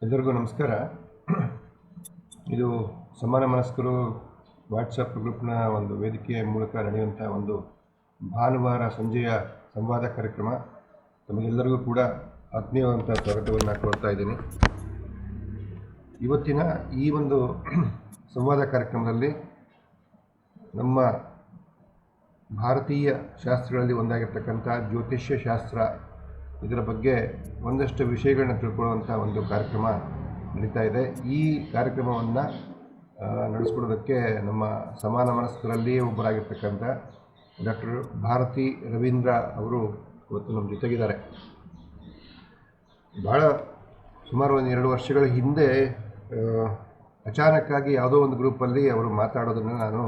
ಎಲ್ಲರಿಗೂ ನಮಸ್ಕಾರ. ಇದು ಸಮಾನ ಮನಸ್ಕರು ವಾಟ್ಸಪ್ ಗ್ರೂಪ್ನ ಒಂದು ವೇದಿಕೆಯ ಮೂಲಕ ನಡೆಯುವಂಥ ಒಂದು ಭಾನುವಾರ ಸಂಜೆಯ ಸಂವಾದ ಕಾರ್ಯಕ್ರಮ. ತಮಗೆಲ್ಲರಿಗೂ ಕೂಡ ಆತ್ಮೀಯವಂಥ ಸ್ವಾಗತವನ್ನು ಕೋರ್ತಾ ಇದ್ದೀನಿ. ಇವತ್ತಿನ ಈ ಒಂದು ಸಂವಾದ ಕಾರ್ಯಕ್ರಮದಲ್ಲಿ ನಮ್ಮ ಭಾರತೀಯ ಶಾಸ್ತ್ರಗಳಲ್ಲಿ ಒಂದಾಗಿರ್ತಕ್ಕಂಥ ಜ್ಯೋತಿಷ್ಯ ಶಾಸ್ತ್ರ, ಇದರ ಬಗ್ಗೆ ಒಂದಷ್ಟು ವಿಷಯಗಳನ್ನ ತಿಳ್ಕೊಳ್ಳುವಂಥ ಒಂದು ಕಾರ್ಯಕ್ರಮ ನಡೀತಾ ಇದೆ. ಈ ಕಾರ್ಯಕ್ರಮವನ್ನು ನಡೆಸ್ಕೊಡೋದಕ್ಕೆ ನಮ್ಮ ಸಮಾನ ಮನಸ್ಕರಲ್ಲಿ ಒಬ್ಬರಾಗಿರ್ತಕ್ಕಂಥ ಡಾಕ್ಟರ್ ಭಾರತಿ ರವೀಂದ್ರ ಅವರು ಇವತ್ತು ನಮ್ಮ ಜೊತೆಗಿದ್ದಾರೆ. ಭಾಳ ಸುಮಾರು 2 ವರ್ಷಗಳ ಹಿಂದೆ ಅಚಾನಕ್ಕಾಗಿ ಯಾವುದೋ ಒಂದು ಗ್ರೂಪಲ್ಲಿ ಅವರು ಮಾತಾಡೋದನ್ನು ನಾನು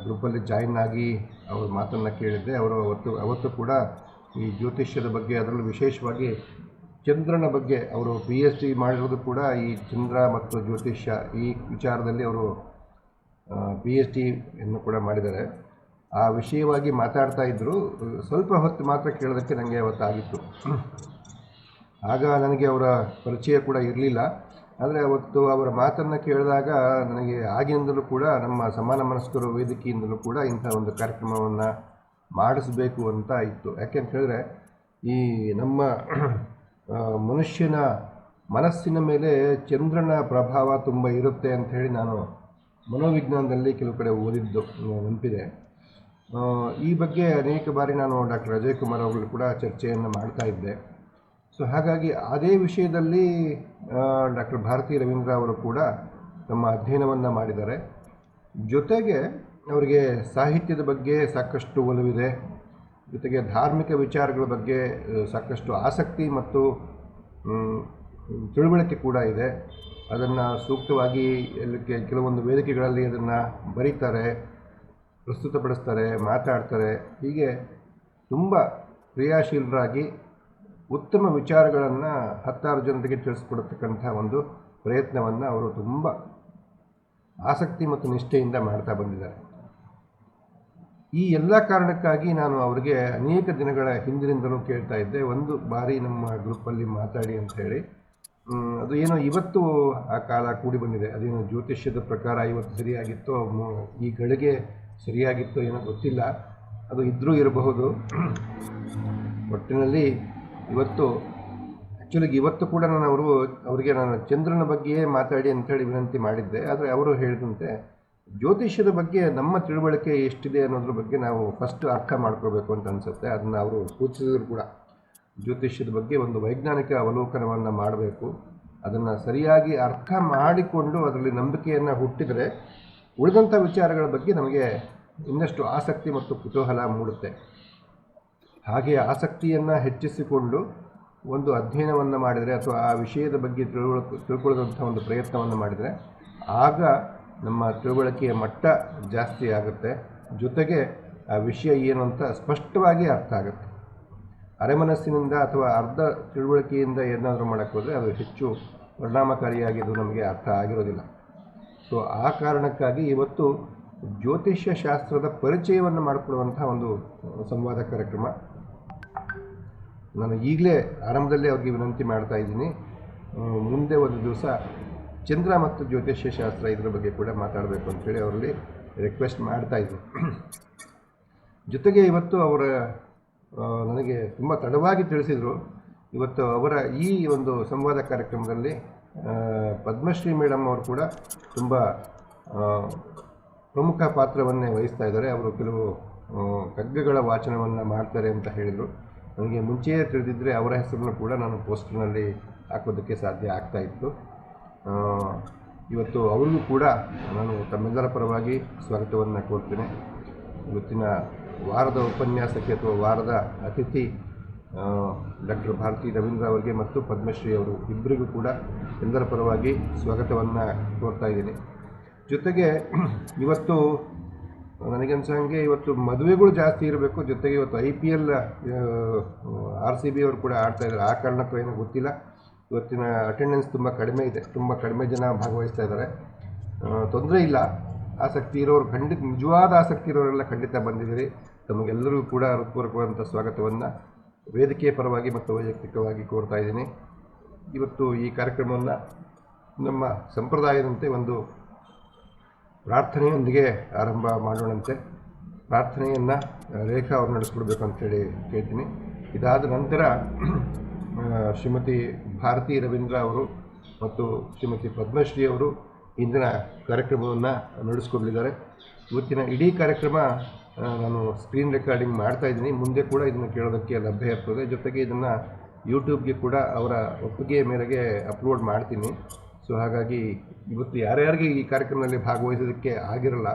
ಗ್ರೂಪಲ್ಲಿ ಜಾಯಿನ್ ಆಗಿ ಅವ್ರ ಮಾತನ್ನು ಕೇಳಿದ್ದೆ. ಅವರು ಅವತ್ತು ಕೂಡ ಈ ಜ್ಯೋತಿಷ್ಯದ ಬಗ್ಗೆ, ಅದರಲ್ಲೂ ವಿಶೇಷವಾಗಿ ಚಂದ್ರನ ಬಗ್ಗೆ, ಅವರು PhD ಮಾಡಿರೋದು ಕೂಡ ಈ ಚಂದ್ರ ಮತ್ತು ಜ್ಯೋತಿಷ್ಯ ಈ ವಿಚಾರದಲ್ಲಿ ಅವರು PhD ಅನ್ನು ಕೂಡ ಮಾಡಿದ್ದಾರೆ. ಆ ವಿಷಯವಾಗಿ ಮಾತಾಡ್ತಾ ಇದ್ದರು. ಸ್ವಲ್ಪ ಹೊತ್ತು ಮಾತ್ರ ಕೇಳೋದಕ್ಕೆ ನನಗೆ ಅವತ್ತಾಗಿತ್ತು. ಆಗ ನನಗೆ ಅವರ ಪರಿಚಯ ಕೂಡ ಇರಲಿಲ್ಲ. ಆದರೆ ಅವತ್ತು ಅವರ ಮಾತನ್ನು ಕೇಳಿದಾಗ ನನಗೆ ಆಗಿನಿಂದಲೂ ಕೂಡ ನಮ್ಮ ಸಮಾನ ಮನಸ್ಕರು ವೇದಿಕೆಯಿಂದಲೂ ಕೂಡ ಇಂಥ ಒಂದು ಕಾರ್ಯಕ್ರಮವನ್ನು ಮಾಡಿಸಬೇಕು ಅಂತ ಇತ್ತು. ಯಾಕೆಂತ ಹೇಳಿದ್ರೆ ಈ ನಮ್ಮ ಮನುಷ್ಯನ ಮನಸ್ಸಿನ ಮೇಲೆ ಚಂದ್ರನ ಪ್ರಭಾವ ತುಂಬ ಇರುತ್ತೆ ಅಂಥೇಳಿ ನಾನು ಮನೋವಿಜ್ಞಾನದಲ್ಲಿ ಕೆಲವು ಕಡೆ ಓದಿದ್ದು ನೆನಪಿದೆ. ಈ ಬಗ್ಗೆ ಅನೇಕ ಬಾರಿ ನಾನು ಡಾಕ್ಟರ್ ಅಜಯ್ ಕುಮಾರ್ ಅವರು ಕೂಡ ಚರ್ಚೆಯನ್ನು ಮಾಡ್ತಾ ಇದ್ದೆ. ಸೊ ಹಾಗಾಗಿ ಅದೇ ವಿಷಯದಲ್ಲಿ ಡಾಕ್ಟರ್ ಭಾರತಿ ರವೀಂದ್ರ ಅವರು ಕೂಡ ತಮ್ಮ ಅಧ್ಯಯನವನ್ನು ಮಾಡಿದ್ದಾರೆ. ಜೊತೆಗೆ ಅವರಿಗೆ ಸಾಹಿತ್ಯದ ಬಗ್ಗೆ ಸಾಕಷ್ಟು ಒಲವಿದೆ. ಜೊತೆಗೆ ಧಾರ್ಮಿಕ ವಿಚಾರಗಳ ಬಗ್ಗೆ ಸಾಕಷ್ಟು ಆಸಕ್ತಿ ಮತ್ತು ತಿಳುವಳಿಕೆ ಕೂಡ ಇದೆ. ಅದನ್ನು ಸೂಕ್ತವಾಗಿ ಕೆಲವೊಂದು ವೇದಿಕೆಗಳಲ್ಲಿ ಅದನ್ನು ಬರೀತಾರೆ, ಪ್ರಸ್ತುತಪಡಿಸ್ತಾರೆ, ಮಾತಾಡ್ತಾರೆ. ಹೀಗೆ ತುಂಬ ಕ್ರಿಯಾಶೀಲರಾಗಿ ಉತ್ತಮ ವಿಚಾರಗಳನ್ನು 10 ಜನರಿಗೆ ತಿಳಿಸ್ಕೊಡ್ತಕ್ಕಂಥ ಒಂದು ಪ್ರಯತ್ನವನ್ನು ಅವರು ತುಂಬ ಆಸಕ್ತಿ ಮತ್ತು ನಿಷ್ಠೆಯಿಂದ ಮಾಡ್ತಾ ಬಂದಿದ್ದಾರೆ. ಈ ಎಲ್ಲ ಕಾರಣಕ್ಕಾಗಿ ನಾನು ಅವರಿಗೆ ಅನೇಕ ದಿನಗಳ ಹಿಂದಿನಿಂದಲೂ ಕೇಳ್ತಾ ಇದ್ದೆ, ಒಂದು ಬಾರಿ ನಮ್ಮ ಗ್ರೂಪಲ್ಲಿ ಮಾತಾಡಿ ಅಂಥೇಳಿ. ಅದು ಏನೋ ಇವತ್ತು ಆ ಕಾಲ ಕೂಡಿ ಬಂದಿದೆ. ಅದೇನೋ ಜ್ಯೋತಿಷ್ಯದ ಪ್ರಕಾರ ಇವತ್ತು ಸರಿಯಾಗಿತ್ತೋ, ಈ ಗಳಿಗೆ ಸರಿಯಾಗಿತ್ತೋ ಏನೋ ಗೊತ್ತಿಲ್ಲ. ಅದು ಇದ್ದರೂ ಇರಬಹುದು. ಒಟ್ಟಿನಲ್ಲಿ ಇವತ್ತು ಕೂಡ ನಾನು ಅವರಿಗೆ ಚಂದ್ರನ ಬಗ್ಗೆಯೇ ಮಾತಾಡಿ ಅಂಥೇಳಿ ವಿನಂತಿ ಮಾಡಿದ್ದೆ. ಆದರೆ ಅವರು ಹೇಳಿದಂತೆ ಜ್ಯೋತಿಷ್ಯದ ಬಗ್ಗೆ ನಮ್ಮ ತಿಳುವಳಿಕೆ ಎಷ್ಟಿದೆ ಅನ್ನೋದ್ರ ಬಗ್ಗೆ ನಾವು ಫಸ್ಟ್ ಅರ್ಥ ಮಾಡ್ಕೋಬೇಕು ಅಂತ ಅನಿಸುತ್ತೆ. ಅದನ್ನು ಅವರು ಸೂಚಿಸಿದ್ರು ಕೂಡ. ಜ್ಯೋತಿಷ್ಯದ ಬಗ್ಗೆ ಒಂದು ವೈಜ್ಞಾನಿಕ ಅವಲೋಕನವನ್ನು ಮಾಡಬೇಕು. ಅದನ್ನು ಸರಿಯಾಗಿ ಅರ್ಥ ಮಾಡಿಕೊಂಡು ಅದರಲ್ಲಿ ನಂಬಿಕೆಯನ್ನು ಹುಟ್ಟಿದರೆ ಉಳಿದಂಥ ವಿಚಾರಗಳ ಬಗ್ಗೆ ನಮಗೆ ಇನ್ನಷ್ಟು ಆಸಕ್ತಿ ಮತ್ತು ಕುತೂಹಲ ಮೂಡುತ್ತೆ. ಹಾಗೆ ಆಸಕ್ತಿಯನ್ನು ಹೆಚ್ಚಿಸಿಕೊಂಡು ಒಂದು ಅಧ್ಯಯನವನ್ನು ಮಾಡಿದರೆ ಅಥವಾ ಆ ವಿಷಯದ ಬಗ್ಗೆ ತಿಳ್ಕೊಳ್ಳೋದಂಥ ಒಂದು ಪ್ರಯತ್ನವನ್ನು ಮಾಡಿದರೆ ಆಗ ನಮ್ಮ ತಿಳುವಳಿಕೆಯ ಮಟ್ಟ ಜಾಸ್ತಿ ಆಗುತ್ತೆ. ಜೊತೆಗೆ ಆ ವಿಷಯ ಏನು ಅಂತ ಸ್ಪಷ್ಟವಾಗಿ ಅರ್ಥ ಆಗುತ್ತೆ. ಅರೆಮನಸ್ಸಿನಿಂದ ಅಥವಾ ಅರ್ಧ ತಿಳುವಳಿಕೆಯಿಂದ ಏನಾದರೂ ಮಾಡೋಕ್ಕೆ ಹೋದರೆ ಅದು ಹೆಚ್ಚು ಪರಿಣಾಮಕಾರಿಯಾಗಿ ಅದು ನಮಗೆ ಅರ್ಥ ಆಗಿರೋದಿಲ್ಲ. ಸೊ ಆ ಕಾರಣಕ್ಕಾಗಿ ಇವತ್ತು ಜ್ಯೋತಿಷ್ಯ ಶಾಸ್ತ್ರದ ಪರಿಚಯವನ್ನು ಮಾಡಿಕೊಡುವಂಥ ಒಂದು ಸಂವಾದ ಕಾರ್ಯಕ್ರಮ. ನಾನು ಈಗಲೇ ಆರಂಭದಲ್ಲೇ ಅವ್ರಿಗೆ ವಿನಂತಿ ಮಾಡ್ತಾ ಇದ್ದೀನಿ, ಮುಂದೆ ಒಂದು ದಿವಸ ಚಂದ್ರ ಮತ್ತು ಜ್ಯೋತಿಷ್ಯ ಶಾಸ್ತ್ರ ಇದರ ಬಗ್ಗೆ ಕೂಡ ಮಾತಾಡಬೇಕು ಅಂತೇಳಿ ಅವರಲ್ಲಿ ರಿಕ್ವೆಸ್ಟ್ ಮಾಡ್ತಾ ಇದ್ದೀನಿ. ಜೊತೆಗೆ ಇವತ್ತು ಅವರ ನನಗೆ ತುಂಬ ತಡವಾಗಿ ತಿಳಿಸಿದರು. ಇವತ್ತು ಅವರ ಈ ಒಂದು ಸಂವಾದ ಕಾರ್ಯಕ್ರಮದಲ್ಲಿ ಪದ್ಮಶ್ರೀ ಮೇಡಮ್ ಅವರು ಕೂಡ ತುಂಬ ಪ್ರಮುಖ ಪಾತ್ರವನ್ನೇ ವಹಿಸ್ತಾ ಇದ್ದಾರೆ. ಅವರು ಕೆಲವು ಕಗ್ಗಗಳ ವಾಚನವನ್ನು ಮಾಡ್ತಾರೆ ಅಂತ ಹೇಳಿದರು. ನನಗೆ ಮುಂಚೆಯೇ ತಿಳಿದಿದ್ದರೆ ಅವರ ಹೆಸರನ್ನು ಕೂಡ ನಾನು ಪೋಸ್ಟರ್ನಲ್ಲಿ ಹಾಕೋದಕ್ಕೆ ಸಾಧ್ಯ ಆಗ್ತಾಯಿತ್ತು. ಇವತ್ತು ಅವರಿಗೂ ಕೂಡ ನಾನು ತಮ್ಮೆಲ್ಲರ ಪರವಾಗಿ ಸ್ವಾಗತವನ್ನು ಕೋರ್ತೇನೆ. ಇವತ್ತಿನ ವಾರದ ಉಪನ್ಯಾಸಕ್ಕೆ ಅಥವಾ ವಾರದ ಅತಿಥಿ ಡಾಕ್ಟರ್ ಭಾರತಿ ರವೀಂದ್ರ ಅವರಿಗೆ ಮತ್ತು ಪದ್ಮಶ್ರೀ ಅವರು ಇಬ್ಬರಿಗೂ ಕೂಡ ಎಲ್ಲರ ಪರವಾಗಿ ಸ್ವಾಗತವನ್ನು ಕೋರ್ತಾ ಇದ್ದೀನಿ. ಜೊತೆಗೆ ಇವತ್ತು ನನಗನ್ಸಂಗೆ ಇವತ್ತು ಮದುವೆಗಳು ಜಾಸ್ತಿ ಇರಬೇಕು. ಜೊತೆಗೆ ಇವತ್ತು IPL RCB ಅವರು ಕೂಡ ಆಡ್ತಾಯಿದ್ದಾರೆ. ಆ ಕಾರಣಕ್ಕೂ ಏನೋ ಗೊತ್ತಿಲ್ಲ, ಇವತ್ತಿನ ಅಟೆಂಡೆನ್ಸ್ ತುಂಬ ಕಡಿಮೆ ಇದೆ. ತುಂಬ ಕಡಿಮೆ ಜನ ಭಾಗವಹಿಸ್ತಾ ಇದ್ದಾರೆ. ತೊಂದರೆ ಇಲ್ಲ, ಆಸಕ್ತಿ ಇರೋರು ನಿಜವಾದ ಆಸಕ್ತಿ ಇರೋರೆಲ್ಲ ಖಂಡಿತ ಬಂದಿದ್ದೀರಿ. ತಮಗೆಲ್ಲರಿಗೂ ಕೂಡ ಹೃತ್ಪೂರ್ವಕವಾದಂಥ ಸ್ವಾಗತವನ್ನು ವೇದಿಕೆಯ ಪರವಾಗಿ ಮತ್ತು ವೈಯಕ್ತಿಕವಾಗಿ ಕೋರ್ತಾ ಇದ್ದೀನಿ. ಇವತ್ತು ಈ ಕಾರ್ಯಕ್ರಮವನ್ನು ನಮ್ಮ ಸಂಪ್ರದಾಯದಂತೆ ಒಂದು ಪ್ರಾರ್ಥನೆಯೊಂದಿಗೆ ಆರಂಭ ಮಾಡೋಣಂತೆ. ಪ್ರಾರ್ಥನೆಯನ್ನು ರೇಖಾ ಅವ್ರು ನಡೆಸ್ಕೊಡ್ಬೇಕು ಅಂತೇಳಿ ಕೇಳ್ತೀನಿ. ಇದಾದ ನಂತರ ಶ್ರೀಮತಿ ಭಾರತಿ ರವೀಂದ್ರ ಅವರು ಮತ್ತು ಶ್ರೀಮತಿ ಪದ್ಮಶ್ರೀ ಅವರು ಇಂದಿನ ಕಾರ್ಯಕ್ರಮವನ್ನು ನಡೆಸ್ಕೊಡ್ಲಿದ್ದಾರೆ. ಇವತ್ತಿನ ಇಡೀ ಕಾರ್ಯಕ್ರಮ ನಾನು ಸ್ಕ್ರೀನ್ ರೆಕಾರ್ಡಿಂಗ್ ಮಾಡ್ತಾಯಿದ್ದೀನಿ. ಮುಂದೆ ಕೂಡ ಇದನ್ನು ಕೇಳೋದಕ್ಕೆ ಲಭ್ಯ ಇರ್ತದೆ. ಜೊತೆಗೆ ಇದನ್ನು ಯೂಟ್ಯೂಬ್ಗೆ ಕೂಡ ಅವರ ಒಪ್ಪಿಗೆ ಮೇರೆಗೆ ಅಪ್ಲೋಡ್ ಮಾಡ್ತೀನಿ. ಸೊ ಹಾಗಾಗಿ ಇವತ್ತು ಯಾರ್ಯಾರಿಗೆ ಈ ಕಾರ್ಯಕ್ರಮದಲ್ಲಿ ಭಾಗವಹಿಸೋದಕ್ಕೆ ಆಗಿರಲ್ಲ,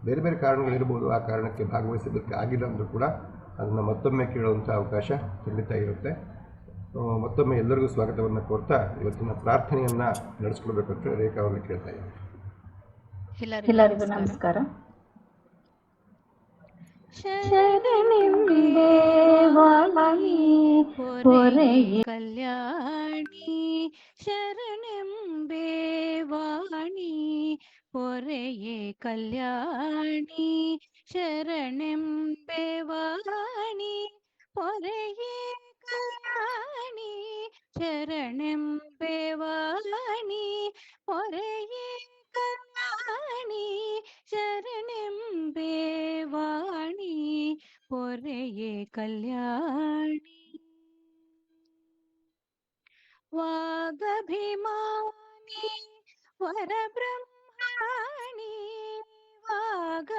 ಬೇರೆ ಬೇರೆ ಕಾರಣಗಳಿರ್ಬೋದು, ಆ ಕಾರಣಕ್ಕೆ ಭಾಗವಹಿಸೋದಕ್ಕೆ ಆಗಿಲ್ಲ ಅಂದರೂ ಕೂಡ ಅದನ್ನು ಮತ್ತೊಮ್ಮೆ ಕೇಳುವಂಥ ಅವಕಾಶ ಖಂಡಿತ ಇರುತ್ತೆ. ಮತ್ತೊಮ್ಮೆ ಎಲ್ಲರಿಗೂ ಸ್ವಾಗತವನ್ನು ಕೋರ್ತಾ ಇವತ್ತಿನ ಪ್ರಾರ್ಥನೆಯನ್ನು ನಡೆಸ್ಕೊಳ್ಬೇಕಂತ ರೇಖಾ ಅವ್ರಿಗೆ ಕೇಳ್ತಾ ಇದ್ದೀನಿ. ಎಲ್ಲರಿಗೂ ನಮಸ್ಕಾರ. ಶರಣೆಂಬೆ ವಾಣಿ ಪೊರೆಯೇ ಕಲ್ಯಾಣಿ, ಶರಣೆಂಬೆ ವಾಣಿ ಪೊರೆಯೇ ಕಲ್ಯಾಣಿ, ಶರಣೆಂಬೆ ವಾಣಿ ಪೊರೆಯೇ ಕಲ್ಯಾಣಿ, ಶರಣೆಂಬೆ ವಾಣಿ ಪೊರೆಯೇ ಕಲ್ಯಾಣಿ, ಶರಣೆಂಬೆ ವಾಣಿ ಪೊರೆಯೇ ಕಲ್ಯಾಣಿ. ವಾಗಭಿಮಾನಿ ವರಬ್ರಹ್ಮಾಣಿ, ವಾಗಭಿಮಾನಿ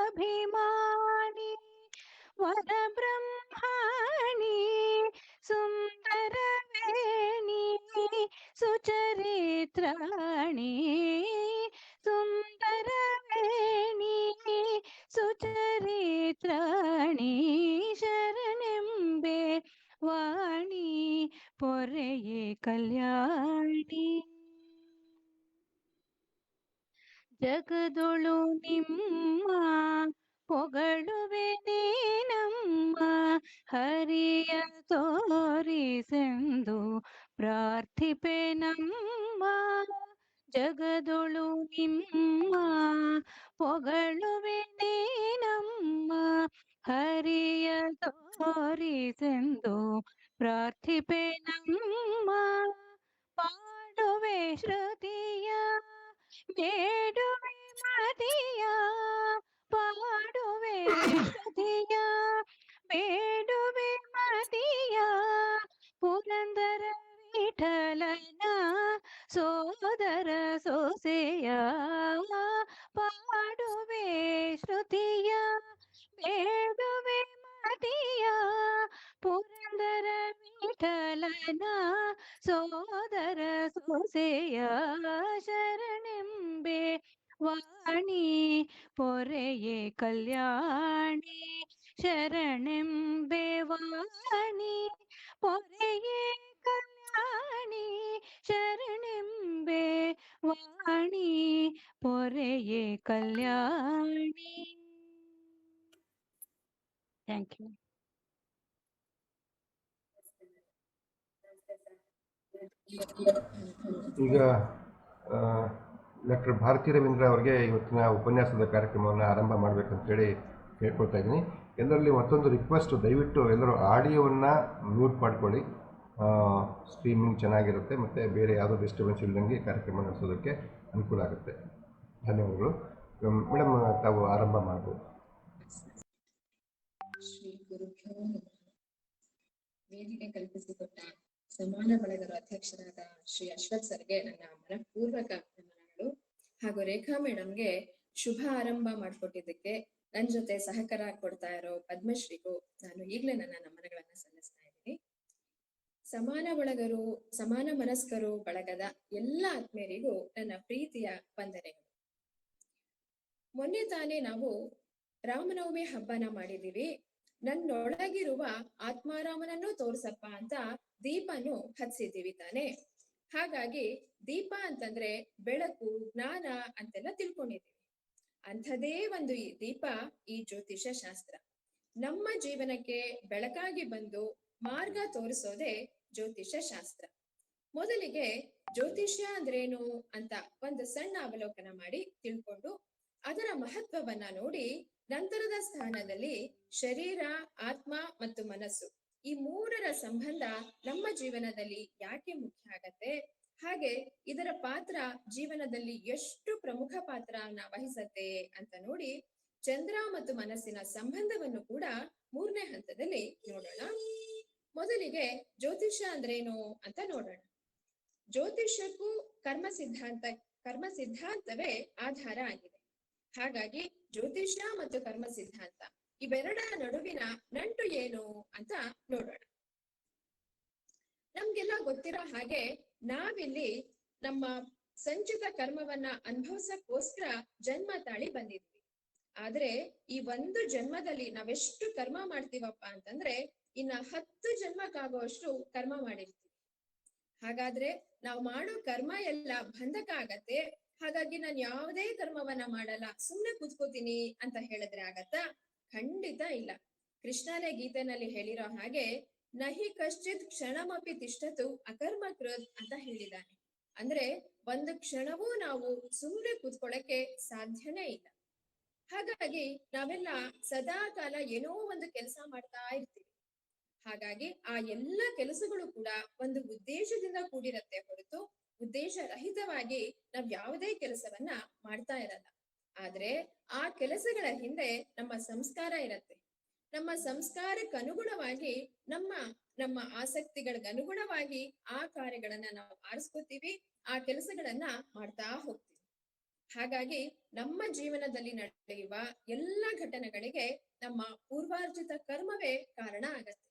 ವರಬ್ರಹ್ಮಾಣಿ, ಸುಂದರವೇಣಿ ಸುಚರಿತ್ರಾಣಿ, ಸುಂದರವೇಣಿ ಸುಚರಿತ್ರಾಣಿ, ಶರಣೆಂಬೆ ವಾಣಿ ಪೊರೆಯೇ ಕಲ್ಯಾಣಿ. ಜಗದೊಳು ನಿಮ್ಮ ಪೊಗಳುವೆ ನೀನಮ್ಮ, ಹರಿಯ ತೋರಿಸೆಂದು ಪ್ರಾರ್ಥಿಪೆ ನಮ್ಮ. ಜಗದೊಳು ನಿಮ್ಮ ಪೊಗಳುವೆ ನೀನಮ್ಮ, ಹರಿಯ ತೋರಿಸೆಂದು ಪ್ರಾರ್ಥಿಪೆ ನಮ್ಮ. ಪಾಡುವೆ ಶ್ರುತಿಯ ಬೇಡುವೆ ಮದಿಯ, ಪಾಡುವೆ ಶ್ರುತಿಯ ಬೇಡುವೆ ಮದಿಯ, ಪುರಂದರ ವಿಠಲನ ಸೋದರ ಸೊಸೆಯ. ಪಾಡುವೆ ಶ್ರುತಿಯ ಬೇಡುವೆ ಮದಿಯ, ಪುರಂದರ ವಿಠಲನ ಸೋದರ ಸೊಸೆಯ. ಶರಣೆಂಬೆ ವಾಣಿ ಪೊರೆಯೇ ಕಲ್ಯಾಣಿ, ಶರಣೆಂಬೆ ವಾಣಿ ಪೊರೆಯೇ ಕಲ್ಯಾಣಿ, ಶರಣೆಂಬೆ ವಾಣಿ ಪೊರೆಯೇ ಕಲ್ಯಾಣಿ. Thank you. ಈಗ ಡಾಕ್ಟರ್ ಭಾರತಿ ರವೀಂದ್ರ ಅವರಿಗೆ ಇವತ್ತಿನ ಉಪನ್ಯಾಸದ ಕಾರ್ಯಕ್ರಮವನ್ನು ಆರಂಭ ಮಾಡಬೇಕಂತೇಳಿ ಕೇಳ್ಕೊಳ್ತಾ ಇದ್ದೀನಿ. ಎಲ್ಲರಲ್ಲಿ ಮತ್ತೊಂದು ರಿಕ್ವೆಸ್ಟು, ದಯವಿಟ್ಟು ಎಲ್ಲರೂ ಆಡಿಯೋವನ್ನು ಮ್ಯೂಟ್ ಮಾಡ್ಕೊಳ್ಳಿ. ಸ್ಟ್ರೀಮಿಂಗ್ ಚೆನ್ನಾಗಿರುತ್ತೆ ಮತ್ತು ಬೇರೆ ಯಾವುದೋ ಡಿಸ್ಟರ್ಬೆನ್ಸ್ ಇಲ್ಲದಂಗೆ ಕಾರ್ಯಕ್ರಮ ನಡೆಸೋದಕ್ಕೆ ಅನುಕೂಲ ಆಗುತ್ತೆ. ಧನ್ಯವಾದಗಳು. ಮೇಡಮ್, ತಾವು ಆರಂಭ ಮಾಡ್ಬೋದು. ಶ್ರೀ ಗುರುಭ್ಯೋ ನಮಃ. ವೇದಿಕೆ ಕಲ್ಪಿಸಿಕೊಟ್ಟ ಸಮಾನ ಬಳಗದ ಅಧ್ಯಕ್ಷರಾದ ಶ್ರೀ ಅಶ್ವಥ್ ಸರ್ಗೆ ನನ್ನ ಮನಪೂರ್ವಕ ನಮನಗಳು, ಹಾಗೂ ರೇಖಾ ಮೇಡಮ್ಗೆ ಶುಭ ಆರಂಭ ಮಾಡಿಕೊಟ್ಟಿದ್ದಕ್ಕೆ ನನ್ನ ಜೊತೆ ಸಹಕಾರ ಕೊಡ್ತಾ ಇರೋ ಪದ್ಮಶ್ರೀಗೂ ನಾನು ಈಗಲೇ ನನ್ನ ನಮನಗಳನ್ನ ಸಲ್ಲಿಸ್ತಾ ಇದ್ದೀನಿ. ಸಮಾನ ಬಳಗರು, ಸಮಾನ ಮನಸ್ಕರು ಬಳಗದ ಎಲ್ಲ ಆತ್ಮೀಯರಿಗೂ ನನ್ನ ಪ್ರೀತಿಯ ವಂದನೆಗಳು. ಮೊನ್ನೆ ತಾನೇ ನಾವು ರಾಮನವಮಿ ಹಬ್ಬನ ಮಾಡಿದೀವಿ. ನನ್ನೊಳಗಿರುವ ಆತ್ಮಾರಾಮನನ್ನು ತೋರ್ಸಪ್ಪ ಅಂತ ದೀಪನು ಹಚ್ಚಿದ್ದೀವಿ ತಾನೆ. ಹಾಗಾಗಿ ದೀಪ ಅಂತಂದ್ರೆ ಬೆಳಕು, ಜ್ಞಾನ ಅಂತೆಲ್ಲ ತಿಳ್ಕೊಂಡಿದ್ದೀವಿ. ಅಂಥದೇ ಒಂದು ಈ ದೀಪ ಈ ಜ್ಯೋತಿಷ್ಯ ಶಾಸ್ತ್ರ. ನಮ್ಮ ಜೀವನಕ್ಕೆ ಬೆಳಕಾಗಿ ಬಂದು ಮಾರ್ಗ ತೋರಿಸೋದೇ ಜ್ಯೋತಿಷ್ಯ ಶಾಸ್ತ್ರ. ಮೊದಲಿಗೆ ಜ್ಯೋತಿಷ್ಯ ಅಂದ್ರೇನು ಅಂತ ಒಂದು ಸಣ್ಣ ಅವಲೋಕನ ಮಾಡಿ ತಿಳ್ಕೊಂಡು ಅದರ ಮಹತ್ವವನ್ನ ನೋಡಿ, ನಂತರದ ಸ್ಥಾನದಲ್ಲಿ ಶರೀರ, ಆತ್ಮ ಮತ್ತು ಮನಸ್ಸು ಈ ಮೂರರ ಸಂಬಂಧ ನಮ್ಮ ಜೀವನದಲ್ಲಿ ಯಾಕೆ ಮುಖ್ಯ ಆಗತ್ತೆ, ಹಾಗೆ ಇದರ ಪಾತ್ರ ಜೀವನದಲ್ಲಿ ಎಷ್ಟು ಪ್ರಮುಖ ಪಾತ್ರವನ್ನ ವಹಿಸತ್ತೆ ಅಂತ ನೋಡಿ ಚಂದ್ರ ಮತ್ತು ಮನಸ್ಸಿನ ಸಂಬಂಧವನ್ನು ಕೂಡ 3ನೇ ಹಂತದಲ್ಲಿ ನೋಡೋಣ. ಮೊದಲಿಗೆ ಜ್ಯೋತಿಷ್ಯ ಅಂದ್ರೇನು ಅಂತ ನೋಡೋಣ. ಜ್ಯೋತಿಷ್ಯಕ್ಕೂ ಕರ್ಮ ಸಿದ್ಧಾಂತವೇ ಆಧಾರ ಆಗಿದೆ. ಹಾಗಾಗಿ ಜ್ಯೋತಿಷ್ಯ ಮತ್ತು ಕರ್ಮ ಸಿದ್ಧಾಂತ ಇವೆರಡರ ನಡುವಿನ ನಂಟು ಏನು ಅಂತ ನೋಡೋಣ. ನಮ್ಗೆಲ್ಲ ಗೊತ್ತಿರೋ ಹಾಗೆ ನಾವಿಲ್ಲಿ ನಮ್ಮ ಸಂಚಿತ ಕರ್ಮವನ್ನ ಅನುಭವಿಸಕ್ಕೋಸ್ಕರ ಜನ್ಮ ತಾಳಿ ಬಂದಿದ್ವಿ. ಆದ್ರೆ ಈ ಒಂದು ಜನ್ಮದಲ್ಲಿ ನಾವೆಷ್ಟು ಕರ್ಮ ಮಾಡ್ತೀವಪ್ಪ ಅಂತಂದ್ರೆ ಇನ್ನ 10 ಜನ್ಮಕ್ಕಾಗುವಷ್ಟು ಕರ್ಮ ಮಾಡಿರ್ತೀವಿ. ಹಾಗಾದ್ರೆ ನಾವು ಮಾಡೋ ಕರ್ಮ ಎಲ್ಲ ಬಂಧಕ ಆಗತ್ತೆ. ಹಾಗಾಗಿ ನಾನು ಯಾವುದೇ ಕರ್ಮವನ್ನ ಮಾಡಲ್ಲ, ಸುಮ್ನೆ ಕೂತ್ಕೋತೀನಿ ಅಂತ ಹೇಳಿದ್ರೆ ಆಗತ್ತಾ? ಖಂಡಿತ ಇಲ್ಲ. ಕೃಷ್ಣನೇ ಗೀತೆನಲ್ಲಿ ಹೇಳಿರೋ ಹಾಗೆ ನಹಿ ಕಶ್ಚಿತ್ ಕ್ಷಣಮಪಿ ತಿಷ್ಠತು ಅಕರ್ಮಕೃತ್ ಅಂತ ಹೇಳಿದ್ದಾನೆ. ಅಂದ್ರೆ ಒಂದು ಕ್ಷಣವೂ ನಾವು ಸುಮ್ನೆ ಕೂತ್ಕೊಳ್ಳಕ್ಕೆ ಸಾಧ್ಯನೇ ಇಲ್ಲ. ಹಾಗಾಗಿ ನಾವೆಲ್ಲ ಸದಾ ಕಾಲ ಏನೋ ಒಂದು ಕೆಲಸ ಮಾಡ್ತಾ ಇರ್ತೀವಿ. ಹಾಗಾಗಿ ಆ ಎಲ್ಲ ಕೆಲಸಗಳು ಕೂಡ ಒಂದು ಉದ್ದೇಶದಿಂದ ಕೂಡಿರತ್ತೆ ಹೊರತು ಉದ್ದೇಶ ರಹಿತವಾಗಿ ನಾವ್ ಯಾವುದೇ ಕೆಲಸವನ್ನ ಮಾಡ್ತಾ ಇರಲ್ಲ. ಆದ್ರೆ ಆ ಕೆಲಸಗಳ ಹಿಂದೆ ನಮ್ಮ ಸಂಸ್ಕಾರ ಇರತ್ತೆ. ನಮ್ಮ ಸಂಸ್ಕಾರಕ್ಕೆ ಅನುಗುಣವಾಗಿ ನಮ್ಮ ಆಸಕ್ತಿಗಳಿಗೆ ಅನುಗುಣವಾಗಿ ಆ ಕಾರ್ಯಗಳನ್ನ ನಾವು ಆರಿಸ್ಕೋತೀವಿ, ಆ ಕೆಲಸಗಳನ್ನ ಮಾಡ್ತಾ ಹೋಗ್ತೀವಿ. ಹಾಗಾಗಿ ನಮ್ಮ ಜೀವನದಲ್ಲಿ ನಡೆಯುವ ಎಲ್ಲ ಘಟನೆಗಳಿಗೆ ನಮ್ಮ ಪೂರ್ವಾರ್ಜಿತ ಕರ್ಮವೇ ಕಾರಣ ಆಗತ್ತೆ.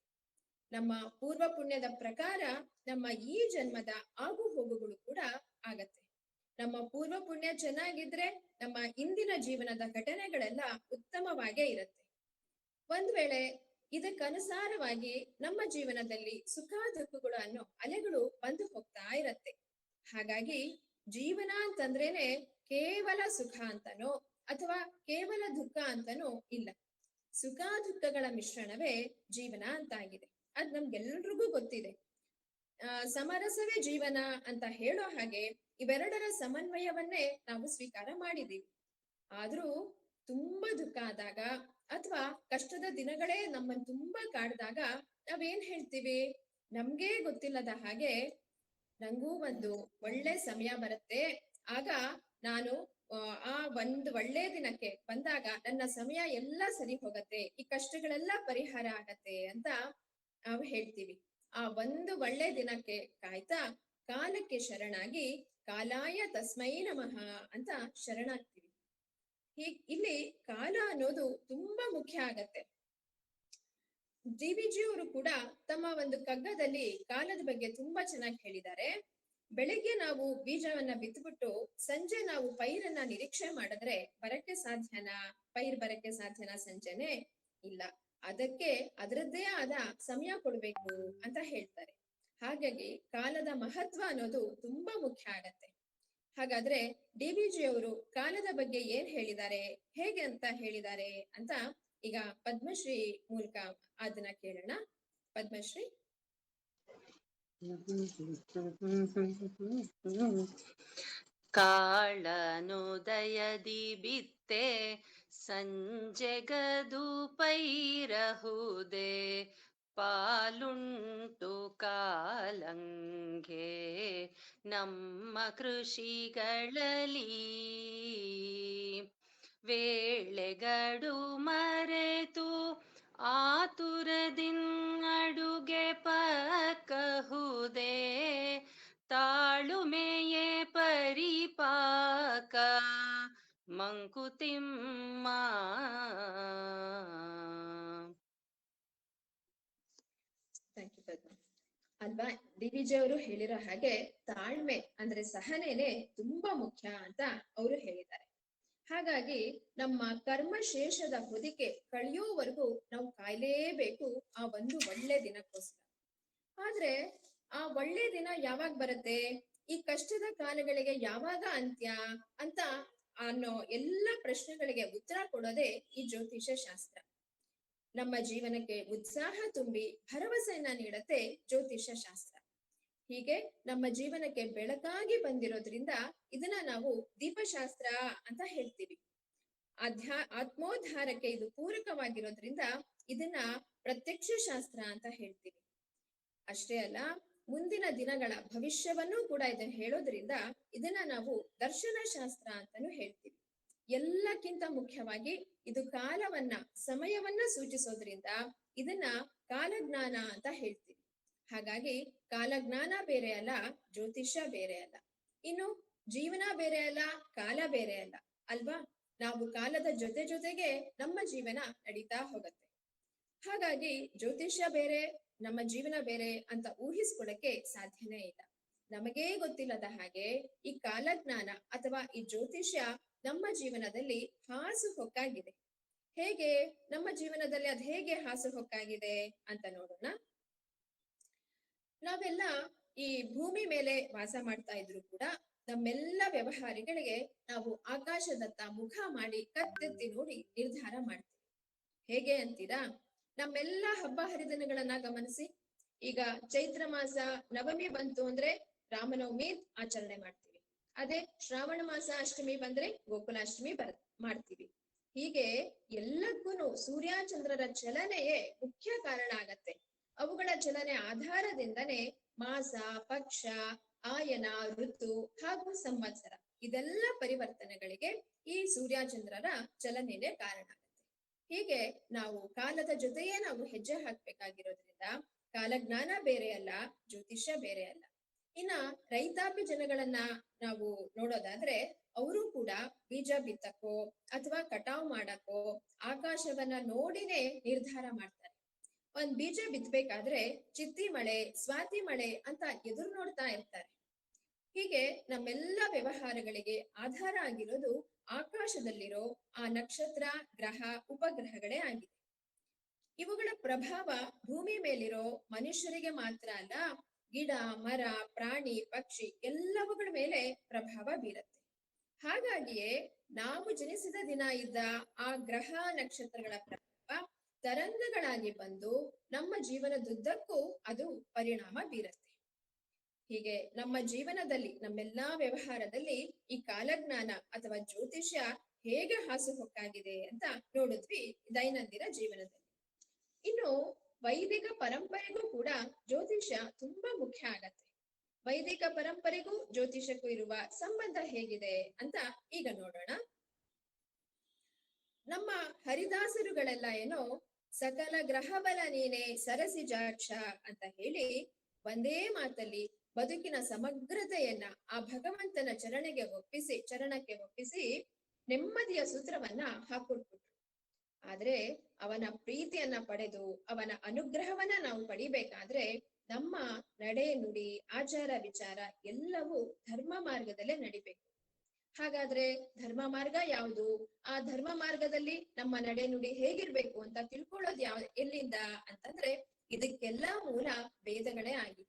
ನಮ್ಮ ಪೂರ್ವ ಪುಣ್ಯದ ಪ್ರಕಾರ ನಮ್ಮ ಈ ಜನ್ಮದ ಆಗು ಹೋಗುಗಳು ಕೂಡ ಆಗತ್ತೆ. ನಮ್ಮ ಪೂರ್ವ ಪುಣ್ಯ ಚೆನ್ನಾಗಿದ್ರೆ ನಮ್ಮ ಇಂದಿನ ಜೀವನದ ಘಟನೆಗಳೆಲ್ಲ ಉತ್ತಮವಾಗೇ ಇರತ್ತೆ. ಒಂದ್ ವೇಳೆ ಇದಕ್ಕನುಸಾರವಾಗಿ ನಮ್ಮ ಜೀವನದಲ್ಲಿ ಸುಖ ದುಃಖಗಳು ಅನ್ನೋ ಅಲೆಗಳು ಬಂದು ಹೋಗ್ತಾ ಇರತ್ತೆ. ಹಾಗಾಗಿ ಜೀವನ ಅಂತಂದ್ರೇನೆ ಕೇವಲ ಸುಖ ಅಂತನೋ ಅಥವಾ ಕೇವಲ ದುಃಖ ಅಂತನೋ ಇಲ್ಲ. ಸುಖ ದುಃಖಗಳ ಮಿಶ್ರಣವೇ ಜೀವನ ಅಂತಾಗಿದೆ. ಅದ್ ನಮ್ಗೆಲ್ರಿಗೂ ಗೊತ್ತಿದೆ. ಸಮರಸವೇ ಜೀವನ ಅಂತ ಹೇಳೋ ಹಾಗೆ ಇವೆರಡರ ಸಮನ್ವಯವನ್ನೇ ನಾವು ಸ್ವೀಕಾರ ಮಾಡಿದೀವಿ. ಆದ್ರೂ ತುಂಬಾ ದುಃಖ ಆದಾಗ ಅಥವಾ ಕಷ್ಟದ ದಿನಗಳೇ ನಮ್ಮನ್ನು ತುಂಬಾ ಕಾಡ್ದಾಗ ನಾವೇನ್ ಹೇಳ್ತೀವಿ? ನಮ್ಗೇ ಗೊತ್ತಿಲ್ಲದ ಹಾಗೆ ನಂಗೂ ಒಂದು ಒಳ್ಳೆ ಸಮಯ ಬರುತ್ತೆ, ಆಗ ನಾನು ಆ ಒಂದು ಒಳ್ಳೆ ದಿನಕ್ಕೆ ಬಂದಾಗ ನನ್ನ ಸಮಯ ಎಲ್ಲ ಸರಿ ಹೋಗತ್ತೆ, ಈ ಕಷ್ಟಗಳೆಲ್ಲ ಪರಿಹಾರ ಆಗತ್ತೆ ಅಂತ ನಾವು ಹೇಳ್ತೀವಿ. ಆ ಒಂದು ಒಳ್ಳೆ ದಿನಕ್ಕೆ ಕಾಯ್ತಾ ಕಾಲಕ್ಕೆ ಶರಣಾಗಿ ಕಾಲಾಯ ತಸ್ಮೈ ನಮಃ ಅಂತ ಶರಣಾಗ್ತೀವಿ. ಇಲ್ಲಿ ಕಾಲ ಅನ್ನೋದು ತುಂಬಾ ಮುಖ್ಯ ಆಗತ್ತೆ. DVG ಅವರು ಕೂಡ ತಮ್ಮ ಒಂದು ಕಗ್ಗದಲ್ಲಿ ಕಾಲದ ಬಗ್ಗೆ ತುಂಬಾ ಚೆನ್ನಾಗಿ ಹೇಳಿದ್ದಾರೆ. ಬೆಳಿಗ್ಗೆ ನಾವು ಬೀಜವನ್ನ ಬಿತ್ಬಿಟ್ಟು ಸಂಜೆ ನಾವು ಪೈರನ್ನ ನಿರೀಕ್ಷೆ ಮಾಡಿದ್ರೆ ಬರಕ್ಕೆ ಸಾಧ್ಯನಾ? ಪೈರ್ ಬರಕ್ಕೆ ಸಾಧ್ಯನಾ ಸಂಜೆನೆ? ಇಲ್ಲ. ಅದಕ್ಕೆ ಅದರದ್ದೇ ಆದ ಸಮಯ ಕೊಡ್ಬೇಕು ಅಂತ ಹೇಳ್ತಾರೆ. ಹಾಗಾಗಿ ಕಾಲದ ಮಹತ್ವ ಅನ್ನೋದು ತುಂಬಾ ಮುಖ್ಯ ಆಗತ್ತೆ. ಹಾಗಾದ್ರೆ DVG ಅವರು ಕಾಲದ ಬಗ್ಗೆ ಏನ್ ಹೇಳಿದ್ದಾರೆ, ಹೇಗೆ ಅಂತ ಹೇಳಿದ್ದಾರೆ ಅಂತ ಈಗ ಪದ್ಮಶ್ರೀ ಮೂಲಕ ಅದನ್ನ ಕೇಳೋಣ. ಪದ್ಮಶ್ರೀ. ಕಾಳನುದಯದಿ ಬಿತ್ತೆ ಸಂಜೆಗದು ಪೈರಹುದೇ ಪಾಲುಂಟು ಕಾಲಂಗೆ ನಮ್ಮ ಕೃಷಿಗಳಲ್ಲಿ ವೇಳೆಗಡು ಮರೆತು ಆತುರದಿನ್ನಡುಗೆ ಪಕ್ಕಹುದೇ ತಾಳುಮೆಯೇ ಪರಿಪಾಕ ಮಂಕುತಿಮ್ಮ. ಥ್ಯಾಂಕ್ ಯು ಪದ್ಮ. ಅಲ್ವಾ DVG ಅವರು ಹೇಳಿರೋ ಹಾಗೆ ತಾಳ್ಮೆ ಅಂದ್ರೆ ಸಹನೆನೆ ತುಂಬಾ ಮುಖ್ಯ ಅಂತ ಅವರು ಹೇಳಿದ್ದಾರೆ. ಹಾಗಾಗಿ ನಮ್ಮ ಕರ್ಮಶೇಷದ ಹೊದಿಕೆ ಕಳೆಯೋವರೆಗೂ ನಾವು ಕಾಯ್ಲೇಬೇಕು ಆ ಒಂದು ಒಳ್ಳೆ ದಿನಕ್ಕೋಸ್ಕರ. ಆದ್ರೆ ಆ ಒಳ್ಳೆ ದಿನ ಯಾವಾಗ ಬರುತ್ತೆ, ಈ ಕಷ್ಟದ ಕಾಲಗಳಿಗೆ ಯಾವಾಗ ಅಂತ್ಯ ಅಂತ ಅನ್ನೋ ಎಲ್ಲ ಪ್ರಶ್ನೆಗಳಿಗೆ ಉತ್ತರ ಕೊಡೋದೇ ಈ ಜ್ಯೋತಿಷ್ಯ ಶಾಸ್ತ್ರ. ನಮ್ಮ ಜೀವನಕ್ಕೆ ಉತ್ಸಾಹ ತುಂಬಿ ಭರವಸೆಯನ್ನ ನೀಡತ್ತೆ ಜ್ಯೋತಿಷ್ಯ ಶಾಸ್ತ್ರ. ಹೀಗೆ ನಮ್ಮ ಜೀವನಕ್ಕೆ ಬೆಳಕಾಗಿ ಬಂದಿರೋದ್ರಿಂದ ಇದನ್ನ ನಾವು ದೀಪಶಾಸ್ತ್ರ ಅಂತ ಹೇಳ್ತೀವಿ. ಆತ್ಮೋದ್ಧಾರಕ್ಕೆ ಇದು ಪೂರಕವಾಗಿರೋದ್ರಿಂದ ಇದನ್ನ ಪ್ರತ್ಯಕ್ಷ ಶಾಸ್ತ್ರ ಅಂತ ಹೇಳ್ತೀವಿ. ಅಷ್ಟೇ ಅಲ್ಲ, ಮುಂದಿನ ದಿನಗಳ ಭವಿಷ್ಯವನ್ನೂ ಕೂಡ ಇದನ್ನ ಹೇಳೋದ್ರಿಂದ ಇದನ್ನ ನಾವು ದರ್ಶನ ಶಾಸ್ತ್ರ ಅಂತಾನು ಹೇಳ್ತೀವಿ. ಎಲ್ಲಕ್ಕಿಂತ ಮುಖ್ಯವಾಗಿ ಇದು ಕಾಲವನ್ನ, ಸಮಯವನ್ನ ಸೂಚಿಸೋದ್ರಿಂದ ಇದನ್ನ ಕಾಲಜ್ಞಾನ ಅಂತ ಹೇಳ್ತೀವಿ. ಹಾಗಾಗಿ ಕಾಲಜ್ಞಾನ ಬೇರೆ ಅಲ್ಲ, ಜ್ಯೋತಿಷ್ಯ ಬೇರೆ ಅಲ್ಲ. ಇನ್ನು ಜೀವನ ಬೇರೆ ಅಲ್ಲ, ಕಾಲ ಬೇರೆ ಅಲ್ಲ ಅಲ್ವಾ? ನಾವು ಕಾಲದ ಜೊತೆ ಜೊತೆಗೆ ನಮ್ಮ ಜೀವನ ನಡೀತಾ ಹೋಗತ್ತೆ. ಹಾಗಾಗಿ ಜ್ಯೋತಿಷ್ಯ ಬೇರೆ, ನಮ್ಮ ಜೀವನ ಬೇರೆ ಅಂತ ಊಹಿಸ್ಕೊಳಕ್ಕೆ ಸಾಧ್ಯನೇ ಇಲ್ಲ. ನಮಗೇ ಗೊತ್ತಿಲ್ಲದ ಹಾಗೆ ಈ ಕಾಲಜ್ಞಾನ ಅಥವಾ ಈ ಜ್ಯೋತಿಷ್ಯ ನಮ್ಮ ಜೀವನದಲ್ಲಿ ಹಾಸು ಹೊಕ್ಕಾಗಿದೆ. ಹೇಗೆ ನಮ್ಮ ಜೀವನದಲ್ಲಿ ಅದ್ ಹೇಗೆ ಹಾಸು ಹೊಕ್ಕಾಗಿದೆ ಅಂತ ನೋಡೋಣ. ನಾವೆಲ್ಲ ಈ ಭೂಮಿ ಮೇಲೆ ವಾಸ ಮಾಡ್ತಾ ಇದ್ರು ಕೂಡ ನಮ್ಮೆಲ್ಲ ವ್ಯವಹಾರಗಳಿಗೆ ನಾವು ಆಕಾಶದತ್ತ ಮುಖ ಮಾಡಿ ಕತ್ತೆತ್ತಿ ನೋಡಿ ನಿರ್ಧಾರ ಮಾಡ್ತೀವಿ. ಹೇಗೆ ಅಂತೀರಾ? ನಮ್ಮೆಲ್ಲ ಹಬ್ಬ ಹರಿದಿನಗಳನ್ನ ಗಮನಿಸಿ. ಈಗ ಚೈತ್ರ ಮಾಸ ನವಮಿ ಬಂತು ಅಂದ್ರೆ ರಾಮನವಮಿ ಆಚರಣೆ ಮಾಡ್ತೀವಿ. ಅದೇ ಶ್ರಾವಣ ಮಾಸ ಅಷ್ಟಮಿ ಬಂದ್ರೆ ಗೋಕುಲಾಷ್ಟಮಿ ಮಾಡ್ತೀವಿ. ಹೀಗೆ ಎಲ್ಲಕ್ಕೂ ಸೂರ್ಯ ಚಂದ್ರರ ಚಲನೆಯೇ ಮುಖ್ಯ ಕಾರಣ ಆಗತ್ತೆ. ಅವುಗಳ ಚಲನೆ ಆಧಾರದಿಂದನೇ ಮಾಸ, ಪಕ್ಷ, ಆಯನ, ಋತು ಹಾಗೂ ಸಂವತ್ಸರ ಇದೆಲ್ಲ ಪರಿವರ್ತನೆಗಳಿಗೆ ಈ ಸೂರ್ಯಚಂದ್ರರ ಚಲನೆನೇ ಕಾರಣ ಆಗುತ್ತೆ. ಹೀಗೆ ನಾವು ಕಾಲದ ಜೊತೆಯೇ ನಾವು ಹೆಜ್ಜೆ ಹಾಕ್ಬೇಕಾಗಿರೋದ್ರಿಂದ ಕಾಲಜ್ಞಾನ ಬೇರೆ ಅಲ್ಲ, ಜ್ಯೋತಿಷ್ಯ ಬೇರೆ ಅಲ್ಲ. ಇನ್ನ ರೈತಾಪಿ ಜನಗಳನ್ನ ನಾವು ನೋಡೋದಾದ್ರೆ ಅವರು ಕೂಡ ಬೀಜ ಬಿತ್ತಕ್ಕೋ ಅಥವಾ ಕಟಾವ್ ಮಾಡಕ್ಕೋ ಆಕಾಶವನ್ನ ನೋಡಿನೇ ನಿರ್ಧಾರ ಮಾಡ್ತಾರೆ. ಒಂದ್ ಬೀಜ ಬಿತ್ತಬೇಕಾದ್ರೆ ಚಿತ್ತಿ ಮಳೆ, ಸ್ವಾತಿ ಮಳೆ ಅಂತ ಎದುರು ನೋಡ್ತಾ ಇರ್ತಾರೆ. ಹೀಗೆ ನಮ್ಮೆಲ್ಲ ವ್ಯವಹಾರಗಳಿಗೆ ಆಧಾರ ಆಗಿರೋದು ಆಕಾಶದಲ್ಲಿರೋ ಆ ನಕ್ಷತ್ರ, ಗ್ರಹ, ಉಪಗ್ರಹಗಳೇ ಆಗಿದೆ. ಇವುಗಳ ಪ್ರಭಾವ ಭೂಮಿ ಮೇಲಿರೋ ಮನುಷ್ಯರಿಗೆ ಮಾತ್ರ ಅಲ್ಲ, ಗಿಡ, ಮರ, ಪ್ರಾಣಿ, ಪಕ್ಷಿ ಎಲ್ಲವುಗಳ ಮೇಲೆ ಪ್ರಭಾವ ಬೀರುತ್ತೆ. ಹಾಗಾಗಿಯೇ ನಾವು ಜನಿಸಿದ ದಿನ ಇದ್ದ ಆ ಗ್ರಹ ನಕ್ಷತ್ರಗಳ ಪ್ರಭಾವ ತರಂಗಗಳಾಗಿ ಬಂದು ನಮ್ಮ ಜೀವನದುದ್ದಕ್ಕೂ ಅದು ಪರಿಣಾಮ ಬೀರುತ್ತೆ. ಹೀಗೆ ನಮ್ಮ ಜೀವನದಲ್ಲಿ, ನಮ್ಮೆಲ್ಲಾ ವ್ಯವಹಾರದಲ್ಲಿ ಈ ಕಾಲಜ್ಞಾನ ಅಥವಾ ಜ್ಯೋತಿಷ್ಯ ಹೇಗೆ ಹಾಸು ಹೊಕ್ಕಾಗಿದೆ ಅಂತ ನೋಡಿದ್ವಿ ದೈನಂದಿನ ಜೀವನದಲ್ಲಿ. ಇನ್ನು ವೈದಿಕ ಪರಂಪರೆಗೂ ಕೂಡ ಜ್ಯೋತಿಷ್ಯ ತುಂಬಾ ಮುಖ್ಯ ಆಗತ್ತೆ. ವೈದಿಕ ಪರಂಪರೆಗೂ ಜ್ಯೋತಿಷಕ್ಕೂ ಇರುವ ಸಂಬಂಧ ಹೇಗಿದೆ ಅಂತ ಈಗ ನೋಡೋಣ. ನಮ್ಮ ಹರಿದಾಸರುಗಳೆಲ್ಲ ಏನೋ ಸಕಲ ಗ್ರಹಬಲ ನೀನೆ ಸರಸಿಜಾಕ್ಷ ಅಂತ ಹೇಳಿ ಒಂದೇ ಮಾತಲ್ಲಿ ಬದುಕಿನ ಸಮಗ್ರತೆಯನ್ನ ಆ ಭಗವಂತನ ಚರಣಕ್ಕೆ ಒಪ್ಪಿಸಿ ನೆಮ್ಮದಿಯ ಸೂತ್ರವನ್ನ ಹಾಕೊಟ್ಬಿಟ್ರು. ಆದ್ರೆ ಅವನ ಪ್ರೀತಿಯನ್ನ ಪಡೆದು ಅವನ ಅನುಗ್ರಹವನ್ನ ನಾವು ಪಡಿಬೇಕಾದ್ರೆ ನಮ್ಮ ನಡೆ, ನುಡಿ, ಆಚಾರ, ವಿಚಾರ ಎಲ್ಲವೂ ಧರ್ಮ ಮಾರ್ಗದಲ್ಲೇ ನಡಿಬೇಕು. ಹಾಗಾದ್ರೆ ಧರ್ಮ ಮಾರ್ಗ ಯಾವುದು? ಆ ಧರ್ಮ ಮಾರ್ಗದಲ್ಲಿ ನಮ್ಮ ನಡೆ, ನುಡಿ ಹೇಗಿರ್ಬೇಕು ಅಂತ ತಿಳ್ಕೊಳ್ಳೋದು ಎಲ್ಲಿಂದ ಅಂತಂದ್ರೆ ಇದಕ್ಕೆಲ್ಲ ಮೂಲ ವೇದಗಳೇ ಆಗಿದೆ.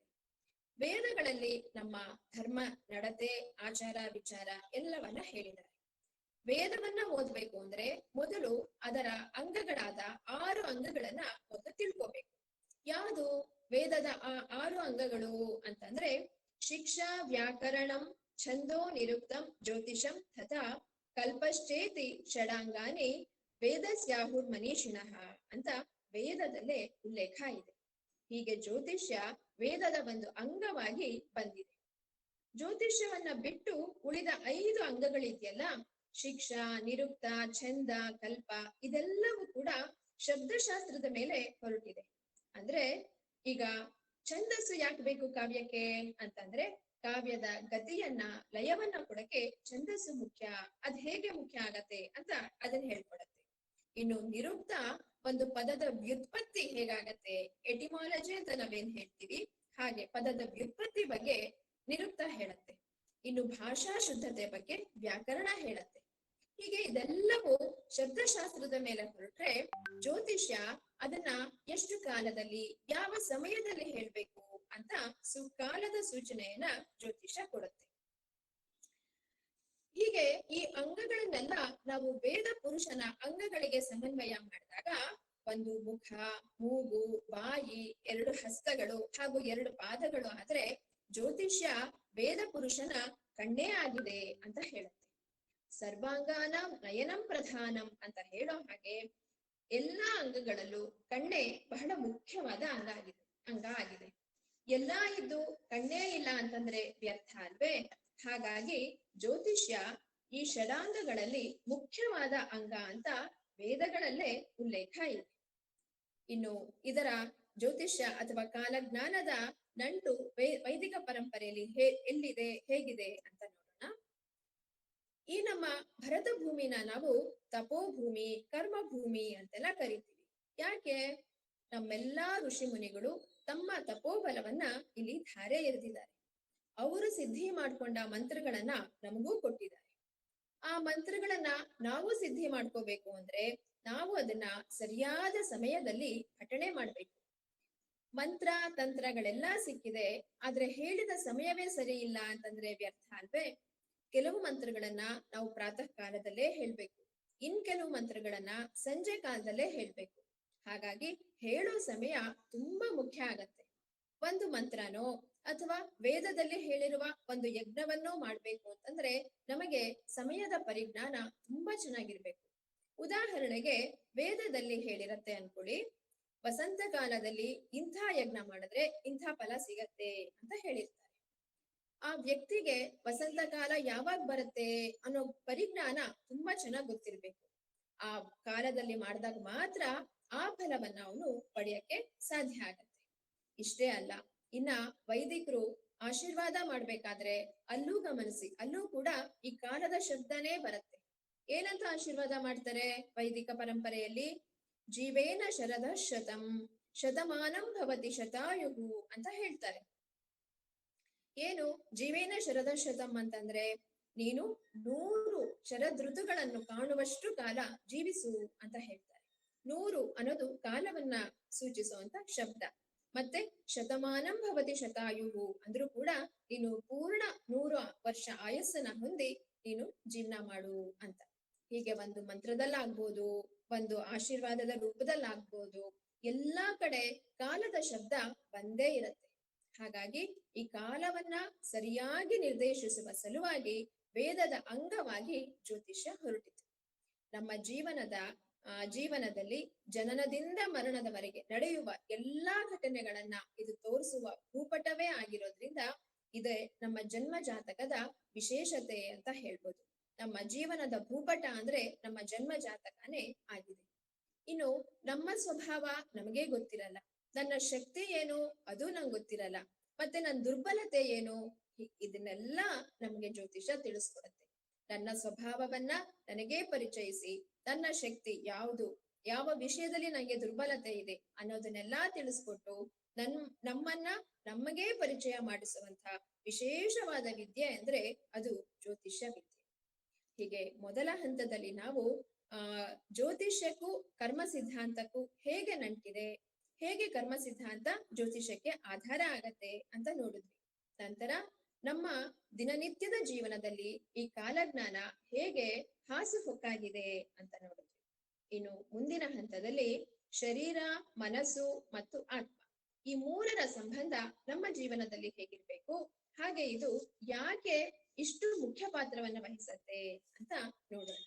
ವೇದಗಳಲ್ಲಿ ನಮ್ಮ ಧರ್ಮ, ನಡತೆ, ಆಚಾರ, ವಿಚಾರ ಎಲ್ಲವನ್ನ ಹೇಳಿದ್ದಾರೆ. ವೇದವನ್ನ ಓದ್ಬೇಕು ಅಂದ್ರೆ ಮೊದಲು ಅದರ ಅಂಗಗಳಾದ 6 ಅಂಗಗಳನ್ನ ಮೊದಲು ತಿಳ್ಕೋಬೇಕು. ಯಾವುದು ವೇದದ ಆ 6 ಅಂಗಗಳು ಅಂತಂದ್ರೆ ಶಿಕ್ಷಾ, ವ್ಯಾಕರಣಂ, ಛಂದೋ, ನಿರುಕ್ತಂ, ಜ್ಯೋತಿಷಂ ತಥಾ ಕಲ್ಪಶ್ಚೇತಿ ಷಡಾಂಗಾನಿ ವೇದಸ್ಯಾಹುರ್ ಮನೀಷಿಣಃ ಅಂತ ವೇದದಲ್ಲೇ ಉಲ್ಲೇಖ ಇದೆ. ಹೀಗೆ ಜ್ಯೋತಿಷ್ಯ ವೇದದ ಒಂದು ಅಂಗವಾಗಿ ಬಂದಿದೆ. ಜ್ಯೋತಿಷ್ಯವನ್ನ ಬಿಟ್ಟು ಉಳಿದ 5 ಅಂಗಗಳಿದೆಯಲ್ಲ, ಶಿಕ್ಷಾ, ನಿರುಕ್ತ, ಛಂದ, ಕಲ್ಪ ಇದೆಲ್ಲವೂ ಕೂಡ ಶಬ್ದಶಾಸ್ತ್ರದ ಮೇಲೆ ಹೊರಟಿದೆ. ಅಂದ್ರೆ ಈಗ ಛಂದಸ್ಸು ಯಾಕೆ ಬೇಕು ಕಾವ್ಯಕ್ಕೆ ಅಂತಂದ್ರೆ ಕಾವ್ಯದ ಗತಿಯನ್ನ, ಲಯವನ್ನ ಕೊಡಕ್ಕೆ ಛಂದಸ್ಸು ಮುಖ್ಯ. ಅದ್ ಹೇಗೆ ಮುಖ್ಯ ಆಗತ್ತೆ ಅಂತ ಅದನ್ನ ಹೇಳ್ಕೊಡತ್ತೆ. ಇನ್ನು ನಿರುಕ್ತ ಒಂದು ಪದದ ವ್ಯುತ್ಪತ್ತಿ ಹೇಗಾಗತ್ತೆ, ಎಟಿಮಾಲಜಿ ಅಂತ ನಾವೇನ್ ಹೇಳ್ತೀವಿ, ಹಾಗೆ ಪದದ ವ್ಯುತ್ಪತ್ತಿ ಬಗ್ಗೆ ನಿರುಕ್ತ ಹೇಳತ್ತೆ. ಇನ್ನು ಭಾಷಾ ಶುದ್ಧತೆ ಬಗ್ಗೆ ವ್ಯಾಕರಣ ಹೇಳತ್ತೆ. ಹೀಗೆ ಇದೆಲ್ಲವೂ ಶಬ್ದಶಾಸ್ತ್ರದ ಮೇಲೆ ಹೊರಟ್ರೆ ಜ್ಯೋತಿಷ್ಯ ಅದನ್ನ ಎಷ್ಟು ಕಾಲದಲ್ಲಿ, ಯಾವ ಸಮಯದಲ್ಲಿ ಹೇಳ್ಬೇಕು ಅಂತ ಕಾಲದ ಸೂಚನೆಯನ್ನ ಜ್ಯೋತಿಷ್ಯ ಕೊಡುತ್ತೆ. ಹೀಗೆ ಈ ಅಂಗಗಳನ್ನೆಲ್ಲ ನಾವು ವೇದ ಪುರುಷನ ಅಂಗಗಳಿಗೆ ಸಮನ್ವಯ ಮಾಡಿದಾಗ ಒಂದು ಮುಖ, ಮೂಗು, ಬಾಯಿ, 2 ಹಸ್ತಗಳು ಹಾಗೂ 2 ಪಾದಗಳು ಆದ್ರೆ ಜ್ಯೋತಿಷ್ಯ ವೇದ ಪುರುಷನ ಕಣ್ಣೇ ಆಗಿದೆ ಅಂತ ಹೇಳುತ್ತೆ. ಸರ್ವಾಂಗಾನ ನಯನಂ ಪ್ರಧಾನಂ ಅಂತ ಹೇಳೋ ಹಾಗೆ ಎಲ್ಲಾ ಅಂಗಗಳಲ್ಲೂ ಕಣ್ಣೇ ಬಹಳ ಮುಖ್ಯವಾದ ಅಂಗ ಆಗಿದೆ. ಎಲ್ಲಾ ಇದ್ದು ಕಣ್ಣೇ ಇಲ್ಲ ಅಂತಂದ್ರೆ ವ್ಯರ್ಥ ಅಲ್ವೇ? ಹಾಗಾಗಿ ಜ್ಯೋತಿಷ್ಯ ಈ ಷಡಾಂಗಗಳಲ್ಲಿ ಮುಖ್ಯವಾದ ಅಂಗ ಅಂತ ವೇದಗಳಲ್ಲೇ ಉಲ್ಲೇಖ ಇದೆ. ಇನ್ನು ಇದರ ಜ್ಯೋತಿಷ್ಯ ಅಥವಾ ಕಾಲಜ್ಞಾನದ ನಂಟು ವೈದಿಕ ಪರಂಪರೆಯಲ್ಲಿ ಎಲ್ಲಿದೆ, ಹೇಗಿದೆ ಅಂತ ನೋಡೋಣ. ಈ ನಮ್ಮ ಭರತ ಭೂಮಿನ ನಾವು ತಪೋಭೂಮಿ, ಕರ್ಮಭೂಮಿ ಅಂತೆಲ್ಲ ಕರಿತೀವಿ. ಯಾಕೆ? ನಮ್ಮೆಲ್ಲಾ ಋಷಿ ಮುನಿಗಳು ತಮ್ಮ ತಪೋಬಲವನ್ನ ಇಲ್ಲಿ ಧಾರೆ ಎರೆದಿದ್ದಾರೆ. ಅವರು ಸಿದ್ಧಿ ಮಾಡ್ಕೊಂಡ ಮಂತ್ರಗಳನ್ನ ನಮಗೂ ಕೊಟ್ಟಿದ್ದಾರೆ. ಆ ಮಂತ್ರಗಳನ್ನ ನಾವು ಸಿದ್ಧಿ ಮಾಡ್ಕೋಬೇಕು ಅಂದ್ರೆ ನಾವು ಅದನ್ನ ಸರಿಯಾದ ಸಮಯದಲ್ಲಿ ಪಠಣೆ ಮಾಡ್ಬೇಕು. ಮಂತ್ರ ತಂತ್ರಗಳೆಲ್ಲ ಸಿಕ್ಕಿದೆ, ಆದ್ರೆ ಹೇಳಿದ ಸಮಯವೇ ಸರಿ ಇಲ್ಲ ಅಂತಂದ್ರೆ ವ್ಯರ್ಥ ಅಲ್ವೇ? ಕೆಲವು ಮಂತ್ರಗಳನ್ನ ನಾವು ಪ್ರಾತಃ ಕಾಲದಲ್ಲೇ ಹೇಳ್ಬೇಕು, ಇನ್ ಕೆಲವು ಮಂತ್ರಗಳನ್ನ ಸಂಜೆ ಕಾಲದಲ್ಲೇ ಹೇಳ್ಬೇಕು. ಹಾಗಾಗಿ ಹೇಳೋ ಸಮಯ ತುಂಬಾ ಮುಖ್ಯ ಆಗತ್ತೆ. ಒಂದು ಮಂತ್ರನೋ ಅಥವಾ ವೇದದಲ್ಲಿ ಹೇಳಿರುವ ಒಂದು ಯಜ್ಞವನ್ನೋ ಮಾಡ್ಬೇಕು ಅಂತಂದ್ರೆ ನಮಗೆ ಸಮಯದ ಪರಿಜ್ಞಾನ ತುಂಬಾ ಚೆನ್ನಾಗಿರ್ಬೇಕು. ಉದಾಹರಣೆಗೆ ವೇದದಲ್ಲಿ ಹೇಳಿರತ್ತೆ ಅನ್ಕೊಳ್ಳಿ, ವಸಂತ ಕಾಲದಲ್ಲಿ ಇಂಥ ಯಜ್ಞ ಮಾಡಿದ್ರೆ ಇಂಥ ಫಲ ಸಿಗತ್ತೆ ಅಂತ ಹೇಳಿರ್ತಾರೆ. ಆ ವ್ಯಕ್ತಿಗೆ ವಸಂತ ಕಾಲ ಯಾವಾಗ ಬರುತ್ತೆ ಅನ್ನೋ ಪರಿಜ್ಞಾನ ತುಂಬಾ ಚೆನ್ನಾಗಿ ಗೊತ್ತಿರ್ಬೇಕು. ಆ ಕಾಲದಲ್ಲಿ ಮಾಡಿದಾಗ ಮಾತ್ರ ಆ ಫಲವನ್ನ ಅವನು ಪಡೆಯಕ್ಕೆ ಸಾಧ್ಯ ಆಗತ್ತೆ. ಇಷ್ಟೇ ಅಲ್ಲ, ಇನ್ನ ವೈದಿಕರು ಆಶೀರ್ವಾದ ಮಾಡ್ಬೇಕಾದ್ರೆ ಅಲ್ಲೂ ಗಮನಿಸಿ, ಅಲ್ಲೂ ಕೂಡ ಈ ಕಾಲದ ಶಬ್ದನೇ ಬರುತ್ತೆ. ಏನಂತ ಆಶೀರ್ವಾದ ಮಾಡ್ತಾರೆ ವೈದಿಕ ಪರಂಪರೆಯಲ್ಲಿ? ಜೀವೇನ ಶರದ ಶತಂ ಶತಮಾನಂ ಭವತಿ ಶತಾಯುಹು ಅಂತ ಹೇಳ್ತಾರೆ. ಏನು ಜೀವೇನ ಶರದ ಶತಂ ಅಂತಂದ್ರೆ ನೀನು 100 ಶರದೃತುಗಳನ್ನು ಕಾಣುವಷ್ಟು ಕಾಲ ಜೀವಿಸು ಅಂತ ಹೇಳ್ತಾರೆ. 100 ಅನ್ನೋದು ಕಾಲವನ್ನ ಸೂಚಿಸುವಂತ ಶಬ್ದ. ಮತ್ತೆ ಶತಮಾನಂ ಭವತಿ ಶತಾಯುಹು ಅಂದ್ರೂ ಕೂಡ ನೀನು ಪೂರ್ಣ 100 ವರ್ಷ ಆಯಸ್ಸನ್ನ ಹೊಂದಿ ನೀನು ಜೀವನ ಮಾಡು ಅಂತ. ಹೀಗೆ ಒಂದು ಮಂತ್ರದಲ್ಲಾಗ್ಬೋದು, ಒಂದು ಆಶೀರ್ವಾದದ ರೂಪದಲ್ಲಾಗ್ಬೋದು, ಎಲ್ಲಾ ಕಡೆ ಕಾಲದ ಶಬ್ದ ಬಂದೇ ಇರತ್ತೆ. ಹಾಗಾಗಿ ಈ ಕಾಲವನ್ನ ಸರಿಯಾಗಿ ನಿರ್ದೇಶಿಸುವ ಸಲುವಾಗಿ ವೇದದ ಅಂಗವಾಗಿ ಜ್ಯೋತಿಷ್ಯ ಹೊರಟಿತು. ನಮ್ಮ ಜೀವನದಲ್ಲಿ ಜನನದಿಂದ ಮರಣದವರೆಗೆ ನಡೆಯುವ ಎಲ್ಲಾ ಘಟನೆಗಳನ್ನ ಇದು ತೋರಿಸುವ ಭೂಪಟವೇ ಆಗಿರೋದ್ರಿಂದ ಇದೇ ನಮ್ಮ ಜನ್ಮ ಜಾತಕದ ವಿಶೇಷತೆ ಅಂತ ಹೇಳ್ಬೋದು. ನಮ್ಮ ಜೀವನದ ಭೂಪಟ ಅಂದ್ರೆ ನಮ್ಮ ಜನ್ಮ ಜಾತಕನೇ ಆಗಿದೆ. ಇನ್ನು ನಮ್ಮ ಸ್ವಭಾವ ನಮಗೆ ಗೊತ್ತಿರಲ್ಲ, ನನ್ನ ಶಕ್ತಿ ಏನು ಅದು ನಂಗೆ ಗೊತ್ತಿರಲ್ಲ, ಮತ್ತೆ ನನ್ನ ದುರ್ಬಲತೆ ಏನು, ಇದನ್ನೆಲ್ಲ ನಮ್ಗೆ ಜ್ಯೋತಿಷ ತಿಳಿಸ್ಕೊಡುತ್ತೆ. ನನ್ನ ಸ್ವಭಾವವನ್ನ ನನಗೇ ಪರಿಚಯಿಸಿ ನನ್ನ ಶಕ್ತಿ ಯಾವುದು, ಯಾವ ವಿಷಯದಲ್ಲಿ ನನಗೆ ದುರ್ಬಲತೆ ಇದೆ ಅನ್ನೋದನ್ನೆಲ್ಲ ತಿಳಿಸ್ಕೊಟ್ಟು ನಮ್ಮನ್ನ ನಮಗೇ ಪರಿಚಯ ಮಾಡಿಸುವಂತ ವಿಶೇಷವಾದ ವಿದ್ಯೆ ಅಂದ್ರೆ ಅದು ಜ್ಯೋತಿಷ್ಯ ವಿದ್ಯೆ. ಹೀಗೆ ಮೊದಲ ಹಂತದಲ್ಲಿ ನಾವು ಜ್ಯೋತಿಷ್ಯಕ್ಕೂ ಕರ್ಮ ಸಿದ್ಧಾಂತಕ್ಕೂ ಹೇಗೆ ನಂಟಿದೆ, ಹೇಗೆ ಕರ್ಮ ಸಿದ್ಧಾಂತ ಜ್ಯೋತಿಷ್ಯಕ್ಕೆ ಆಧಾರ ಆಗತ್ತೆ ಅಂತ ನೋಡಿದ್ವಿ. ನಂತರ ನಮ್ಮ ದಿನನಿತ್ಯದ ಜೀವನದಲ್ಲಿ ಈ ಕಾಲಜ್ಞಾನ ಹೇಗೆ ಹಾಸುಹೊಕ್ಕಾಗಿದೆ ಅಂತ ನೋಡಿದ್ವಿ. ಇನ್ನು ಮುಂದಿನ ಹಂತದಲ್ಲಿ ಶರೀರ, ಮನಸ್ಸು ಮತ್ತು ಆತ್ಮ ಈ ಮೂರರ ಸಂಬಂಧ ನಮ್ಮ ಜೀವನದಲ್ಲಿ ಹೇಗಿರ್ಬೇಕು, ಹಾಗೆ ಇದು ಯಾಕೆ ಇಷ್ಟು ಮುಖ್ಯ ಪಾತ್ರವನ್ನ ವಹಿಸತ್ತೆ ಅಂತ ನೋಡೋಣ.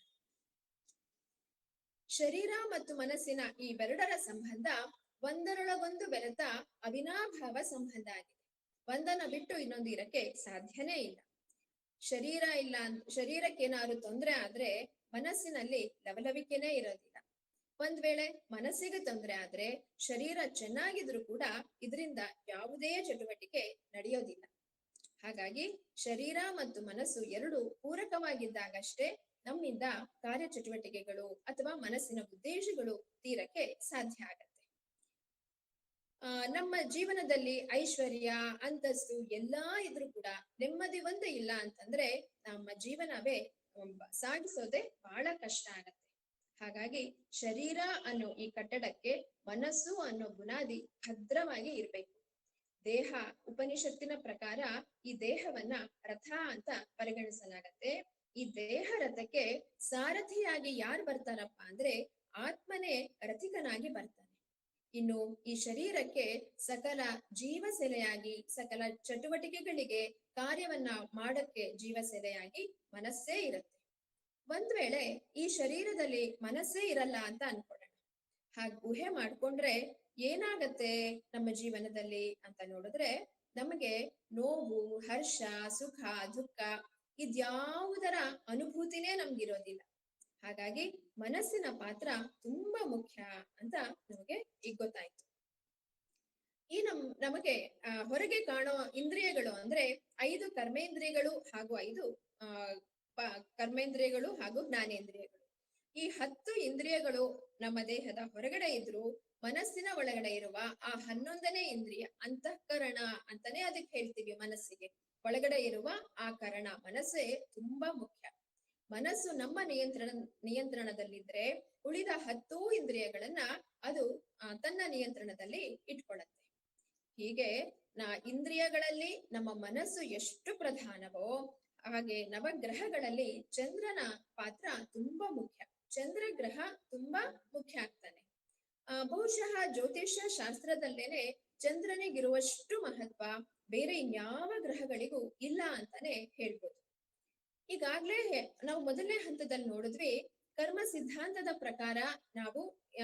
ಶರೀರ ಮತ್ತು ಮನಸ್ಸಿನ ಈ ಬೆರಡರ ಸಂಬಂಧ ಒಂದರೊಳಗೊಂದು ಬೆರೆತ ಅವಿನಾಭಾವ ಸಂಬಂಧ ಆಗಿದೆ. ಒಂದನ್ನ ಬಿಟ್ಟು ಇನ್ನೊಂದು ಇರಕ್ಕೆ ಸಾಧ್ಯನೇ ಇಲ್ಲ. ಶರೀರಕ್ಕೆ ಏನಾದ್ರು ತೊಂದರೆ ಆದ್ರೆ ಮನಸ್ಸಿನಲ್ಲಿ ಲವಲವಿಕೆನೇ ಇರೋದಿಲ್ಲ. ಒಂದ್ ವೇಳೆ ಮನಸ್ಸಿಗೆ ತೊಂದರೆ ಆದ್ರೆ ಶರೀರ ಚೆನ್ನಾಗಿದ್ರು ಕೂಡ ಇದರಿಂದ ಯಾವುದೇ ಚಟುವಟಿಕೆ ನಡೆಯೋದಿಲ್ಲ. ಹಾಗಾಗಿ ಶರೀರ ಮತ್ತು ಮನಸ್ಸು ಎರಡು ಪೂರಕವಾಗಿದ್ದಾಗಷ್ಟೇ ನಮ್ಮಿಂದ ಕಾರ್ಯಚಟುವಟಿಕೆಗಳು ಅಥವಾ ಮನಸ್ಸಿನ ಉದ್ದೇಶಗಳು ತೀರಕ್ಕೆ ಸಾಧ್ಯ ಆಗತ್ತೆ. ನಮ್ಮ ಜೀವನದಲ್ಲಿ ಐಶ್ವರ್ಯ, ಅಂತಸ್ತು ಎಲ್ಲಾ ಇದ್ರೂ ಕೂಡ ನೆಮ್ಮದಿ ಒಂದೇ ಇಲ್ಲ ಅಂತಂದ್ರೆ ನಮ್ಮ ಜೀವನವೇ ಸಾಗಿಸೋದೆ ಬಹಳ ಕಷ್ಟ ಆಗತ್ತೆ. ಹಾಗಾಗಿ ಶರೀರ ಅನ್ನೋ ಈ ಕಟ್ಟಡಕ್ಕೆ ಮನಸ್ಸು ಅನ್ನೋ ಬುನಾದಿ ಭದ್ರವಾಗಿ ಇರ್ಬೇಕು. ದೇಹ, ಉಪನಿಷತ್ತಿನ ಪ್ರಕಾರ ಈ ದೇಹವನ್ನ ರಥ ಅಂತ ಪರಿಗಣಿಸಲಾಗತ್ತೆ. ಈ ದೇಹ ರಥಕ್ಕೆ ಸಾರಥಿಯಾಗಿ ಯಾರು ಬರ್ತಾರಪ್ಪ ಅಂದ್ರೆ ಆತ್ಮನೇ ರಥಿಕನಾಗಿ ಬರ್ತಾನೆ. ಇನ್ನು ಈ ಶರೀರಕ್ಕೆ ಸಕಲ ಜೀವಸೆಲೆಯಾಗಿ, ಸಕಲ ಚಟುವಟಿಕೆಗಳಿಗೆ ಕಾರ್ಯವನ್ನ ಮಾಡಕ್ಕೆ ಜೀವಸೆಲೆಯಾಗಿ ಮನಸ್ಸೇ ಇರುತ್ತೆ. ಒಂದ್ ವೇಳೆ ಈ ಶರೀರದಲ್ಲಿ ಮನಸ್ಸೇ ಇರಲ್ಲ ಅಂತ ಅನ್ಕೊಳ್ಳೋಣ. ಹಾಗೆ ಊಹೆ ಮಾಡ್ಕೊಂಡ್ರೆ ಏನಾಗತ್ತೆ ನಮ್ಮ ಜೀವನದಲ್ಲಿ ಅಂತ ನೋಡಿದ್ರೆ ನಮಗೆ ನೋವು, ಹರ್ಷ, ಸುಖ, ದುಃಖ ಇದ್ಯಾವುದರ ಅನುಭೂತಿನೇ ನಮ್ಗಿರೋದಿಲ್ಲ. ಹಾಗಾಗಿ ಮನಸ್ಸಿನ ಪಾತ್ರ ತುಂಬಾ ಮುಖ್ಯ ಅಂತ ನಮಗೆ ಈಗ ಗೊತ್ತಾಯ್ತು. ಈ ನಮಗೆ ಹೊರಗೆ ಕಾಣೋ ಇಂದ್ರಿಯಗಳು ಅಂದ್ರೆ 5 ಕರ್ಮೇಂದ್ರಿಯಗಳು ಹಾಗೂ 5 ಕರ್ಮೇಂದ್ರಿಯಗಳು ಹಾಗೂ ಜ್ಞಾನೇಂದ್ರಿಯಗಳು. ಈ 10 ಇಂದ್ರಿಯಗಳು ನಮ್ಮ ದೇಹದ ಹೊರಗಡೆ ಇದ್ರು ಮನಸ್ಸಿನ ಒಳಗಡೆ ಇರುವ ಆ 11ನೇ ಇಂದ್ರಿಯ ಅಂತಃಕರಣ ಅಂತಾನೆ ಅದಕ್ಕೆ ಹೇಳ್ತೀವಿ. ಮನಸ್ಸಿಗೆ ಒಳಗಡೆ ಇರುವ ಆ ಕರಣ ಮನಸ್ಸೇ ತುಂಬಾ ಮುಖ್ಯ. ಮನಸ್ಸು ನಮ್ಮ ನಿಯಂತ್ರಣದಲ್ಲಿದ್ರೆ ಉಳಿದ 10 ಇಂದ್ರಿಯಗಳನ್ನ ಅದು ತನ್ನ ನಿಯಂತ್ರಣದಲ್ಲಿ ಇಟ್ಕೊಳ್ಳುತ್ತೆ. ಹೀಗೆ ಇಂದ್ರಿಯಗಳಲ್ಲಿ ನಮ್ಮ ಮನಸ್ಸು ಎಷ್ಟು ಪ್ರಧಾನವೋ ಹಾಗೆ ನವಗ್ರಹಗಳಲ್ಲಿ ಚಂದ್ರನ ಪಾತ್ರ ತುಂಬಾ ಮುಖ್ಯ. ಚಂದ್ರಗ್ರಹ ತುಂಬಾ ಮುಖ್ಯ ಆಗ್ತಾನೆ. ಬಹುಶಃ ಜ್ಯೋತಿಷ್ಯ ಶಾಸ್ತ್ರದಲ್ಲೇನೆ ಚಂದ್ರನಿಗಿರುವಷ್ಟು ಮಹತ್ವ ಬೇರೆ ಇನ್ಯಾವ ಗ್ರಹಗಳಿಗೂ ಇಲ್ಲ ಅಂತಾನೆ ಹೇಳ್ಬೋದು. ಈಗಾಗ್ಲೇ ನಾವು ಮೊದಲನೇ ಹಂತದಲ್ಲಿ ನೋಡಿದ್ವಿ, ಕರ್ಮ ಸಿದ್ಧಾಂತದ ಪ್ರಕಾರ ನಾವು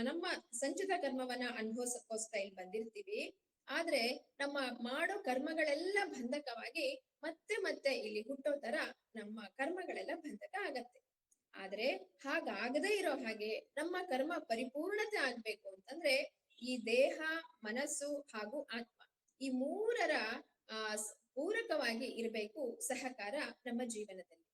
ನಮ್ಮ ಸಂಚಿತ ಕರ್ಮವನ್ನ ಅನುಭವಿಸೋಕೋಸ್ಕರ ಇಲ್ಲಿ ಬಂದಿರ್ತೀವಿ. ಆದ್ರೆ ನಮ್ಮ ಮಾಡೋ ಕರ್ಮಗಳೆಲ್ಲ ಬಂಧಕವಾಗಿ ಮತ್ತೆ ಮತ್ತೆ ಇಲ್ಲಿ ಹುಟ್ಟೋ ತರ ನಮ್ಮ ಕರ್ಮಗಳೆಲ್ಲ ಬಂಧಕ ಆಗತ್ತೆ. ಆದ್ರೆ ಹಾಗಾಗದೇ ಇರೋ ಹಾಗೆ ನಮ್ಮ ಕರ್ಮ ಪರಿಪೂರ್ಣತೆ ಆಗ್ಬೇಕು ಅಂತಂದ್ರೆ ಈ ದೇಹ, ಮನಸ್ಸು ಹಾಗೂ ಆತ್ಮ ಈ ಮೂರರ ಪೂರಕವಾಗಿ ಇರಬೇಕು ಸಹಕಾರ ನಮ್ಮ ಜೀವನದಲ್ಲಿ.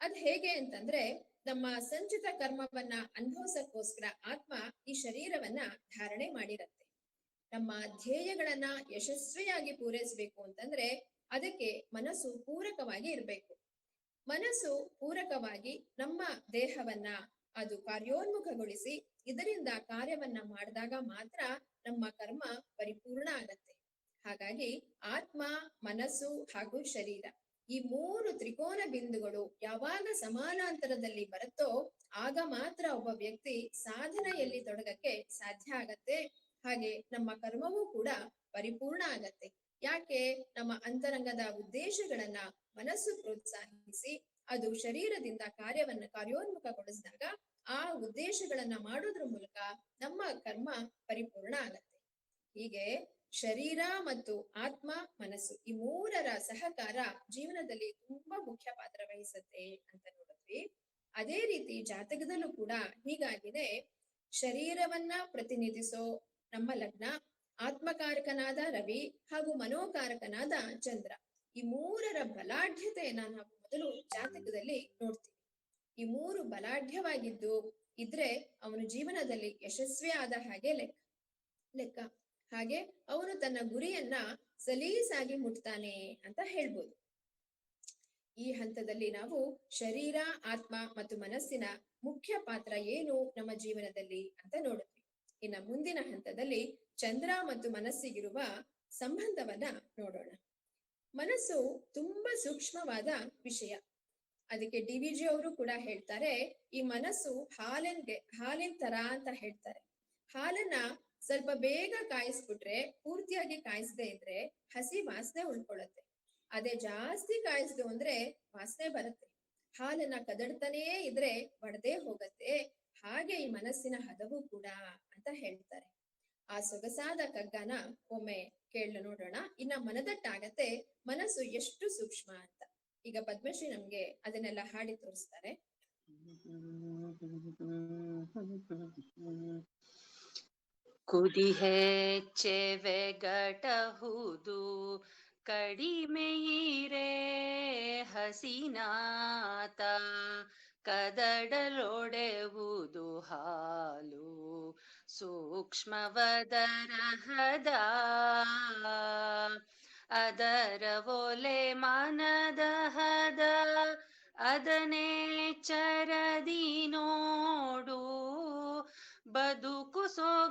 ಅದ್ ಹೇಗೆ ಅಂತಂದ್ರೆ ನಮ್ಮ ಸಂಚಿತ ಕರ್ಮವನ್ನ ಅನುಭವಿಸಕ್ಕೋಸ್ಕರ ಆತ್ಮ ಈ ಶರೀರವನ್ನ ಧಾರಣೆ ಮಾಡಿರತ್ತೆ. ನಮ್ಮ ಧ್ಯೇಯಗಳನ್ನ ಯಶಸ್ವಿಯಾಗಿ ಪೂರೈಸಬೇಕು ಅಂತಂದ್ರೆ ಅದಕ್ಕೆ ಮನಸ್ಸು ಪೂರಕವಾಗಿ ಇರ್ಬೇಕು. ಮನಸ್ಸು ಪೂರಕವಾಗಿ ನಮ್ಮ ದೇಹವನ್ನ ಅದು ಕಾರ್ಯೋನ್ಮುಖಗೊಳಿಸಿ ಇದರಿಂದ ಕಾರ್ಯವನ್ನ ಮಾಡಿದಾಗ ಮಾತ್ರ ನಮ್ಮ ಕರ್ಮ ಪರಿಪೂರ್ಣ ಆಗತ್ತೆ. ಹಾಗಾಗಿ ಆತ್ಮ, ಮನಸ್ಸು ಹಾಗೂ ಶರೀರ ಈ 3 ತ್ರಿಕೋನ ಬಿಂದುಗಳು ಯಾವಾಗ ಸಮಾನಾಂತರದಲ್ಲಿ ಬರುತ್ತೋ ಆಗ ಮಾತ್ರ ಒಬ್ಬ ವ್ಯಕ್ತಿ ಸಾಧನೆಯಲ್ಲಿ ತೊಡಗಕ್ಕೆ ಸಾಧ್ಯ ಆಗತ್ತೆ. ಹಾಗೆ ನಮ್ಮ ಕರ್ಮವೂ ಕೂಡ ಪರಿಪೂರ್ಣ ಆಗತ್ತೆ. ಯಾಕೆ? ನಮ್ಮ ಅಂತರಂಗದ ಉದ್ದೇಶಗಳನ್ನ ಮನಸ್ಸು ಪ್ರೋತ್ಸಾಹಿಸಿ ಅದು ಶರೀರದಿಂದ ಕಾರ್ಯೋನ್ಮುಖಗೊಳಿಸಿದಾಗ ಆ ಉದ್ದೇಶಗಳನ್ನ ಮಾಡೋದ್ರ ಮೂಲಕ ನಮ್ಮ ಕರ್ಮ ಪರಿಪೂರ್ಣ ಆಗತ್ತೆ. ಹೀಗೆ ಶರೀರ ಮತ್ತು ಆತ್ಮ, ಮನಸ್ಸು ಈ 3ರ ಸಹಕಾರ ಜೀವನದಲ್ಲಿ ತುಂಬಾ ಮುಖ್ಯ ಪಾತ್ರ ವಹಿಸುತ್ತೆ ಅಂತ ನೋಡಿದ್ವಿ. ಅದೇ ರೀತಿ ಜಾತಕದಲ್ಲೂ ಕೂಡ ಹೀಗಾಗಿದೆ. ಶರೀರವನ್ನ ಪ್ರತಿನಿಧಿಸೋ ನಮ್ಮ ಲಗ್ನ, ಆತ್ಮಕಾರಕನಾದ ರವಿ ಹಾಗೂ ಮನೋಕಾರಕನಾದ ಚಂದ್ರ ಈ 3ರ ಬಲಾಢ್ಯತೆಯನ್ನ ನಾವು ಮೊದಲು ಜಾತಕದಲ್ಲಿ ನೋಡ್ತೀವಿ. ಈ 3 ಬಲಾಢ್ಯವಾಗಿದ್ದು ಇದ್ರೆ ಅವನು ಜೀವನದಲ್ಲಿ ಯಶಸ್ವಿ ಆದ ಹಾಗೆ ಲೆಕ್ಕ. ಹಾಗೆ ಅವನು ತನ್ನ ಗುರಿಯನ್ನ ಸಲೀಸಾಗಿ ಮುಟ್ತಾನೆ ಅಂತ ಹೇಳ್ಬೋದು. ಈ ಹಂತದಲ್ಲಿ ನಾವು ಶರೀರ, ಆತ್ಮ ಮತ್ತು ಮನಸ್ಸಿನ ಮುಖ್ಯ ಪಾತ್ರ ಏನು ನಮ್ಮ ಜೀವನದಲ್ಲಿ ಅಂತ ನೋಡಿದ್ವಿ. ಇನ್ನ ಮುಂದಿನ ಹಂತದಲ್ಲಿ ಚಂದ್ರ ಮತ್ತು ಮನಸ್ಸಿಗಿರುವ ಸಂಬಂಧವನ್ನ ನೋಡೋಣ. ಮನಸ್ಸು ತುಂಬಾ ಸೂಕ್ಷ್ಮವಾದ ವಿಷಯ. ಅದಕ್ಕೆ DVG ಅವರು ಕೂಡ ಹೇಳ್ತಾರೆ, ಈ ಮನಸ್ಸು ಹಾಲಿನ ತರ ಅಂತ ಹೇಳ್ತಾರೆ. ಹಾಲನ್ನ ಸ್ವಲ್ಪ ಬೇಗ ಕಾಯಿಸ್ಬಿಟ್ರೆ, ಪೂರ್ತಿಯಾಗಿ ಕಾಯಿಸದೇ ಇದ್ರೆ ಹಸಿ ವಾಸನೆ ಉಳ್ಕೊಳ್ಳುತ್ತೆ. ಅದೇ ಜಾಸ್ತಿ ಕಾಯಿಸ್ದು ಅಂದ್ರೆ ವಾಸನೆ ಬರುತ್ತೆ. ಹಾಲನ್ನ ಕದಡ್ತಾನೇ ಇದ್ರೆ ಒಡೆದೇ ಹೋಗತ್ತೆ. ಹಾಗೆ ಈ ಮನಸ್ಸಿನ ಹದವು ಕೂಡ ಅಂತ ಹೇಳ್ತಾರೆ. ಆ ಸೊಗಸಾದ ಕಗ್ಗನ ಒಮ್ಮೆ ಕೇಳ ನೋಡೋಣ. ಇನ್ನ ಮನದಟ್ಟಾಗತ್ತೆ ಮನಸ್ಸು ಎಷ್ಟು ಸೂಕ್ಷ್ಮ ಅಂತ. ಈಗ ಪದ್ಮಶ್ರೀ ನಮ್ಗೆ ಅದನ್ನೆಲ್ಲ ಹಾಡಿ ತೋರಿಸ್ತಾರೆ. ಕುದಿ ಹೆಚ್ಚೆವೆಗಟಹುದು ಕಡಿಮೆಯಿರೆ ಹಸಿನಾತ ಕದಡಲೊಡೆವುದು ಹಾಲು ಸೂಕ್ಷ್ಮವದರಹದ ಅದರ ಒಲೆ ಮನದಹದ ಅದನೇ ಚರದಿ ನೋಡು ಬದುಕು ಸೊಗಹದದಿಂದ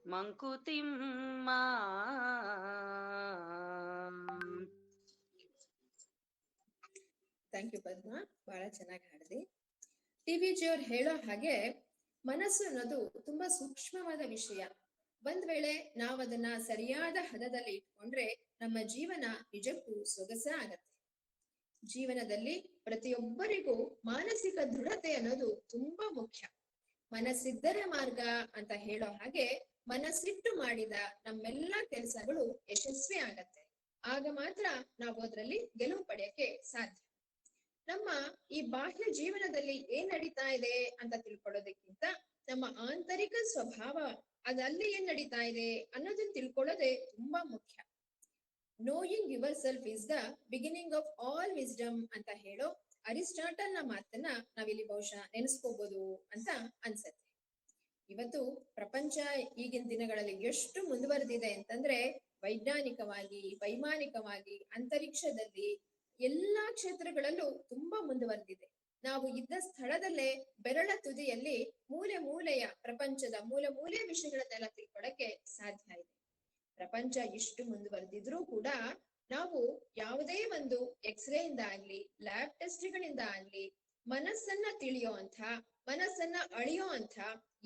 ಮಂಕುತಿಮ್ಮ. ಥ್ಯಾಂಕ್ ಯು ಪದ್ಮ, ಬಹಳ ಚೆನ್ನಾಗಿ ಹಾಡಿದ್ರಿ. DVG ಅವ್ರು ಹೇಳೋ ಹಾಗೆ ಮನಸ್ಸು ಅನ್ನೋದು ತುಂಬಾ ಸೂಕ್ಷ್ಮವಾದ ವಿಷಯ. ಒಂದ್ ವೇಳೆ ನಾವ್ ಅದನ್ನ ಸರಿಯಾದ ಹದದಲ್ಲಿ ಇಟ್ಕೊಂಡ್ರೆ ನಮ್ಮ ಜೀವನ ನಿಜಕ್ಕೂ ಸೊಗಸ ಆಗತ್ತೆ. ಜೀವನದಲ್ಲಿ ಪ್ರತಿಯೊಬ್ಬರಿಗೂ ಮಾನಸಿಕ ದೃಢತೆ ಅನ್ನೋದು ತುಂಬಾ ಮುಖ್ಯ. ಮನಸ್ಸಿದ್ದರೆ ಮಾರ್ಗ ಅಂತ ಹೇಳೋ ಹಾಗೆ ಮನಸ್ಸಿಟ್ಟು ಮಾಡಿದ ನಮ್ಮೆಲ್ಲಾ ಕೆಲಸಗಳು ಯಶಸ್ವಿ ಆಗತ್ತೆ. ಆಗ ಮಾತ್ರ ನಾವು ಅದರಲ್ಲಿ ಗೆಲುವು ಪಡೆಯಕ್ಕೆ ಸಾಧ್ಯ. ನಮ್ಮ ಈ ಬಾಹ್ಯ ಜೀವನದಲ್ಲಿ ಏನ್ ನಡೀತಾ ಇದೆ ಅಂತ ತಿಳ್ಕೊಳ್ಳೋದಕ್ಕಿಂತ ನಮ್ಮ ಆಂತರಿಕ ಸ್ವಭಾವ ಅದಲ್ಲಿ ಏನ್ ನಡೀತಾ ಇದೆ ಅನ್ನೋದನ್ನ ತಿಳ್ಕೊಳ್ಳೋದೇ ತುಂಬಾ ಮುಖ್ಯ. Knowing your self is the beginning of all wisdom ಅಂತ ಹೇಳೋ ಅರಿಸ್ಟಾಟಲ್ ನ ಮಾತನ್ನ ನಾವಿಲ್ಲಿ ಬಹುಶಃ ನೆನೆಸ್ಕೋಬಹುದು ಅಂತ ಅನ್ಸತ್ತೆ. ಇವತ್ತು ಪ್ರಪಂಚ ಈಗಿನ ದಿನಗಳಲ್ಲಿ ಎಷ್ಟು ಮುಂದುವರೆದಿದೆ ಅಂತಂದ್ರೆ ವೈಜ್ಞಾನಿಕವಾಗಿ, ವೈಮಾನಿಕವಾಗಿ, ಅಂತರಿಕ್ಷದಲ್ಲಿ ಎಲ್ಲಾ ಕ್ಷೇತ್ರಗಳಲ್ಲೂ ತುಂಬಾ ಮುಂದುವರೆದಿದೆ. ನಾವು ಇದ್ದ ಸ್ಥಳದಲ್ಲೇ ಬೆರಳ ತುದಿಯಲ್ಲಿ ಮೂಲೆ ಮೂಲೆಯ ಪ್ರಪಂಚದ ಮೂಲೆ ಮೂಲೆಯ ವಿಷಯಗಳನ್ನೆಲ್ಲ ತಿಳ್ಕೊಳಕ್ಕೆ ಸಾಧ್ಯ ಇದೆ. ಪ್ರಪಂಚ ಇಷ್ಟು ಮುಂದುವರೆದಿದ್ರೂ ಕೂಡ ನಾವು ಯಾವುದೇ ಒಂದು ಎಕ್ಸ್ರೇ ಇಂದ ಆಗ್ಲಿ, ಲ್ಯಾಬ್ ಟೆಸ್ಟ್ಗಳಿಂದ ಆಗ್ಲಿ ಮನಸ್ಸನ್ನ ತಿಳಿಯೋ ಅಂತ, ಮನಸ್ಸನ್ನ ಅಳಿಯೋ ಅಂತ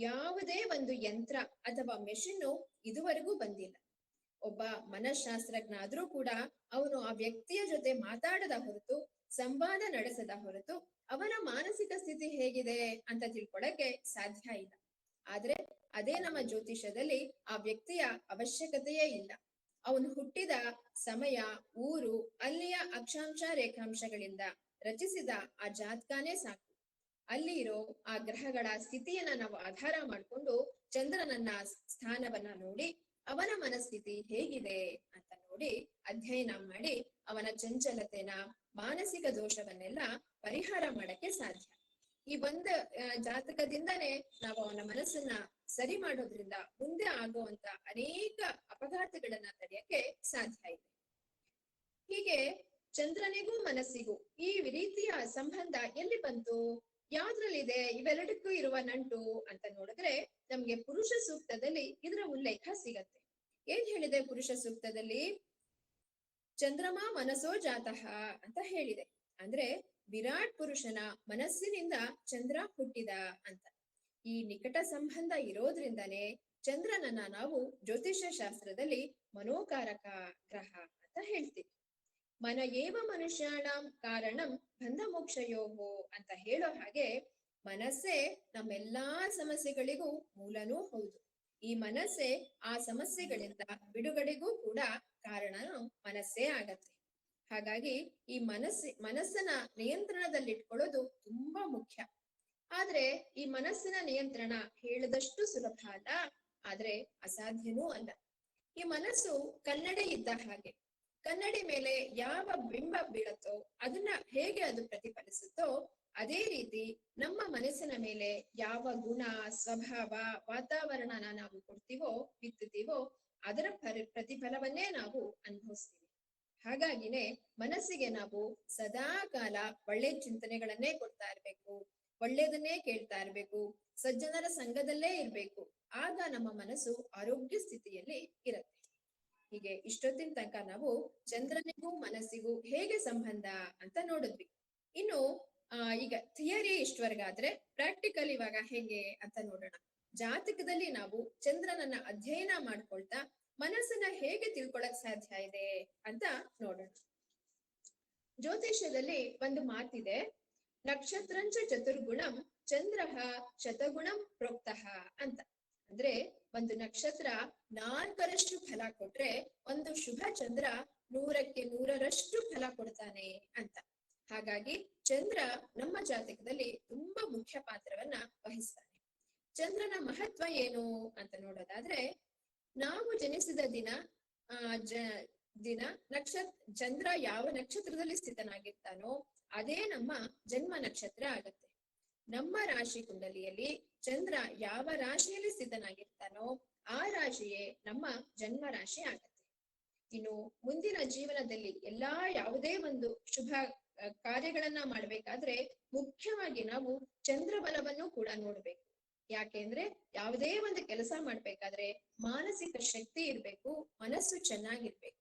ಯಾವುದೇ ಒಂದು ಯಂತ್ರ ಅಥವಾ ಮೆಷಿನ್ನು ಇದುವರೆಗೂ ಬಂದಿಲ್ಲ. ಒಬ್ಬ ಮನಃಶಾಸ್ತ್ರಜ್ಞ ಆದ್ರೂ ಕೂಡ ಅವನು ಆ ವ್ಯಕ್ತಿಯ ಜೊತೆ ಮಾತಾಡದ ಹೊರತು, ಸಂವಾದ ನಡೆಸದ ಹೊರತು ಅವನ ಮಾನಸಿಕ ಸ್ಥಿತಿ ಹೇಗಿದೆ ಅಂತ ತಿಳ್ಕೊಳಕ್ಕೆ ಸಾಧ್ಯ ಇಲ್ಲ. ಆದ್ರೆ ಅದೇ ನಮ್ಮ ಜ್ಯೋತಿಷದಲ್ಲಿ ಆ ವ್ಯಕ್ತಿಯ ಅವಶ್ಯಕತೆಯೇ ಇಲ್ಲ. ಅವನು ಹುಟ್ಟಿದ ಸಮಯ, ಊರು, ಅಲ್ಲಿಯ ಅಕ್ಷಾಂಶ ರೇಖಾಂಶಗಳಿಂದ ರಚಿಸಿದ ಆ ಜಾತಕನೇ ಸಾಕು. ಅಲ್ಲಿ ಇರೋ ಆ ಗ್ರಹಗಳ ಸ್ಥಿತಿಯನ್ನ ನಾವು ಆಧಾರ ಮಾಡಿಕೊಂಡು ಚಂದ್ರನನ್ನ ಸ್ಥಾನವನ್ನ ನೋಡಿ ಅವನ ಮನಸ್ಥಿತಿ ಹೇಗಿದೆ ಅಂತ ನೋಡಿ ಅಧ್ಯಯನ ಮಾಡಿ ಅವನ ಚಂಚಲತೆನ, ಮಾನಸಿಕ ದೋಷವನ್ನೆಲ್ಲ ಪರಿಹಾರ ಮಾಡಕ್ಕೆ ಸಾಧ್ಯ. ಈ ಒಂದು ಜಾತಕದಿಂದನೇ ನಾವು ಅವನ ಮನಸ್ಸನ್ನ ಸರಿ ಮಾಡೋದ್ರಿಂದ ಮುಂದೆ ಆಗುವಂತ ಅನೇಕ ಅಪಘಾತಗಳನ್ನ ತಡೆಯಕ್ಕೆ ಸಾಧ್ಯ ಇದೆ. ಹೀಗೆ ಚಂದ್ರನಿಗೂ ಮನಸ್ಸಿಗೂ ಈ ರೀತಿಯ ಸಂಬಂಧ ಎಲ್ಲಿ ಬಂತು, ಯಾವ್ದ್ರಲ್ಲಿದೆ, ಇವೆರಡಕ್ಕೂ ಇರುವ ನಂಟು ಅಂತ ನೋಡಿದ್ರೆ ನಮ್ಗೆ ಪುರುಷ ಸೂಕ್ತದಲ್ಲಿ ಇದರ ಉಲ್ಲೇಖ ಸಿಗತ್ತೆ. ಏನ್ ಹೇಳಿದೆ ಪುರುಷ ಸೂಕ್ತದಲ್ಲಿ? ಚಂದ್ರಮ ಮನಸೋ ಜಾತಃ ಅಂತ ಹೇಳಿದೆ. ಅಂದ್ರೆ ವಿರಾಟ್ ಪುರುಷನ ಮನಸ್ಸಿನಿಂದ ಚಂದ್ರ ಹುಟ್ಟಿದ ಅಂತ. ಈ ನಿಕಟ ಸಂಬಂಧ ಇರೋದ್ರಿಂದಾನೇ ಚಂದ್ರನನ್ನ ನಾವು ಜ್ಯೋತಿಷ್ಯ ಶಾಸ್ತ್ರದಲ್ಲಿ ಮನೋಕಾರಕ ಗ್ರಹ ಅಂತ ಹೇಳ್ತೀವಿ. ಮನ ಏವ ಮನುಷ್ಯಾಣಂ ಕಾರಣಂ ಬಂಧ ಮೋಕ್ಷಯೋಹೋ ಅಂತ ಹೇಳೋ ಹಾಗೆ ಮನಸ್ಸೇ ನಮ್ಮೆಲ್ಲಾ ಸಮಸ್ಯೆಗಳಿಗೂ ಮೂಲನೂ ಹೌದು. ಈ ಮನಸ್ಸೇ ಆ ಸಮಸ್ಯೆಗಳಿಂದ ಬಿಡುಗಡೆಗೂ ಕೂಡ ಕಾರಣ ಮನಸ್ಸೇ ಆಗತ್ತೆ. ಹಾಗಾಗಿ ಈ ಮನಸ್ಸನ್ನ ನಿಯಂತ್ರಣದಲ್ಲಿಟ್ಕೊಳ್ಳೋದು ತುಂಬಾ ಮುಖ್ಯ. ಆದ್ರೆ ಈ ಮನಸ್ಸಿನ ನಿಯಂತ್ರಣ ಹೇಳಿದಷ್ಟು ಸುಲಭ ಅಲ್ಲ, ಆದ್ರೆ ಅಸಾಧ್ಯನೂ ಅಲ್ಲ. ಈ ಮನಸ್ಸು ಕನ್ನಡಿ ಇದ್ದ ಹಾಗೆ. ಕನ್ನಡಿ ಮೇಲೆ ಯಾವ ಬಿಂಬ ಬೀಳತ್ತೋ ಅದನ್ನ ಹೇಗೆ ಅದು ಪ್ರತಿಫಲಿಸುತ್ತೋ ಅದೇ ರೀತಿ ನಮ್ಮ ಮನಸ್ಸಿನ ಮೇಲೆ ಯಾವ ಗುಣ, ಸ್ವಭಾವ, ವಾತಾವರಣನ ನಾವು ಕೊಡ್ತೀವೋ, ಬಿತ್ತುತ್ತೀವೋ ಅದರ ಪ್ರತಿಫಲವನ್ನೇ ನಾವು ಅನುಭವಿಸ್ತೀವಿ. ಹಾಗಾಗಿನೇ ಮನಸ್ಸಿಗೆ ನಾವು ಸದಾ ಕಾಲ ಒಳ್ಳೆ ಚಿಂತನೆಗಳನ್ನೇ ಕೊಡ್ತಾ ಇರ್ಬೇಕು, ಒಳ್ಳೇದನ್ನೇ ಕೇಳ್ತಾ ಇರ್ಬೇಕು, ಸಜ್ಜನರ ಸಂಘದಲ್ಲೇ ಇರ್ಬೇಕು. ಆಗ ನಮ್ಮ ಮನಸ್ಸು ಆರೋಗ್ಯ ಸ್ಥಿತಿಯಲ್ಲಿ ಇರುತ್ತೆ. ಹೀಗೆ ಇಷ್ಟೊತ್ತಿನ ತನಕ ನಾವು ಚಂದ್ರನಿಗೂ ಮನಸ್ಸಿಗೂ ಹೇಗೆ ಸಂಬಂಧ ಅಂತ ನೋಡಿದ್ವಿ. ಇನ್ನು ಈಗ ಥಿಯರಿ ಇಷ್ಟವರೆಗಾದ್ರೆ ಪ್ರಾಕ್ಟಿಕಲ್ ಇವಾಗ ಹೇಗೆ ಅಂತ ನೋಡೋಣ. ಜಾತಕದಲ್ಲಿ ನಾವು ಚಂದ್ರನನ್ನ ಅಧ್ಯಯನ ಮಾಡ್ಕೊಳ್ತಾ ಮನಸ್ಸನ್ನ ಹೇಗೆ ತಿಳ್ಕೊಳಕ್ ಸಾಧ್ಯ ಇದೆ ಅಂತ ನೋಡೋಣ. ಜ್ಯೋತಿಷ್ಯದಲ್ಲಿ ಒಂದು ಮಾತಿದೆ, ನಕ್ಷತ್ರಂಚ ಚತುರ್ಗುಣಂ ಚಂದ್ರಃ ಶತಗುಣಂ ಪ್ರೋಕ್ತಃ ಅಂತ. ಅಂದ್ರೆ ಒಂದು ನಕ್ಷತ್ರ 4ರಷ್ಟು ಫಲ ಕೊಟ್ರೆ ಒಂದು ಶುಭ ಚಂದ್ರ 100ಕ್ಕೆ 100ರಷ್ಟು ಫಲ ಕೊಡ್ತಾನೆ ಅಂತ. ಹಾಗಾಗಿ ಚಂದ್ರ ನಮ್ಮ ಜಾತಕದಲ್ಲಿ ತುಂಬಾ ಮುಖ್ಯ ಪಾತ್ರವನ್ನ ವಹಿಸ್ತಾನೆ. ಚಂದ್ರನ ಮಹತ್ವ ಏನು ಅಂತ ನೋಡೋದಾದ್ರೆ, ನಾವು ಜನಿಸಿದ ದಿನ ಚಂದ್ರ ಯಾವ ನಕ್ಷತ್ರದಲ್ಲಿ ಸ್ಥಿತನಾಗಿರ್ತಾನೋ ಅದೇ ನಮ್ಮ ಜನ್ಮ ನಕ್ಷತ್ರ ಆಗತ್ತೆ. ನಮ್ಮ ರಾಶಿ ಕುಂಡಲಿಯಲ್ಲಿ ಚಂದ್ರ ಯಾವ ರಾಶಿಯಲ್ಲಿ ಸ್ಥಿತನಾಗಿರ್ತಾನೋ ಆ ರಾಶಿಯೇ ನಮ್ಮ ಜನ್ಮ ರಾಶಿ ಆಗತ್ತೆ. ಇನ್ನು ಮುಂದಿನ ಜೀವನದಲ್ಲಿ ಯಾವುದೇ ಒಂದು ಶುಭ ಕಾರ್ಯಗಳನ್ನ ಮಾಡ್ಬೇಕಾದ್ರೆ ಮುಖ್ಯವಾಗಿ ನಾವು ಚಂದ್ರ ಬಲವನ್ನು ಕೂಡ ನೋಡ್ಬೇಕು. ಯಾಕೆಂದ್ರೆ ಯಾವುದೇ ಒಂದು ಕೆಲಸ ಮಾಡ್ಬೇಕಾದ್ರೆ ಮಾನಸಿಕ ಶಕ್ತಿ ಇರ್ಬೇಕು, ಮನಸ್ಸು ಚೆನ್ನಾಗಿರ್ಬೇಕು.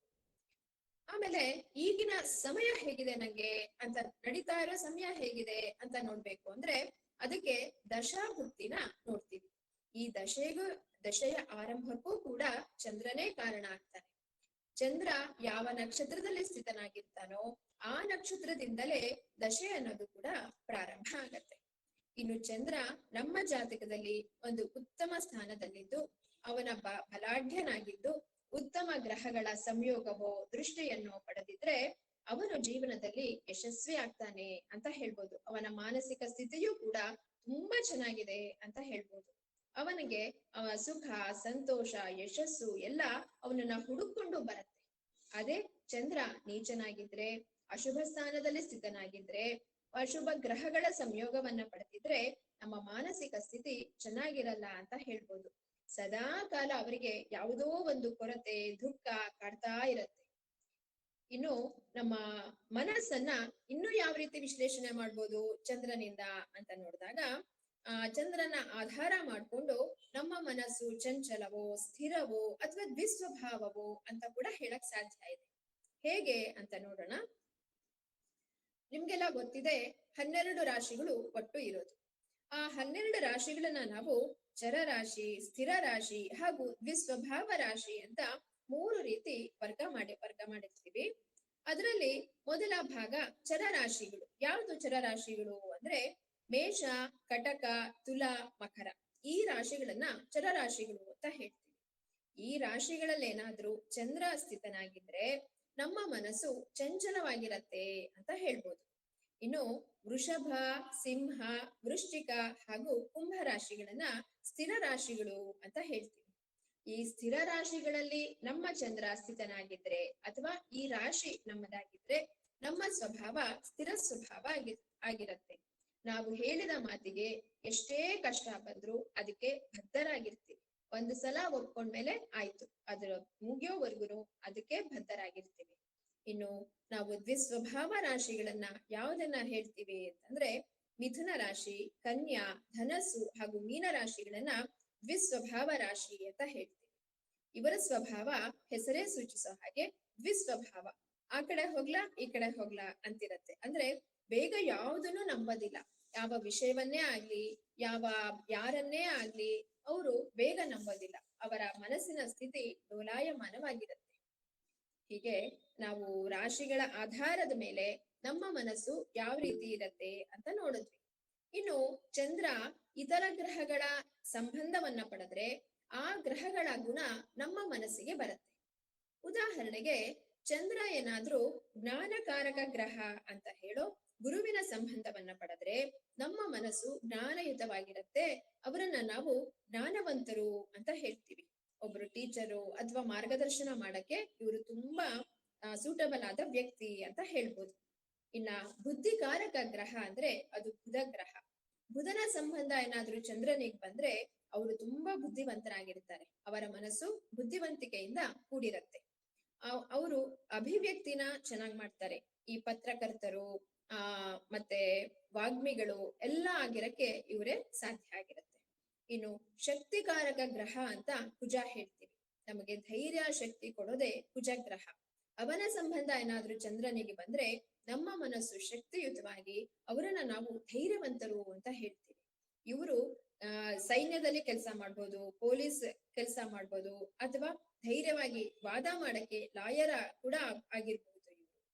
ಆಮೇಲೆ ಈಗಿನ ಸಮಯ ಹೇಗಿದೆ ನಂಗೆ ಅಂತ, ನಡೀತಾ ಇರೋ ಸಮಯ ಹೇಗಿದೆ ಅಂತ ನೋಡ್ಬೇಕು ಅಂದ್ರೆ ಅದಕ್ಕೆ ದಶಾಭುಕ್ತಿನ ನೋಡ್ತೀವಿ. ಈ ದಶೆಯ ಆರಂಭಕ್ಕೂ ಕೂಡ ಚಂದ್ರನೇ ಕಾರಣ ಆಗ್ತಾನೆ. ಚಂದ್ರ ಯಾವ ನಕ್ಷತ್ರದಲ್ಲಿ ಸ್ಥಿತನಾಗಿರ್ತಾನೋ ಆ ನಕ್ಷತ್ರದಿಂದಲೇ ದಶೆ ಅನ್ನೋದು ಕೂಡ ಪ್ರಾರಂಭ ಆಗತ್ತೆ. ಇನ್ನು ಚಂದ್ರ ನಮ್ಮ ಜಾತಕದಲ್ಲಿ ಒಂದು ಉತ್ತಮ ಸ್ಥಾನದಲ್ಲಿದ್ದು ಅವನ ಬಲಾಢ್ಯನಾಗಿದ್ದು ಉತ್ತಮ ಗ್ರಹಗಳ ಸಂಯೋಗವೋ ದೃಷ್ಟಿಯನ್ನು ಪಡೆದಿದ್ರೆ ಅವನು ಜೀವನದಲ್ಲಿ ಯಶಸ್ವಿ ಆಗ್ತಾನೆ ಅಂತ ಹೇಳ್ಬೋದು. ಅವನ ಮಾನಸಿಕ ಸ್ಥಿತಿಯೂ ಕೂಡ ತುಂಬಾ ಚೆನ್ನಾಗಿದೆ ಅಂತ ಹೇಳ್ಬೋದು. ಅವನಿಗೆ ಸುಖ, ಸಂತೋಷ, ಯಶಸ್ಸು ಎಲ್ಲ ಅವನನ್ನ ಹುಡುಕೊಂಡು ಬರುತ್ತೆ. ಅದೇ ಚಂದ್ರ ನೀಚನಾಗಿದ್ರೆ, ಅಶುಭ ಸ್ಥಾನದಲ್ಲಿ ಸ್ಥಿತನಾಗಿದ್ರೆ, ಅಶುಭ ಗ್ರಹಗಳ ಸಂಯೋಗವನ್ನ ಪಡೆದಿದ್ರೆ ನಮ್ಮ ಮಾನಸಿಕ ಸ್ಥಿತಿ ಚೆನ್ನಾಗಿರಲ್ಲ ಅಂತ ಹೇಳ್ಬೋದು. ಸದಾ ಕಾಲ ಅವರಿಗೆ ಯಾವುದೋ ಒಂದು ಕೊರತೆ, ದುಃಖ ಕಾಡ್ತಾ ಇರತ್ತೆ. ಇನ್ನು ನಮ್ಮ ಮನಸ್ಸನ್ನ ಇನ್ನೂ ಯಾವ ರೀತಿ ವಿಶ್ಲೇಷಣೆ ಮಾಡ್ಬೋದು ಚಂದ್ರನಿಂದ ಅಂತ ನೋಡಿದಾಗ, ಚಂದ್ರನ ಆಧಾರ ಮಾಡ್ಕೊಂಡು ನಮ್ಮ ಮನಸ್ಸು ಚಂಚಲವೋ, ಸ್ಥಿರವೋ ಅಥವಾ ದ್ವಿಸ್ವಭಾವವೋ ಅಂತ ಕೂಡ ಹೇಳಕ್ ಸಾಧ್ಯ ಇದೆ. ಹೇಗೆ ಅಂತ ನೋಡೋಣ. ನಿಮ್ಗೆಲ್ಲ ಗೊತ್ತಿದೆ 12 ರಾಶಿಗಳು ಒಟ್ಟು ಇರೋದು. ಆ 12 ರಾಶಿಗಳನ್ನ ನಾವು ಚರರಾಶಿ, ಸ್ಥಿರ ರಾಶಿ ಹಾಗೂ ದ್ವಿಸ್ವಭಾವ ರಾಶಿ ಅಂತ 3 ರೀತಿ ವರ್ಗ ಮಾಡಿರ್ತೀವಿ. ಅದರಲ್ಲಿ ಮೊದಲ ಭಾಗ ಚರರಾಶಿಗಳು. ಯಾವುದು ಚರರಾಶಿಗಳು ಅಂದ್ರೆ ಮೇಷ, ಕಟಕ, ತುಲಾ, ಮಕರ. ಈ ರಾಶಿಗಳನ್ನ ಚರರಾಶಿಗಳು ಅಂತ ಹೇಳ್ತೀವಿ. ಈ ರಾಶಿಗಳಲ್ಲಿ ಏನಾದ್ರೂ ಚಂದ್ರ ಸ್ಥಿತನಾಗಿದ್ರೆ ನಮ್ಮ ಮನಸ್ಸು ಚಂಚಲವಾಗಿರತ್ತೆ ಅಂತ ಹೇಳ್ಬೋದು. ಇನ್ನು ವೃಷಭ, ಸಿಂಹ, ವೃಶ್ಚಿಕ ಹಾಗೂ ಕುಂಭ ರಾಶಿಗಳನ್ನ ಸ್ಥಿರ ರಾಶಿಗಳು ಅಂತ ಹೇಳ್ತೀವಿ. ಈ ಸ್ಥಿರ ರಾಶಿಗಳಲ್ಲಿ ನಮ್ಮ ಚಂದ್ರ ಸ್ಥಿತನಾಗಿದ್ರೆ ಅಥವಾ ಈ ರಾಶಿ ನಮ್ಮದಾಗಿದ್ರೆ ನಮ್ಮ ಸ್ವಭಾವ ಸ್ಥಿರ ಸ್ವಭಾವ ಆಗಿರತ್ತೆ. ನಾವು ಹೇಳಿದ ಮಾತಿಗೆ ಎಷ್ಟೇ ಕಷ್ಟ ಬಂದ್ರು ಅದಕ್ಕೆ ಬದ್ಧರಾಗಿರ್ತೀವಿ. ಒಂದು ಸಲ ಒಪ್ಕೊಂಡ್ಮೇಲೆ ಆಯ್ತು, ಅದರ ಮುಗಿಯೋವರೆಗೂ ಅದಕ್ಕೆ ಬದ್ಧರಾಗಿರ್ತೀವಿ. ಇನ್ನು ನಾವು ದ್ವಿಸ್ವಭಾವ ರಾಶಿಗಳನ್ನ ಯಾವುದನ್ನ ಹೇಳ್ತೀವಿ ಅಂತಂದ್ರೆ ಮಿಥುನ ರಾಶಿ, ಕನ್ಯಾ, ಧನಸ್ಸು ಹಾಗೂ ಮೀನ ರಾಶಿಗಳನ್ನ ದ್ವಿಸ್ವಭಾವ ರಾಶಿ ಅಂತ ಹೇಳ್ತೀವಿ. ಇವರ ಸ್ವಭಾವ ಹೆಸರೇ ಸೂಚಿಸೋ ಹಾಗೆ ದ್ವಿಸ್ವಭಾವ. ಆ ಕಡೆ ಹೋಗ್ಲಾ ಈ ಕಡೆ ಹೋಗ್ಲಾ ಅಂತಿರತ್ತೆ. ಅಂದ್ರೆ ಬೇಗ ಯಾವುದನ್ನು ನಂಬೋದಿಲ್ಲ. ಯಾವ ವಿಷಯವನ್ನೇ ಆಗ್ಲಿ, ಯಾರನ್ನೇ ಆಗ್ಲಿ ಅವರು ಬೇಗ ನಂಬೋದಿಲ್ಲ. ಅವರ ಮನಸ್ಸಿನ ಸ್ಥಿತಿ ಡೋಲಾಯಮಾನವಾಗಿರುತ್ತೆ. ಹೀಗೆ ನಾವು ರಾಶಿಗಳ ಆಧಾರದ ಮೇಲೆ ನಮ್ಮ ಮನಸ್ಸು ಯಾವ ರೀತಿ ಇರತ್ತೆ ಅಂತ ನೋಡಿದ್ವಿ. ಇನ್ನು ಚಂದ್ರ ಇತರ ಗ್ರಹಗಳ ಸಂಬಂಧವನ್ನ ಪಡೆದ್ರೆ ಆ ಗ್ರಹಗಳ ಗುಣ ನಮ್ಮ ಮನಸ್ಸಿಗೆ ಬರುತ್ತೆ. ಉದಾಹರಣೆಗೆ ಚಂದ್ರ ಏನಾದ್ರೂ ಜ್ಞಾನಕಾರಕ ಗ್ರಹ ಅಂತ ಹೇಳೋ ಗುರುವಿನ ಸಂಬಂಧವನ್ನ ಪಡೆದ್ರೆ ನಮ್ಮ ಮನಸ್ಸು ಜ್ಞಾನಯುತವಾಗಿರತ್ತೆ. ಅವರನ್ನ ನಾವು ಜ್ಞಾನವಂತರು ಅಂತ ಹೇಳ್ತೀವಿ. ಒಬ್ರು ಟೀಚರು ಅಥವಾ ಮಾರ್ಗದರ್ಶನ ಮಾಡಕ್ಕೆ ಇವರು ತುಂಬಾ ಸೂಟಬಲ್ ಆದ ವ್ಯಕ್ತಿ ಅಂತ ಹೇಳ್ಬೋದು. ಇನ್ನ ಬುದ್ಧಿಕಾರಕ ಗ್ರಹ ಅಂದ್ರೆ ಅದು ಬುಧ ಗ್ರಹ. ಬುಧನ ಸಂಬಂಧ ಏನಾದ್ರೂ ಚಂದ್ರನಿಗೆ ಬಂದ್ರೆ ಅವರು ತುಂಬಾ ಬುದ್ಧಿವಂತರಾಗಿರ್ತಾರೆ. ಅವರ ಮನಸ್ಸು ಬುದ್ಧಿವಂತಿಕೆಯಿಂದ ಕೂಡಿರತ್ತೆ. ಅವರು ಅಭಿವ್ಯಕ್ತಿನ ಚೆನ್ನಾಗ್ ಮಾಡ್ತಾರೆ. ಈ ಪತ್ರಕರ್ತರು ಮತ್ತೆ ವಾಗ್ಮಿಗಳು ಎಲ್ಲ ಆಗಿರಕ್ಕೆ ಇವರೇ ಸಾಧ್ಯ ಆಗಿರತ್ತೆ. ಇನ್ನು ಶಕ್ತಿಕಾರಕ ಗ್ರಹ ಅಂತ ಕುಜ ಹೇಳ್ತೀವಿ. ನಮಗೆ ಧೈರ್ಯ ಶಕ್ತಿ ಕೊಡೋದೇ ಕುಜ ಗ್ರಹ. ಅವನ ಸಂಬಂಧ ಏನಾದ್ರೂ ಚಂದ್ರನಿಗೆ ಬಂದ್ರೆ ನಮ್ಮ ಮನಸ್ಸು ಶಕ್ತಿಯುತವಾಗಿ ಅವರನ್ನ ನಾವು ಧೈರ್ಯವಂತರು ಅಂತ ಹೇಳ್ತೀವಿ. ಇವರು ಸೈನ್ಯದಲ್ಲಿ ಕೆಲಸ ಮಾಡ್ಬೋದು, ಪೊಲೀಸ್ ಕೆಲಸ ಮಾಡ್ಬೋದು, ಅಥವಾ ಧೈರ್ಯವಾಗಿ ವಾದ ಮಾಡಕ್ಕೆ ಲಾಯರ ಕೂಡ ಆಗಿರ್ಬೋದು. ಇವರು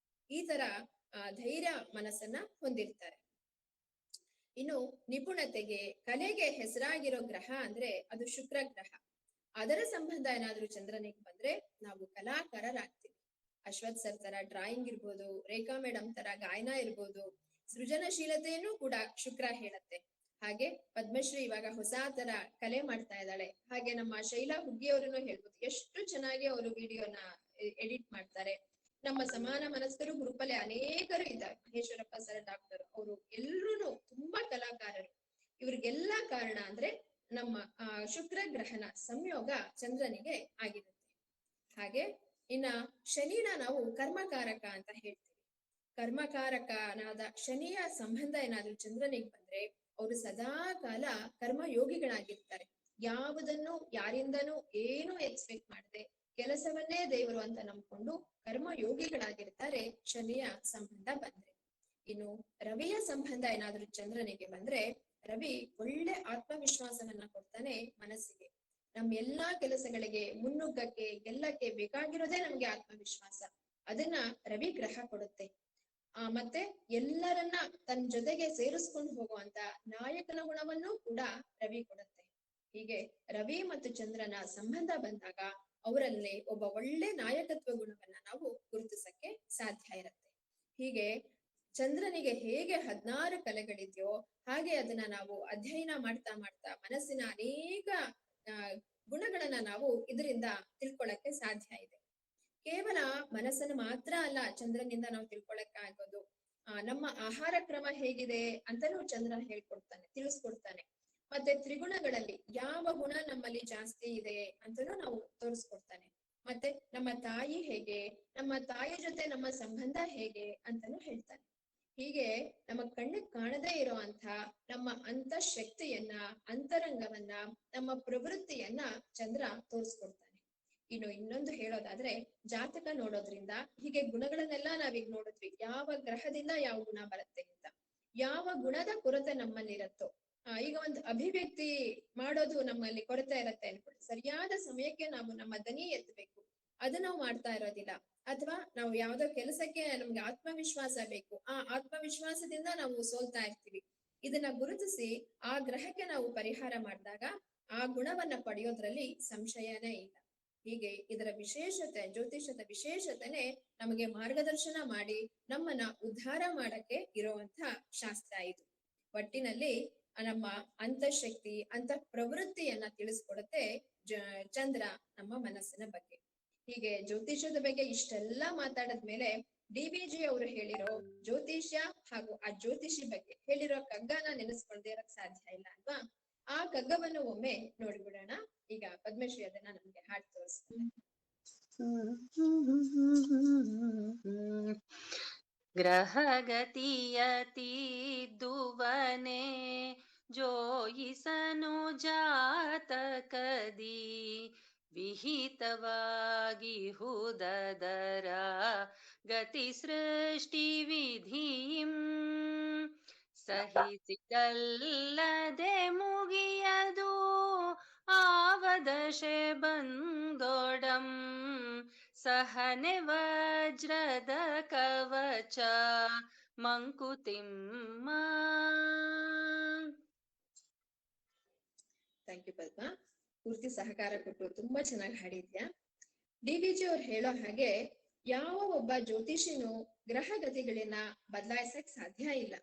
ಈ ತರ ಧೈರ್ಯ ಮನಸ್ಸನ್ನ ಹೊಂದಿರ್ತಾರೆ. ಇನ್ನು ನಿಪುಣತೆಗೆ, ಕಲೆಗೆ ಹೆಸರಾಗಿರೋ ಗ್ರಹ ಅಂದ್ರೆ ಅದು ಶುಕ್ರ ಗ್ರಹ. ಅದರ ಸಂಬಂಧ ಏನಾದ್ರೂ ಚಂದ್ರನಿಗೆ ಬಂದ್ರೆ ನಾವು ಕಲಾಕಾರರಾಗ್ತೀವಿ. ಅಶ್ವಥ್ ಸರ್ ತರ ಡ್ರಾಯಿಂಗ್ ಇರ್ಬೋದು, ರೇಖಾ ಮೇಡಮ್ ತರ ಗಾಯನ ಇರ್ಬೋದು. ಸೃಜನಶೀಲತೆಯನ್ನು ಕೂಡ ಶುಕ್ರ ಹೇಳತ್ತೆ. ಹಾಗೆ ಪದ್ಮಶ್ರೀ ಇವಾಗ ಹೊಸ ತರ ಕಲೆ ಮಾಡ್ತಾ ಇದ್ದಾಳೆ. ಹಾಗೆ ನಮ್ಮ ಶೈಲಾ ಹುಗ್ಗಿಯವರನ್ನು ಹೇಳ್ಬೋದು, ಎಷ್ಟು ಚೆನ್ನಾಗಿ ಅವರು ವಿಡಿಯೋನ ಎಡಿಟ್ ಮಾಡ್ತಾರೆ. ನಮ್ಮ ಸಮಾನ ಮನಸ್ಕರು ಗ್ರೂಪಲ್ಲಿ ಅನೇಕರು ಇದ್ದಾರೆ. ಮಹೇಶ್ವರಪ್ಪ ಸರ್, ಡಾಕ್ಟರ್, ಅವರು ಎಲ್ರು ತುಂಬಾ ಕಲಾಕಾರರು. ಇವ್ರಿಗೆಲ್ಲಾ ಕಾರಣ ಅಂದ್ರೆ ನಮ್ಮ ಶುಕ್ರ ಗ್ರಹನ ಸಂಯೋಗ ಚಂದ್ರನಿಗೆ ಆಗಿರುತ್ತೆ. ಹಾಗೆ ಇನ್ನ ಶನಿನ ನಾವು ಕರ್ಮಕಾರಕ ಅಂತ ಹೇಳ್ತೀವಿ. ಕರ್ಮಕಾರಕನಾದ ಶನಿಯ ಸಂಬಂಧ ಏನಾದ್ರೂ ಚಂದ್ರನಿಗೆ ಬಂದ್ರೆ ಅವರು ಸದಾ ಕಾಲ ಕರ್ಮಯೋಗಿಗಳಾಗಿರ್ತಾರೆ. ಯಾವುದನ್ನು ಯಾರಿಂದನೂ ಏನು ಎಕ್ಸ್ಪೆಕ್ಟ್ ಮಾಡದೆ ಕೆಲಸವನ್ನೇ ದೇವರು ಅಂತ ನಂಬ್ಕೊಂಡು ಕರ್ಮಯೋಗಿಗಳಾಗಿರ್ತಾರೆ ಶನಿಯ ಸಂಬಂಧ ಬಂದ್ರೆ. ಇನ್ನು ರವಿಯ ಸಂಬಂಧ ಏನಾದ್ರೂ ಚಂದ್ರನಿಗೆ ಬಂದ್ರೆ ರವಿ ಒಳ್ಳೆ ಆತ್ಮವಿಶ್ವಾಸವನ್ನ ಕೊಡ್ತಾನೆ ಮನಸ್ಸಿಗೆ. ನಮ್ ಎಲ್ಲಾ ಕೆಲಸಗಳಿಗೆ ಮುನ್ನುಗ್ಗಕ್ಕೆ ಗೆಲ್ಲಕ್ಕೆ ಬೇಕಾಗಿರೋದೇ ನಮ್ಗೆ ಆತ್ಮವಿಶ್ವಾಸ. ಅದನ್ನ ರವಿ ಗ್ರಹ ಕೊಡುತ್ತೆ. ಮತ್ತೆ ಎಲ್ಲರನ್ನ ತನ್ನ ಜೊತೆಗೆ ಸೇರಿಸ್ಕೊಂಡು ಹೋಗುವಂತ ನಾಯಕನ ಗುಣವನ್ನು ಕೂಡ ರವಿ ಕೊಡುತ್ತೆ. ಹೀಗೆ ರವಿ ಮತ್ತು ಚಂದ್ರನ ಸಂಬಂಧ ಬಂದಾಗ ಅವರಲ್ಲಿ ಒಬ್ಬ ಒಳ್ಳೆ ನಾಯಕತ್ವ ಗುಣವನ್ನ ನಾವು ಗುರುತಿಸಕ್ಕೆ ಸಾಧ್ಯ ಇರುತ್ತೆ. ಹೀಗೆ ಚಂದ್ರನಿಗೆ ಹೇಗೆ 16 ಕಲೆಗಳಿದೆಯೋ ಹಾಗೆ ಅದನ್ನ ನಾವು ಅಧ್ಯಯನ ಮಾಡ್ತಾ ಮಾಡ್ತಾ ಮನಸ್ಸಿನ ಅನೇಕ ಗುಣಗಳನ್ನ ನಾವು ಇದರಿಂದ ತಿಳ್ಕೊಳಕ್ಕೆ ಸಾಧ್ಯ ಇದೆ. ಕೇವಲ ಮನಸ್ಸನ್ನು ಮಾತ್ರ ಅಲ್ಲ ಚಂದ್ರನಿಂದ ನಾವು ತಿಳ್ಕೊಳಕ್ಕೆ ಆಗೋದು. ನಮ್ಮ ಆಹಾರ ಕ್ರಮ ಹೇಗಿದೆ ಅಂತಾನೂ ಚಂದ್ರ ಹೇಳ್ಕೊಡ್ತಾನೆ, ತಿಳಿಸ್ಕೊಡ್ತಾನೆ. ಮತ್ತೆ ತ್ರಿಗುಣಗಳಲ್ಲಿ ಯಾವ ಗುಣ ನಮ್ಮಲ್ಲಿ ಜಾಸ್ತಿ ಇದೆ ಅಂತಾನೂ ನಾವು ತೋರಿಸ್ಕೊಡ್ತಾನೆ. ಮತ್ತೆ ನಮ್ಮ ತಾಯಿ ಹೇಗೆ, ನಮ್ಮ ತಾಯಿ ಜೊತೆ ನಮ್ಮ ಸಂಬಂಧ ಹೇಗೆ ಅಂತಾನೂ ಹೇಳ್ತಾನೆ. ಹೀಗೆ ನಮ್ಮ ಕಣ್ಣಿಗೆ ಕಾಣದೇ ಇರೋಂಥ ನಮ್ಮ ಅಂತಃಶಕ್ತಿಯನ್ನ, ಅಂತರಂಗವನ್ನ, ನಮ್ಮ ಪ್ರವೃತ್ತಿಯನ್ನ ಚಂದ್ರ ತೋರಿಸ್ಕೊಡ್ತಾನೆ. ಇನ್ನೊಂದು ಹೇಳೋದಾದ್ರೆ ಜಾತಕ ನೋಡೋದ್ರಿಂದ ಹೀಗೆ ಗುಣಗಳನ್ನೆಲ್ಲ ನಾವೀಗ ನೋಡಿದ್ವಿ, ಯಾವ ಗ್ರಹದಿಂದ ಯಾವ ಗುಣ ಬರುತ್ತೆ ಅಂತ, ಯಾವ ಗುಣದ ಕೊರತೆ ನಮ್ಮಲ್ಲಿರತ್ತೋ. ಈಗ ಒಂದು ಅಭಿವ್ಯಕ್ತಿ ಮಾಡೋದು ನಮ್ಮಲ್ಲಿ ಕೊರತೆ ಇರತ್ತೆ ಅನ್ಕೊಳ್ಳಿ, ಸರಿಯಾದ ಸಮಯಕ್ಕೆ ನಾವು ನಮ್ಮ ದನಿ ಎತ್ತಬೇಕು, ಅದು ನಾವು ಮಾಡ್ತಾ ಇರೋದಿಲ್ಲ. ಅಥವಾ ನಾವು ಯಾವ್ದೋ ಕೆಲಸಕ್ಕೆ ನಮ್ಗೆ ಆತ್ಮವಿಶ್ವಾಸ ಬೇಕು, ಆ ಆತ್ಮವಿಶ್ವಾಸದಿಂದ ನಾವು ಸೋಲ್ತಾ ಇರ್ತೀವಿ. ಇದನ್ನ ಗುರುತಿಸಿ ಆ ಗ್ರಹಕ್ಕೆ ನಾವು ಪರಿಹಾರ ಮಾಡಿದಾಗ ಆ ಗುಣವನ್ನ ಪಡೆಯೋದ್ರಲ್ಲಿ ಸಂಶಯನೇ ಇಲ್ಲ. ಹೀಗೆ ಇದರ ವಿಶೇಷತೆ, ಜ್ಯೋತಿಷದ ವಿಶೇಷತೆನೆ ನಮಗೆ ಮಾರ್ಗದರ್ಶನ ಮಾಡಿ ನಮ್ಮನ್ನ ಉದ್ಧಾರ ಮಾಡಕ್ಕೆ ಇರುವಂತ ಶಾಸ್ತ್ರ ಇದು. ಒಟ್ಟಿನಲ್ಲಿ ನಮ್ಮ ಅಂತಃಶಕ್ತಿ, ಪ್ರವೃತ್ತಿಯನ್ನ ತಿಳಿಸ್ಕೊಡುತ್ತೆ ಚಂದ್ರ ನಮ್ಮ ಮನಸ್ಸಿನ ಬಗ್ಗೆ. ಹೀಗೆ ಜ್ಯೋತಿಷದ ಬಗ್ಗೆ ಇಷ್ಟೆಲ್ಲಾ ಮಾತಾಡದ್ಮೇಲೆ DVG ಅವರು ಹೇಳಿರೋ ಜ್ಯೋತಿಷ್ಯ ಹಾಗೂ ಆ ಜ್ಯೋತಿಷಿ ಬಗ್ಗೆ ಹೇಳಿರೋ ಕಗ್ಗನ ನೆನೆಸ್ಕೊಳ್ದೇ ಇರಕ್ ಸಾಧ್ಯ ಇಲ್ಲ ಅಲ್ವಾ? ಆ ಕಗ್ಗವನ್ನು ಒಮ್ಮೆ ನೋಡ್ಬಿಡೋಣ. ಈಗ ಪದ್ಮಶ್ರೀ ಅದನ್ನ ನಮ್ಗೆ ಹಾಡ್ ತೋರಿಸ್ತಾರೆ. ಗ್ರಹಗತಿಯತಿದ್ದುವನೆ ಜೋಯಿಸನು ಜಾತಕದಿ ವಿಹಿತವಾಗಿ ಹುದದರ ಗತಿ ಸೃಷ್ಟಿ ವಿಧಿಂ ಸಹಿಸಿದಲ್ಲದೆ ಮುಗಿಯದು ಆವದಶೆ ಬಂದೊಡಂ ಸಹನೆ ವಜ್ರದ ಕವಚ ಮಂಕುತಿಮ್ಮ. ಥ್ಯಾಂಕ್ ಯು ಪದ್ಮ, ಪೂರ್ತಿ ಸಹಕಾರ ಕೊಟ್ಟು ತುಂಬಾ ಚೆನ್ನಾಗಿ ಹಾಡಿದ್ಯಾ. DVG ಅವ್ರು ಹೇಳೋ ಹಾಗೆ ಯಾವ ಒಬ್ಬ ಜ್ಯೋತಿಷಿನೂ ಗ್ರಹಗತಿಗಳನ್ನ ಬದಲಾಯಿಸಕ್ ಸಾಧ್ಯ ಇಲ್ಲ.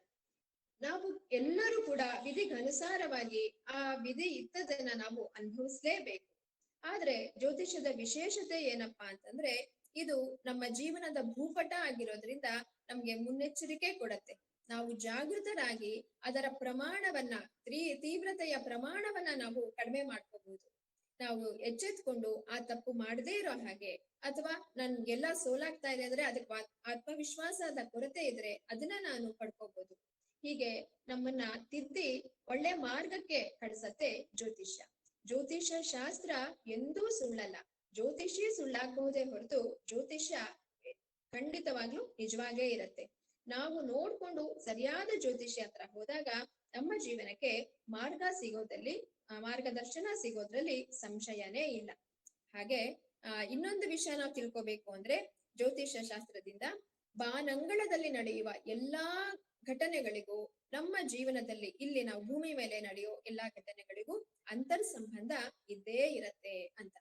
ನಾವು ಎಲ್ಲರೂ ಕೂಡ ವಿಧಿಗನುಸಾರವಾಗಿ ಆ ವಿಧಿ ಇದ್ದದನ್ನ ನಾವು ಅನುಭವಿಸ್ಲೇಬೇಕು. ಆದ್ರೆ ಜ್ಯೋತಿಷದ ವಿಶೇಷತೆ ಏನಪ್ಪಾ ಅಂತಂದ್ರೆ ಇದು ನಮ್ಮ ಜೀವನದ ಭೂಪಟ ಆಗಿರೋದ್ರಿಂದ ನಮ್ಗೆ ಮುನ್ನೆಚ್ಚರಿಕೆ ಕೊಡತ್ತೆ. ನಾವು ಜಾಗೃತರಾಗಿ ಅದರ ಪ್ರಮಾಣವನ್ನ, ತೀವ್ರತೆಯ ಪ್ರಮಾಣವನ್ನ ನಾವು ಕಡಿಮೆ ಮಾಡ್ಕೋಬಹುದು. ನಾವು ಎಚ್ಚೆತ್ಕೊಂಡು ಆ ತಪ್ಪು ಮಾಡದೇ ಇರೋ ಹಾಗೆ, ಅಥವಾ ನನ್ಗೆಲ್ಲ ಸೋಲಾಗ್ತಾ ಇದೆ ಅಂದ್ರೆ ಅದಕ್ಕೆ ಆತ್ಮವಿಶ್ವಾಸದ ಕೊರತೆ ಇದ್ರೆ ಅದನ್ನ ನಾನು ಪಡ್ಕೋಬಹುದು. ಹೀಗೆ ನಮ್ಮನ್ನ ತಿದ್ದಿ ಒಳ್ಳೆ ಮಾರ್ಗಕ್ಕೆ ಕಳಿಸತ್ತೆ ಜ್ಯೋತಿಷ್ಯ. ಜ್ಯೋತಿಷ್ಯ ಶಾಸ್ತ್ರ ಎಂದೂ ಸುಳ್ಳಲ್ಲ. ಜ್ಯೋತಿಷಿ ಸುಳ್ಳಾಗಬಹುದೇ ಹೊರತು ಜ್ಯೋತಿಷ್ಯ ಖಂಡಿತವಾಗ್ಲೂ ನಿಜವಾಗೇ ಇರತ್ತೆ. ನಾವು ನೋಡ್ಕೊಂಡು ಸರಿಯಾದ ಜ್ಯೋತಿಷ್ಯ ಹತ್ರ ಹೋದಾಗ ನಮ್ಮ ಜೀವನಕ್ಕೆ ಮಾರ್ಗದರ್ಶನ ಸಿಗೋದ್ರಲ್ಲಿ ಸಂಶಯನೇ ಇಲ್ಲ. ಹಾಗೆ ಇನ್ನೊಂದು ವಿಷಯ ನಾವು ತಿಳ್ಕೊಬೇಕು ಅಂದ್ರೆ ಜ್ಯೋತಿಷ್ಯ ಶಾಸ್ತ್ರದಿಂದ ಬಾನಂಗಳದಲ್ಲಿ ನಡೆಯುವ ಎಲ್ಲಾ ಘಟನೆಗಳಿಗೂ ನಮ್ಮ ಜೀವನದಲ್ಲಿ ಇಲ್ಲಿ ನಾವು ಭೂಮಿ ಮೇಲೆ ನಡೆಯೋ ಎಲ್ಲಾ ಘಟನೆಗಳಿಗೂ ಅಂತರ್ ಸಂಬಂಧ ಇದ್ದೇ ಇರತ್ತೆ ಅಂತ.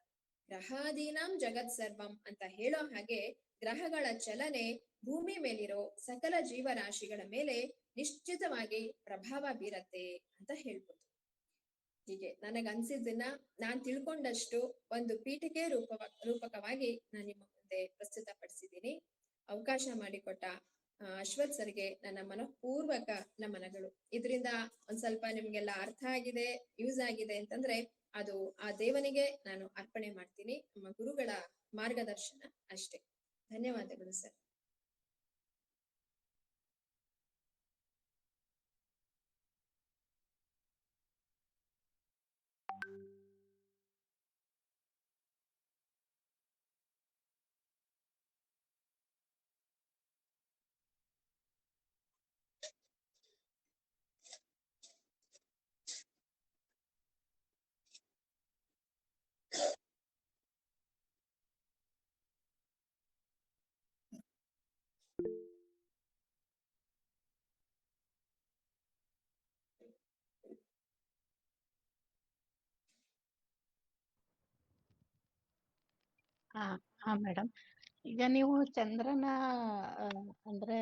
ಗ್ರಹಾದೀನಾಂ ಜಗತ್ ಸರ್ವಂ ಅಂತ ಹೇಳೋ ಹಾಗೆ ಗ್ರಹಗಳ ಚಲನೆ ಭೂಮಿ ಮೇಲಿರೋ ಸಕಲ ಜೀವರಾಶಿಗಳ ಮೇಲೆ ನಿಶ್ಚಿತವಾಗಿ ಪ್ರಭಾವ ಬೀರತ್ತೆ ಅಂತ ಹೇಳ್ಬೋದು. ಹೀಗೆ ನನಗನ್ಸಿದ್ದನ್ನ ನಾನ್ ತಿಳ್ಕೊಂಡಷ್ಟು ಒಂದು ಪೀಠಿಕೆ ರೂಪಕವಾಗಿ ನಾನು ನಿಮ್ಮ ಮುಂದೆ ಪ್ರಸ್ತುತಪಡಿಸಿದ್ದೀನಿ. ಅವಕಾಶ ಮಾಡಿಕೊಟ್ಟ ಅಶ್ವಥ್ ಸರ್ಗೆ ನನ್ನ ಮನಪೂರ್ವಕ ನಮನಗಳು. ಇದರಿಂದ ಒಂದ್ ಸ್ವಲ್ಪ ನಿಮ್ಗೆಲ್ಲ ಅರ್ಥ ಆಗಿದೆ, ಯೂಸ್ ಆಗಿದೆ ಅಂತಂದ್ರೆ ಅದು ಆ ದೇವನಿಗೆ ನಾನು ಅರ್ಪಣೆ ಮಾಡ್ತೀನಿ, ನಮ್ಮ ಗುರುಗಳ ಮಾರ್ಗದರ್ಶನ ಅಷ್ಟೇ. ಧನ್ಯವಾದಗಳು ಸರ್. ಹಾ ಹಾ ಮೇಡಮ್, ಈಗ ನೀವು ಚಂದ್ರನ ಆ, ಅಂದ್ರೆ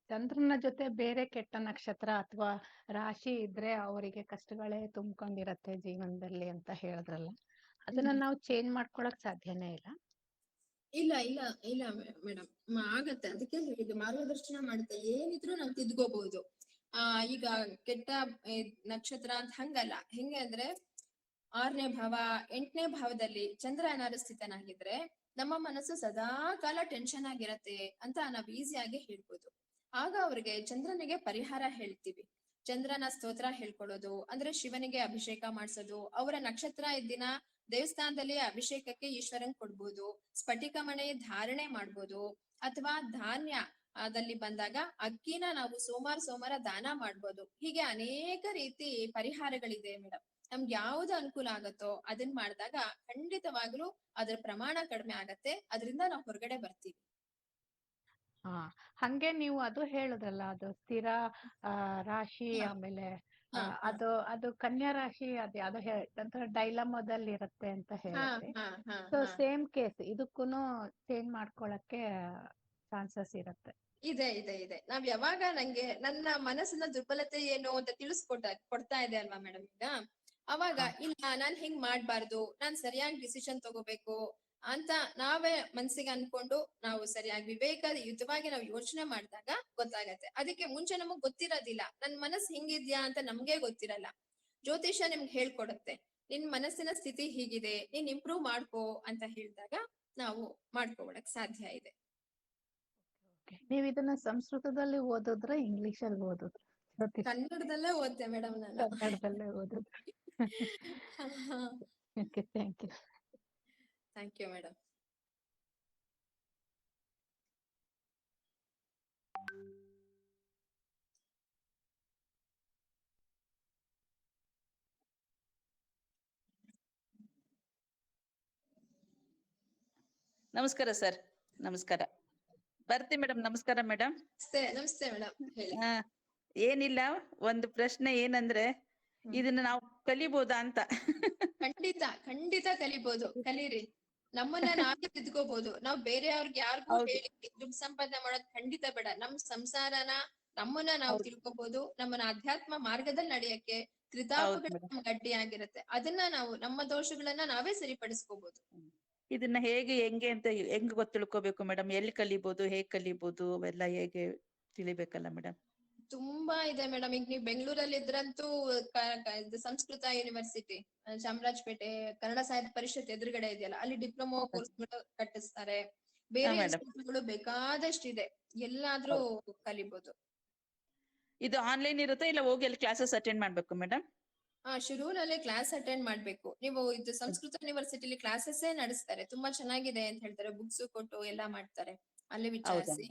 ಚಂದ್ರನ ಜೊತೆ ಬೇರೆ ಕೆಟ್ಟ ನಕ್ಷತ್ರ ಅಥವಾ ರಾಶಿ ಇದ್ರೆ ಅವರಿಗೆ ಕಷ್ಟಗಳೇ ತುಂಬಿಕೊಂಡಿರತ್ತೆ ಜೀವನದಲ್ಲಿ ಅಂತ ಹೇಳಿದ್ರಲ್ಲ, ಅದನ್ನ ನಾವು ಚೇಂಜ್ ಮಾಡ್ಕೊಳಕ್ ಸಾಧ್ಯನೇ ಇಲ್ಲ? ಇಲ್ಲ ಇಲ್ಲ ಇಲ್ಲ ಮೇಡಮ್, ಆಗತ್ತೆ. ಅದಕ್ಕೆ ಹೇಳಿದ್ದು ಮಾರ್ಗದರ್ಶನ ಮಾಡುತ್ತೆ. ಏನಿದ್ರು ನಾವು ತಿದ್ಕೋಬಹುದು. ಈಗ ಕೆಟ್ಟ ನಕ್ಷತ್ರ ಅಂತ ಹಂಗಲ್ಲ. ಹೆಂಗೆ ಅಂದ್ರೆ 6ನೇ ಭಾವ 8ನೇ ಭಾವದಲ್ಲಿ ಚಂದ್ರ ಏನಾದ್ರು ಸ್ಥಿತನಾಗಿದ್ರೆ ನಮ್ಮ ಮನಸ್ಸು ಸದಾ ಕಾಲ ಟೆನ್ಷನ್ ಆಗಿರತ್ತೆ ಅಂತ ನಾವ್ ಈಸಿಯಾಗಿ ಹೇಳ್ಬೋದು. ಆಗ ಅವ್ರಿಗೆ ಚಂದ್ರನಿಗೆ ಪರಿಹಾರ ಹೇಳ್ತೀವಿ. ಚಂದ್ರನ ಸ್ತೋತ್ರ ಹೇಳ್ಕೊಡೋದು, ಅಂದ್ರೆ ಶಿವನಿಗೆ ಅಭಿಷೇಕ ಮಾಡ್ಸೋದು, ಅವರ ನಕ್ಷತ್ರ ಇದ್ದಿನ ದೇವಸ್ಥಾನದಲ್ಲಿ ಅಭಿಷೇಕಕ್ಕೆ ಈಶ್ವರನ್ ಕೊಡ್ಬೋದು, ಸ್ಫಟಿಕ ಮಣೆ ಧಾರಣೆ ಮಾಡ್ಬೋದು, ಅಥವಾ ಧಾನ್ಯ ದಲ್ಲಿ ಬಂದಾಗ ಅಕ್ಕಿನ ನಾವು ಸೋಮವಾರ ದಾನ ಮಾಡ್ಬೋದು. ಹೀಗೆ ಅನೇಕ ರೀತಿ ಪರಿಹಾರಗಳಿದೆ ಮೇಡಮ್. ನಮ್ಗೆ ಯಾವ್ದು ಅನುಕೂಲ ಆಗತ್ತೋ ಅದನ್ನ ಮಾಡಿದಾಗ ಖಂಡಿತವಾಗ್ಲೂ ಅದ್ರ ಪ್ರಮಾಣ ಕಡಿಮೆ ಆಗತ್ತೆ, ಅದರಿಂದ ನಾವು ಹೊರಗಡೆ ಬರ್ತೀವಿ. ಹಾ, ಹಂಗೆ ನೀವು ಅದು ಹೇಳಿದ್ರಲ್ಲ, ಅದು ಸ್ಥಿರ ರಾಶಿ, ಆಮೇಲೆ ಅದು ಕನ್ಯಾ ರಾಶಿ, ಅದ್ ಯಾವ್ದೋ ಹೇಳ್ತಂತ ಡೈಲಮದಲ್ಲಿ ಇರತ್ತೆ ಅಂತ ಹೇಳಿದ್ರಿ. ಸೊ ಸೇಮ್ ಕೇಸ್ ಇದಕ್ಕೂನು ಚೇಂಜ್ ಮಾಡ್ಕೊಳಕ್ಕೆ ಚಾನ್ಸಸ್ ಇರತ್ತೆ? ಇದೆ ಇದೆ ಇದೆ. ನಾವ್ ಯಾವಾಗ ನಂಗೆ ನನ್ನ ಮನಸ್ಸಿನ ದುರ್ಬಲತೆ ಏನು ಅಂತ ಕೊಡ್ತಾ ಇದೆ ಅಲ್ವಾ ಮೇಡಮ್, ಈಗ ಅವಾಗ ಇಲ್ಲ ನಾನ್ ಹಿಂಗ್ ಮಾಡ್ಬಾರ್ದು, ನಾನ್ ಸರಿಯಾಗಿ ಡಿಸಿಷನ್ ತಗೋಬೇಕು ಅಂತ ನಾವೇ ಮನ್ಸಿಗೆ ಅನ್ಕೊಂಡು ನಾವು ಸರಿಯಾಗಿ ವಿವೇಕಯುತವಾಗಿ ನಾವು ಯೋಚನೆ ಮಾಡಿದಾಗ ಗೊತ್ತಾಗತ್ತೆ. ಅದಕ್ಕೆ ಮುಂಚೆ ನಮಗ್ ಗೊತ್ತಿರೋದಿಲ್ಲ, ನನ್ ಮನಸ್ಸು ಹಿಂಗಿದ್ಯಾ ಅಂತ ನಮ್ಗೆ ಗೊತ್ತಿರಲ್ಲ. ಜ್ಯೋತಿಷ ನಿಮ್ಗೆ ಹೇಳ್ಕೊಡತ್ತೆ, ನಿನ್ ಮನಸ್ಸಿನ ಸ್ಥಿತಿ ಹೀಗಿದೆ, ನೀನ್ ಇಂಪ್ರೂವ್ ಮಾಡ್ಕೋ ಅಂತ ಹೇಳಿದಾಗ ನಾವು ಮಾಡ್ಕೊಳಕ್ ಸಾಧ್ಯ ಇದೆ. ನೀವ್ ಇದನ್ನ ಸಂಸ್ಕೃತದಲ್ಲಿ ಓದಿದ್ರೆ ಇಂಗ್ಲಿಷ್ ಅಲ್ಲಿ ಓದಿದ್ರೆ? ಕನ್ನಡದಲ್ಲೇ ಓದ್ತೆ ಮೇಡಮ್ ನಾನು. ಕನ್ನಡದಲ್ಲೇ ಓದಿದ್ರೆ. Okay, thank you. Thank you madam. ನಮಸ್ಕಾರ ಸರ್. ನಮಸ್ಕಾರ. ಬರ್ತಿ ಮೇಡಮ್. ನಮಸ್ಕಾರ ಮೇಡಮ್. ನಮಸ್ತೆ ಮೇಡಮ್, ಹೇಳಿ. ಏನಿಲ್ಲ, ಒಂದು ಪ್ರಶ್ನೆ ಏನಂದ್ರೆ, ಇದನ್ನ ನಾವು ಕಲಿಬಹುದಾ ಅಂತ. ಖಂಡಿತ ಖಂಡಿತ ಕಲಿಬಹುದು, ಕಲೀರಿ. ನಮ್ಮನ್ನ ನಾವೇ ತಿದ್ಕೋಬಹುದು. ನಾವ್ ಬೇರೆಯವ್ರಿಗೆ ಯಾರಿಗೂ ಹೇಳಿ ದುಡ್ಡು ಸಂಪಾದನೆ ಮಾಡೋದ್ ಖಂಡಿತ ಬೇಡ. ನಮ್ ಸಂಸಾರನ ನಮ್ಮನ್ನ ನಾವು ತಿಳ್ಕೊಬಹುದು. ನಮ್ಮನ್ನ ಅಧ್ಯಾತ್ಮ ಮಾರ್ಗದಲ್ಲಿ ನಡೆಯಕ್ಕೆ ತ್ರಿತಾಪಗಳು ನಮ್ಗೆ ಅಡ್ಡಿ ಆಗಿರುತ್ತೆ. ಅದನ್ನ ನಾವು ನಮ್ಮ ದೋಷಗಳನ್ನ ನಾವೇ ಸರಿಪಡಿಸ್ಕೋಬಹುದು. ಇದನ್ನ ಹೆಂಗೆ ಅಂತ ಹೆಂಗ್ ತಿಳ್ಕೊಬೇಕು ಮೇಡಮ್? ಎಲ್ಲಿ ಕಲಿಬಹುದು, ಹೇಗ್ ಕಲಿಬಹುದು, ಅವೆಲ್ಲ ಹೇಗೆ ತಿಳಿಬೇಕಲ್ಲ ಮೇಡಮ್? ತುಂಬಾ ಇದೆ ಮೇಡಮ್. ಈಗ ನೀವು ಬೆಂಗಳೂರಲ್ಲಿ ಇದ್ರಂತೂ ಸಂಸ್ಕೃತ ಯೂನಿವರ್ಸಿಟಿ ಚಾಮರಾಜಪೇಟೆ ಕನ್ನಡ ಸಾಹಿತ್ಯ ಪರಿಷತ್ ಎದುರುಗಡೆ ಇದೆಯಲ್ಲ, ಅಲ್ಲಿ ಡಿಪ್ಲೊಮಾ ಕೋರ್ಸ್ಗಳು ಕಟ್ಟಿಸ್ತಾರೆ. ಬೇರೆ ಇನ್ಸ್ಟಿಟ್ಯೂಟ್ಗಳು ಬೇಕಾದಷ್ಟಿದೆ, ಎಲ್ಲಾದ್ರೂ ಕಲಿಬಹುದು. ಇದು ಆನ್ಲೈನ್ ಇರುತ್ತೆ ಇಲ್ಲ ಹೋಗಿ ಅಲ್ಲಿ ಕ್ಲಾಸಸ್ ಅಟೆಂಡ್ ಮಾಡ್ಬೇಕು ಮೇಡಮ್? ಶುರುವಿನಲ್ಲೇ ಕ್ಲಾಸ್ ಅಟೆಂಡ್ ಮಾಡ್ಬೇಕು ನೀವು. ಇದು ಸಂಸ್ಕೃತ ಯೂನಿವರ್ಸಿಟಿಲಿ ಕ್ಲಾಸಸ್ ನಡೆಸ್ತಾರೆ, ತುಂಬಾ ಚೆನ್ನಾಗಿದೆ ಅಂತ ಹೇಳ್ತಾರೆ, ಬುಕ್ಸ್ ಕೊಟ್ಟು ಎಲ್ಲಾ ಮಾಡ್ತಾರೆ. ಅಲ್ಲಿ ವಿಚಾರಿಸಿ.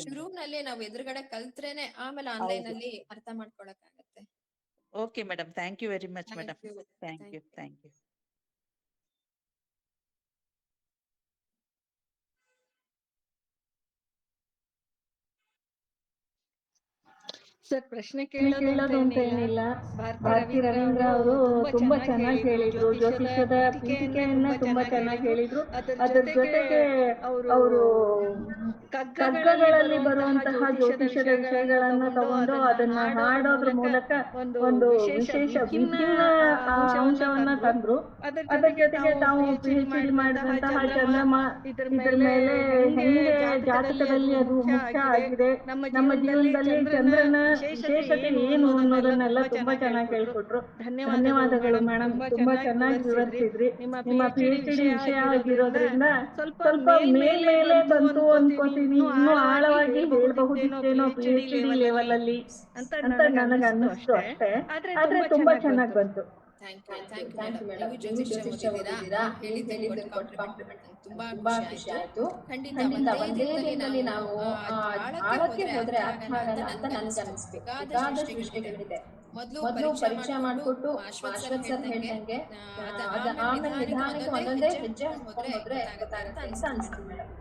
ಶುರುವಿನಲ್ಲಿ ನಾವು ಎದುರುಗಡೆ ಕಲ್ತ್ರೇನೆ ಆಮೇಲೆ ಆನ್ಲೈನ್ ಅಲ್ಲಿ ಅರ್ಥ ಮಾಡ್ಕೊಳಕ್ ಆಗತ್ತೆ. Okay madam, thank you very much madam. Thank you, thank you. Sir, ಪ್ರಶ್ನೆ ಕೇಳೋದು ಅಂತ ಏನಿಲ್ಲ. ಭಾರತಿ ರವೀಂದ್ರ ಅವರು ತುಂಬಾ ಚೆನ್ನಾಗಿ ಹೇಳಿದ್ರು. ಜ್ಯೋತಿಷದ ಪೀಠಿಕೆಯನ್ನ ತುಂಬಾ ಚೆನ್ನಾಗಿ ಹೇಳಿದ್ರು. ಅದರ ಜೊತೆಗೆ ಅವರು ಕಗ್ಗಗಳಲ್ಲಿ ಬರುವಂತಹ ಜ್ಯೋತಿಷದ ವಿಷಯಗಳನ್ನ ತಗೊಂಡು ಅದನ್ನ ಹಾಡೋದ್ರ ಮೂಲಕ ಒಂದು ವಿಶೇಷ ವಿಭಿನ್ನ ಅಂಶವನ್ನ ತಂದ್ರು. ಅದರ ಜೊತೆಗೆ ತಾವು PhD ಮಾಡಿದಂತಹ ಚಂದ್ರಮ ಇದ್ರ ಮೇಲೆ ಹೆಂಗೆ ಜಾತಕದಲ್ಲಿ ಅದು ಮುಖ್ಯ ಆಗಿದೆ, ನಮ್ಮ ಜೀವನದಲ್ಲಿ ಚಂದ್ರನ ವಿಶೇಷತೆ ಏನು ಅನ್ನೋದನ್ನೆಲ್ಲ ತುಂಬಾ ಚೆನ್ನಾಗಿ ಹೇಳ್ಕೊಟ್ರು. ಧನ್ಯವಾದಗಳು ಮೇಡಮ್, ತುಂಬಾ ಚೆನ್ನಾಗಿ ವಿವರಿಸಿದ್ರಿ. ನಿಮ್ಮ PhD ವಿಷಯ ಆಗಿರೋದ್ರಿಂದ ಸ್ವಲ್ಪ ಮೇಲೆ ಬಂತು ಅನ್ಕೋತೀನಿ. ಇನ್ನೂ ಆಳವಾಗಿ ಹೇಳ್ಬಹುದಿತ್ತೇನೋ PhD ಲೆವೆಲ್ ಅಲ್ಲಿ ಅಂತ ನನಗೆ ಅನ್ನಿಸ್ತು ಅಷ್ಟೇ. ಆದ್ರೆ ತುಂಬಾ ಚೆನ್ನಾಗಿ ಬಂತು. Thank you madam. ನೀವು ಜ್ಯೋತಿಷ್ಯ ಓದಿದ್ದೀರಾ, ಹೇಳಿದ್ದನ್ನು ಕೊಟ್ಟು ಕಾಂಪ್ಲಿಮೆಂಟ್ ತುಂಬಾ ಖುಷಿ ಆಯ್ತು. ಖಂಡಿತ ಒಂದೇ ದಿನದಲ್ಲಿ ನಾವು ಆಳಕ್ಕೆ ಹೋದ್ರೆ ಅರ್ಥ ಆಗಲ್ಲ ಅಂತ ನನ್ಗೆ ಅನಿಸ್ಬೇಕು. ಬೇಕಾದಷ್ಟು ವಿಷಯಗಳಿದೆ. ಮೊದಲು ಪರಿಚಯ ಮಾಡಿಕೊಟ್ಟು ಅಶ್ವಥ್ ಸರ್ ಹೇಳ್ದಂಗೆ ಆಮೇಲೆ ನಿಧಾನಕ್ಕೆ ಒಂದೊಂದೇ ಹೆಜ್ಜೆ ಹಾಕೊಂಡು ಹೋದ್ರೆ ಗೊತ್ತಾಗುತ್ತೆ ಅಂತ ಅನಿಸ್ತು ಮೇಡಮ್.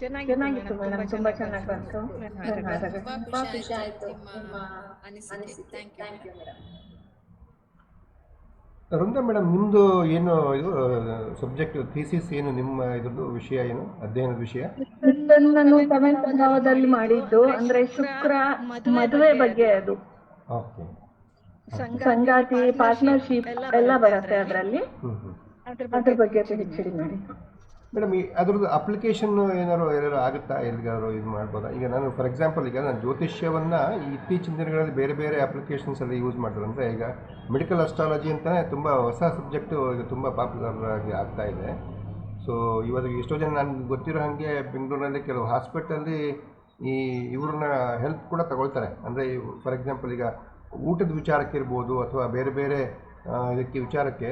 ಚೆನ್ನಾಗಿತ್ತು ಮೇಡಮ್, ತುಂಬಾ ಚೆನ್ನಾಗಿ ಬಂತು. ತುಂಬಾ ಖುಷಿ ಆಯ್ತು ನಿಮ್ಮ ಅನಿಸಿಕೆ. Thank you madam. Vrinda madam, ನಿಮ್ಮದು ಏನು ಇದು ಸಬ್ಜೆಕ್ಟ್ ಥೀಸಿಸ್ ಏನು, ನಿಮ್ಮ ಇದ್ರದ್ದು ವಿಷಯ ಏನು, ಅಧ್ಯಯನದ ವಿಷಯ? ನಾನು 7th ಭಾವದಲ್ಲಿ ಮಾಡಿದ್ದು, ಅಂದ್ರೆ ಶುಕ್ರ ಮದುವೆ ಬಗ್ಗೆ. ಅದು ಓಕೆ. ಸಂಗಾತಿ ಪಾರ್ಟ್ನರ್ಶಿಪ್ ಎಲ್ಲ ಬರುತ್ತೆ ಅದರಲ್ಲಿ, ಅದ್ರ ಬಗ್ಗೆ PhD ಮಾಡಿ. ಮೇಡಮ್, ಅದ್ರದ್ದು ಅಪ್ಲಿಕೇಶನ್ ಏನಾರು ಆಗುತ್ತಾ, ಎಲ್ಲಿಗಾದ್ರು ಇದು ಮಾಡ್ಬೋದಾ? ಈಗ ನಾನು ಫಾರ್ ಎಕ್ಸಾಂಪಲ್, ಈಗ ನಾನು ಜ್ಯೋತಿಷ್ಯವನ್ನು ಇತ್ತೀಚಿನ ದಿನಗಳಲ್ಲಿ ಬೇರೆ ಬೇರೆ ಅಪ್ಲಿಕೇಶನ್ಸಲ್ಲಿ ಯೂಸ್ ಮಾಡ್ತಾರೆ. ಅಂದರೆ ಈಗ ಮೆಡಿಕಲ್ ಅಸ್ಟ್ರಾಲಜಿ ಅಂತಲೇ ತುಂಬ ಹೊಸ ಸಬ್ಜೆಕ್ಟು ಈಗ ತುಂಬ ಪಾಪ್ಯುಲರ್ ಆಗಿ ಆಗ್ತಾ ಇದೆ. ಸೊ ಇವಾಗ ಎಷ್ಟೋ ಜನ ನನಗೆ ಗೊತ್ತಿರೋ ಹಾಗೆ ಬೆಂಗಳೂರಿನಲ್ಲಿ ಕೆಲವು ಹಾಸ್ಪಿಟಲ್ಲಿ ಇವ್ರನ್ನ ಹೆಲ್ಪ್ ಕೂಡ ತಗೊಳ್ತಾರೆ. ಅಂದರೆ ಫಾರ್ ಎಕ್ಸಾಂಪಲ್, ಈಗ ಊಟದ ವಿಚಾರಕ್ಕೆ ಇರ್ಬೋದು ಅಥವಾ ಬೇರೆ ಬೇರೆ ಇದಕ್ಕೆ ವಿಚಾರಕ್ಕೆ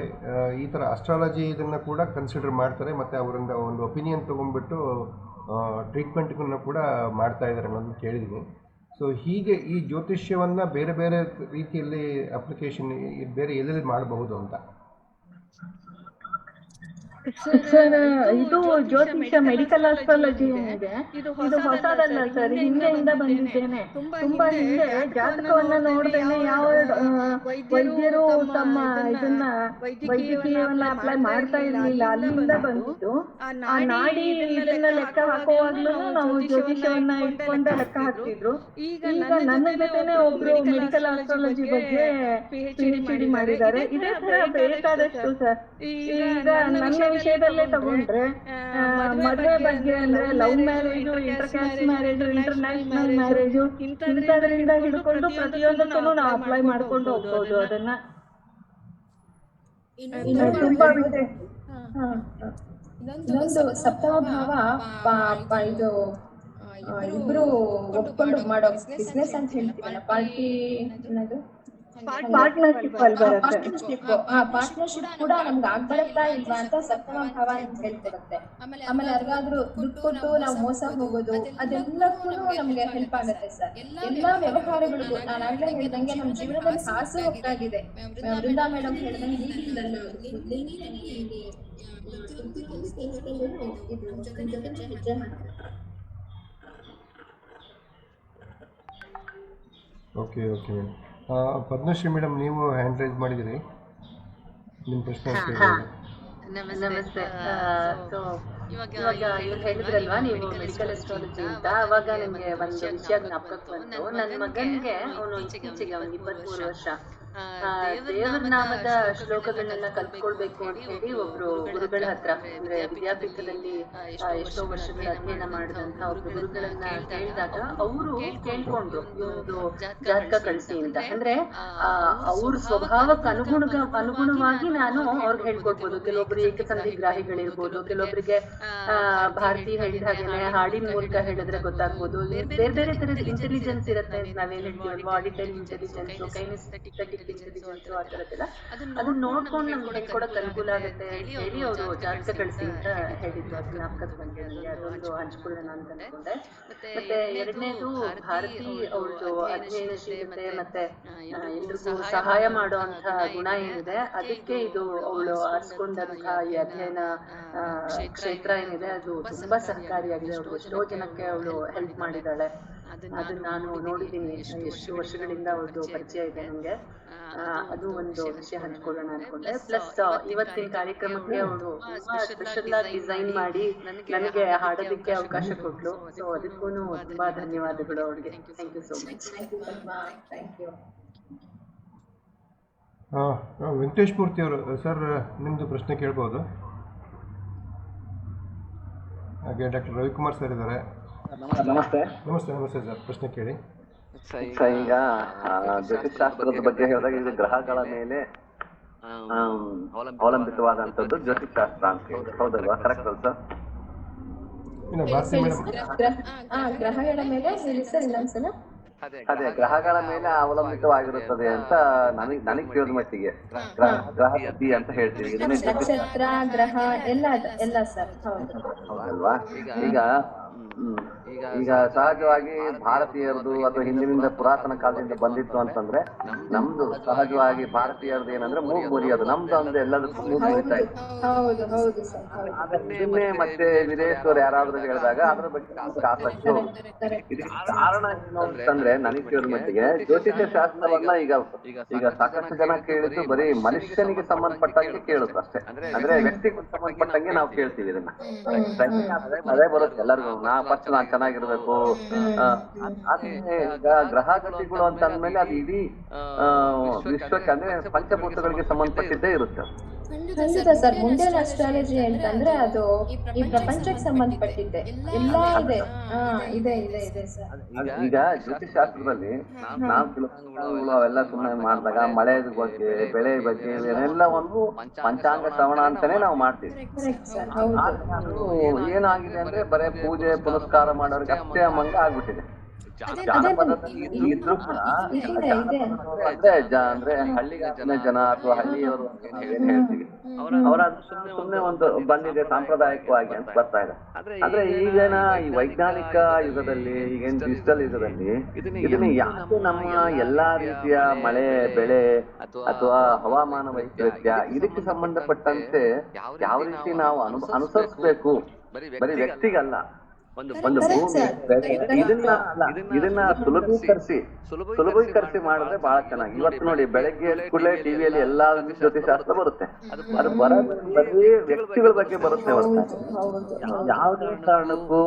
ಈ ಥರ ಅಸ್ಟ್ರಾಲಜಿ ಇದನ್ನು ಕೂಡ ಕನ್ಸಿಡರ್ ಮಾಡ್ತಾರೆ, ಮತ್ತು ಅವರಿಂದ ಒಂದು ಒಪಿನಿಯನ್ ತೊಗೊಂಡ್ಬಿಟ್ಟು ಟ್ರೀಟ್ಮೆಂಟ್ಗಳನ್ನ ಕೂಡ ಮಾಡ್ತಾ ಇದ್ದಾರೆ ಅನ್ನೋದನ್ನು ಕೇಳಿದ್ದೀನಿ. ಸೊ ಹೀಗೆ ಈ ಜ್ಯೋತಿಷ್ಯವನ್ನು ಬೇರೆ ಬೇರೆ ರೀತಿಯಲ್ಲಿ ಅಪ್ಲಿಕೇಶನ್ ಬೇರೆ ಎಲ್ಲೆಲ್ಲಿ ಮಾಡಬಹುದು ಅಂತ? ಸರ್, ಇದು ಜ್ಯೋತಿಷ್ಯ ಮೆಡಿಕಲ್ ಆಸ್ಟ್ರಾಲಜಿ ಏನಿದೆ, ಇದು ಹೊಸದಲ್ಲ ಸರ್, ಹಿಂದೆಯಿಂದ ಬಂದಿದ್ದೇನೆ. ತುಂಬಾ ಹಿಂದೆ ಜಾತಕವನ್ನ ನೋಡ್ದೇನೆ ಯಾವ ವೈದ್ಯರು ತಮ್ಮ ಇದನ್ನ ವೈದ್ಯಕೀಯವನ್ನ ಅಪ್ಲೈ ಮಾಡ್ತಾ ಇರ್ಲಿಲ್ಲ. ಅಲ್ಲಿಂದ ಬಂದಿದ್ದು. ಆ ನಾಡಿ ಇದನ್ನ ಲೆಕ್ಕ ಹಾಕುವಾಗ್ಲೂ ನಾವು ಜ್ಯೋತಿಷ್ಯವನ್ನ ಇಟ್ಕೊಂಡೆ ಲೆಕ್ಕ ಹಾಕ್ತಿದ್ರು. ಈಗ ನನ್ನ ಜೊತೆನೆ ಒಬ್ರು ಮೆಡಿಕಲ್ ಆಸ್ಟ್ರಾಲಜಿ ಬಗ್ಗೆ PhD ಮಾಡಿದ್ದಾರೆ. ಇದೇ ತರ ಬೇಕಾದಷ್ಟು ಸರ್. ಈಗ ನನ್ನ ವಿಷಯದಲ್ಲೇ ತಗೊಂಡ್ರೆ ಮದುವೆ ಬಗ್ಗೆ ಅಂದ್ರೆ love marriage, intercaste marriage, international marriage, ಇಂಥದ್ರಿಂದ ಹಿಡ್ಕೊಂಡು ಪ್ರತಿಯೊಂದಕ್ಕೂ ನಾವು ಅಪ್ಲೈ ಮಾಡ್ಕೊಂಡು ಹೋಗ್ಬೋದು. ಅದನ್ನ ತುಂಬಾ ಇದೆ. ಇನ್ನೊಂದು ಸಪ್ತಮ ಭಾವ ಇದು ಇಬ್ರು ಒಪ್ಕೊಂಡು ಮಾಡೋ ಬಿಸ್ನೆಸ್ ಅಂತ ಹೇಳ್ತೀವಲ್ಲ, ಪಾರ್ಟಿ ಅನ್ನೋದು ಪಾರ್ಟ್ನರ್ಶಿಪ್ ಅಲ್ಲಿ ಬರುತ್ತೆ. ಪಾರ್ಟ್ನರ್ಶಿಪ್ ಕೂಡ ನಮ್ಗೆ ಆಗ್ಬರುತ್ತಾ ಇಲ್ವಾ ಅಂತ ಸಪ್ತಮ ಭಾವ ಅಂತ ಹೇಳ್ತಿರುತ್ತೆ. ಆಮೇಲೆ ಯಾರಿಗಾದ್ರೂ ದುಡ್ಡು ಕೊಟ್ಟು ನಾವು ಮೋಸ ಹೋಗೋದು, ಅದೆಲ್ಲಕ್ಕೂ ನಮ್ಗೆ ಹೆಲ್ಪ್ ಆಗುತ್ತೆ ಸರ್. ಎಲ್ಲಾ ವ್ಯವಹಾರಗಳಿಗೂ ನಾನು ಆಗ್ಲೇ ಹೇಳ್ದಂಗೆ ನಮ್ಮ ಜೀವನದಲ್ಲಿ ಹಾಸು ಹೋಗ್ತಾಗಿದೆ. ವೃಂದಾ ಮೇಡಮ್ ಹೇಳ್ದಂಗೆ okay okay madam. Padmashri madam, ನೀವು ಹ್ಯಾಂಡ್ ರೈಸ್ ಮಾಡಿದಿರಿ, ನಿಮ್ಮ ಪ್ರಶ್ನೆ ನಮಸ್ತೆ. ಸೊ ಇವಾಗ ಇವ್ರು ಹೇಳಿದ್ರಲ್ವಾ ನೀವು ಮೆಡಿಕಲ್ ಅಸ್ಟ್ರಾಲಜಿ ಅಂತ, ಅವಾಗ ನನಗೆ ಒಂದು ವಿಷಯ ಜ್ಞಾಪಕಕ್ಕೆ ಬಂತು. ನನ್ನ ಮಗನ್ಗೆ ಅವನು ಇತ್ತೀಚೆಗೆ ಅವ್ನಿಗೆ 23 ವರ್ಷ ದೇವರ ನಾಮದ ಶ್ಲೋಕಗಳನ್ನೆಲ್ಲ ಕಲ್ತ್ಕೊಳ್ಬೇಕು ಅಂತ ಹೇಳಿ ಒಬ್ರು ಗುರುಗಳ ಹತ್ರ, ಅಂದ್ರೆ ವಿದ್ಯಾಪೀಠದಲ್ಲಿ ಎಷ್ಟೋ ವರ್ಷಗಳ ಅಧ್ಯಯನ ಮಾಡಿದಂತ ಒಬ್ರು ಗುರುಗಳನ್ನ ಕೇಳಿದಾಗ ಅವರು ಕೇಳ್ಕೊಂಡ್ರು ಒಂದು ಜಾತಕ ಕಳಿಸಿ ಅಂತ. ಅಂದ್ರೆ ಅವ್ರ ಸ್ವಭಾವಕ್ಕೆ ಅನುಗುಣವಾಗಿ ನಾನು ಅವ್ರಿಗೆ ಹೇಳ್ಕೊಡ್ಬೋದು. ಕೆಲವೊಬ್ರು ಏಕಸಂಧಿಗ್ರಾಹಿಗಳಿರ್ಬೋದು, ಕೆಲವೊಬ್ರಿಗೆ ಭಾರತಿ ಹೇಳಿದ ಹಾಗೇನೆ ಹಾಡಿನ ಮೂಲಕ ಹೇಳಿದ್ರೆ ಗೊತ್ತಾಗ್ಬೋದು. ಬೇರೆ ಬೇರೆ ತರದ ಇಂಟೆಲಿಜೆನ್ಸ್ ಇರುತ್ತೆ, ನಾವೇನ್ ಹೇಳ್ತೀವಲ್ವಾ ಆಡಿಟರಿ ಇಂಟೆಲಿಜೆನ್ಸ್, ಕೈನೆಸ್ಥೆಟಿಕ್ ಇಂಟೆಲಿಜೆನ್ಸ್, ಆ ತರದ್ದೆಲ್ಲ ಅದನ್ನ ನೋಡ್ಕೊಂಡು ನಮ್ಗೆ ಹೇಳ್ಕೊಡಕ್ ಅನುಕೂಲ ಆಗುತ್ತೆ ಹೇಳಿ ಅವರು ಜಾತಕ ಕಳಿಸಿ ಅಂತ ಹೇಳಿದ್ರು. ಅದು ಜ್ಞಾಪಕಕ್ಕೆ ಬಂದಿದೆ ನನಗೆ, ಅದೊಂದು ಹಂಚ್ಕೊಳ್ಳೋಣ ಅಂತ ಅನ್ಕೊಂಡೆ. ಮತ್ತೆ ಎರಡನೇದು ಭಾರತಿ ಅವಳದು ಅಧ್ಯಯನಶೀಲತೆ ಮತ್ತೆ ಎಲ್ರಿಗೂ ಸಹಾಯ ಮಾಡುವಂತ ಗುಣ ಏನಿದೆ, ಅದಕ್ಕೆ ಇದು ಅವಳು ಆರಿಸ್ಕೊಂಡಂತಹ ಈ ಅಧ್ಯಯನ ಕ್ಷೇತ್ರ ಏನಿದೆ ಅದು ತುಂಬಾ ಸಹಕಾರಿಯಾಗಿದೆ. ಅವಳು ಎಷ್ಟೋ ಜನಕ್ಕೆ ಅವಳು ಹೆಲ್ಪ್ ಮಾಡಿದ್ದಾಳೆ. ಅದನ್ನ ನಾನು ನೋಡಿದ್ದೀನಿ, ಎಷ್ಟು ವರ್ಷಗಳಿಂದ ಅವ್ರದ್ದು ಪರಿಚಯ ಇದೆ ನಂಗೆ. ಅದು ಒಂದು ವಿಷಯ ಹಂಚ್ಕೊಳ್ಳೋಣ ಅನ್ಕೊಂಡೆ. ಪ್ಲಸ್ ಇವತ್ತಿನ ಕಾರ್ಯಕ್ರಮಕ್ಕೆ ಅವಳು ತುಂಬಾ ಸ್ಪೆಷಲ್ ಆಗಿ ಡಿಸೈನ್ ಮಾಡಿ ನನಗೆ ಹಾಡೋದಕ್ಕೆ ಅವಕಾಶ ಕೊಟ್ಲು. ಸೊ ಅದಕ್ಕೂ ತುಂಬಾ ಧನ್ಯವಾದಗಳು ಅವಳಿಗೆ. Thank you so much. Venkatesh Murthy ಅವರು ಸರ್, ನಿಮ್ಮದು ಪ್ರಶ್ನೆ ಕೇಳ್ಬೋದು. ಹಾಗೆ ಡಾಕ್ಟರ್ ರವಿಕುಮಾರ್ ಸರ್ ಇದ್ದಾರೆ. ನಮಸ್ತೆ. ನಮಸ್ತೆ ನಮಸ್ತೆ ಸರ್, ಪ್ರಶ್ನೆ ಕೇಳಿ. ಈಗ ಜ್ಯೋತಿಷಾಸ್ತ್ರದ ಬಗ್ಗೆ ಹೇಳಿದಾಗ ಇದು ಗ್ರಹಗಳ ಮೇಲೆ ಅವಲಂಬಿತವಾದಂತದ್ದು ಜ್ಯೋತಿಷಾಸ್ತ್ರ ಅಂತ ಹೇಳಿ, ಹೌದಲ್ವಾ? ಕರೆಕ್ಟ್ ಅಲ್ಲ ಸರ್? ಗ್ರಹಗಳ ಮೇಲೆ ಹೇಳಿ ಸರ್ ಇನ್ನೊಂದ್ಸಲ. ಅದೇ ಗ್ರಹಗಳ ಮೇಲೆ ಅವಲಂಬಿತವಾಗಿರುತ್ತದೆ ಅಂತ ನನಗ್ ತಿಳಿದ ಮಟ್ಟಿಗೆ ಗ್ರಹ ಸ್ಥಿತಿ ಅಂತ ಹೇಳ್ತೀವಿ. ನಕ್ಷತ್ರ ಗ್ರಹ ಎಲ್ಲ ಸರ್. ಹೌದಲ್ವಾ? ಈಗ ಈಗ ಸಹಜವಾಗಿ ಭಾರತೀಯರದು ಅಥವಾ ಹಿಂದಿನಿಂದ ಪುರಾತನ ಕಾಲದಿಂದ ಬಂದಿತ್ತು ಅಂತಂದ್ರೆ ನಮ್ದು ಸಹಜವಾಗಿ ಭಾರತೀಯರದು ಏನಂದ್ರೆ ಮೂಗು ಮುರಿಯೋದು, ನಮ್ದು ಅಂದ್ರೆ ಎಲ್ಲದಕ್ಕೂ ಮೂಗು ಮುರಿತಾ ಇತ್ತು. ಹೌದು ಹೌದು ಸರ್. ಅದನ್ನೇ ಮತ್ತೆ ವಿದೇಶದವ್ರು ಯಾರಾದ್ರೂ ಹೇಳಿದಾಗ ಅದ್ರ ಬಗ್ಗೆ ಆಸಕ್ತಿ ಹೋಗುತ್ತೆ. ಇದಕ್ಕೆ ಕಾರಣ ಏನು ಅಂತಂದ್ರೆ ನನಗೆ ಕೇಳಿದ ಮಟ್ಟಿಗೆ ಜ್ಯೋತಿಷ್ಯ ಶಾಸ್ತ್ರವನ್ನ ಈಗ ಸಾಕಷ್ಟು ಜನ ಕೇಳಿದ್ದು ಬರೀ ಮನುಷ್ಯನಿಗೆ ಸಂಬಂಧಪಟ್ಟಂಗೆ ಕೇಳುದು ಅಷ್ಟೇ, ಅಂದ್ರೆ ವ್ಯಕ್ತಿಗೆ ಸಂಬಂಧಪಟ್ಟಂಗೆ ನಾವು ಕೇಳ್ತೀವಿ ಇದನ್ನ. ಅದೇ ಬರುತ್ತೆ ಎಲ್ಲರಿಗೂ, ಫಸ್ಟ್ ನಾನ್ ಚೆನ್ನಾಗಿರ್ಬೇಕು. ಆದ್ರೆ ಈಗ ಗ್ರಹಗತಿಗಳು ಅಂತ ಅಂದ್ಮೇಲೆ ಅದು ಇಡೀ ವಿಶ್ವಕ್ಕೆ ಅಂದ್ರೆ ಪಂಚಭೂತಗಳಿಗೆ ಸಂಬಂಧಪಟ್ಟಿದ್ದೇ ಇರುತ್ತೆ. ಖಂಡಿತ ಸರ್. ಮುಂಡೇನ್ ಅಸ್ಟ್ರಾಲಜಿ ಅಂತಂದ್ರೆ ಅದು ಈ ಪ್ರಪಂಚಕ್ಕೆ ಸಂಬಂಧಪಟ್ಟಿದ್ದೆ ಎಲ್ಲ ಇದೆ. ಇದೆ ಇದೆ ಇದೆ ಸರ್. ಈಗ ಜ್ಯೋತಿಷ್ ಶಾಸ್ತ್ರದಲ್ಲಿ ನಾವು ಕೆಲವು ಅವೆಲ್ಲ ಸುಮ್ಮನೆ ಮಾಡಿದಾಗ ಮಳೆ ಬಗ್ಗೆ, ಬೆಳೆ ಬಗ್ಗೆ ಇವೆಲ್ಲವನ್ನು ಪಂಚಾಂಗ ಶ್ರವಣ ಅಂತಾನೆ ನಾವು ಮಾಡ್ತೀವಿ. ಅದು ಏನಾಗಿದೆ ಅಂದ್ರೆ ಬರೇ ಪೂಜೆ ಪುನಸ್ಕಾರ ಮಾಡೋರಿಗೆ ಅಷ್ಟೇ ಅಮ್ಮಂಗ ಆಗ್ಬಿಟ್ಟಿದೆ. ಜಾನಪದದಲ್ಲಿ ಇದ್ರೂ ಕೂಡ ಅಂದ್ರೆ ಹಳ್ಳಿಗಾಡಿನ ಜನ ಅಥವಾ ಹಳ್ಳಿಯವರು ಏನ್ ಹೇಳ್ತೀವಿ ಅವರ ಸುಮ್ನೆ ಒಂದು ಬಂದಿದೆ ಸಾಂಪ್ರದಾಯಿಕವಾಗಿ ಅಂತ ಬರ್ತಾ ಇದೆ. ಆದ್ರೆ ಈಗಿನ ಈ ವೈಜ್ಞಾನಿಕ ಯುಗದಲ್ಲಿ, ಈಗೇನ್ ಡಿಜಿಟಲ್ ಯುಗದಲ್ಲಿ ಇದನ್ನ ಯಾಕೆ ನಮ್ಮ ಎಲ್ಲಾ ರೀತಿಯ ಮಳೆ ಬೆಳೆ ಅಥವಾ ಹವಾಮಾನ ವೈಪರೀತ್ಯ ಇದಕ್ಕೆ ಸಂಬಂಧಪಟ್ಟಂತೆ ಯಾವ ರೀತಿ ನಾವು ಅನುಸರಿಸಬೇಕು, ಬರೀ ವ್ಯಕ್ತಿಗಲ್ಲ, ಒಂದು ಭೂಮಿ ಇದನ್ನ ಸುಲಭೀಕರಿಸಿ ಮಾಡಿದ್ರೆ ಬಹಳ ಚೆನ್ನಾಗಿ. ಇವತ್ತು ನೋಡಿ ಬೆಳಗ್ಗೆ ಕೂಡಲೇ ಟಿವಿಯಲ್ಲಿ ಎಲ್ಲಾ ಜ್ಯೋತಿಷಾಸ್ತ್ರ ಬರುತ್ತೆ, ಅದು ಬರೀ ವ್ಯಕ್ತಿಗಳ ಬಗ್ಗೆ ಬರುತ್ತೆ. ಯಾವುದೇ ಕಾರಣಕ್ಕೂ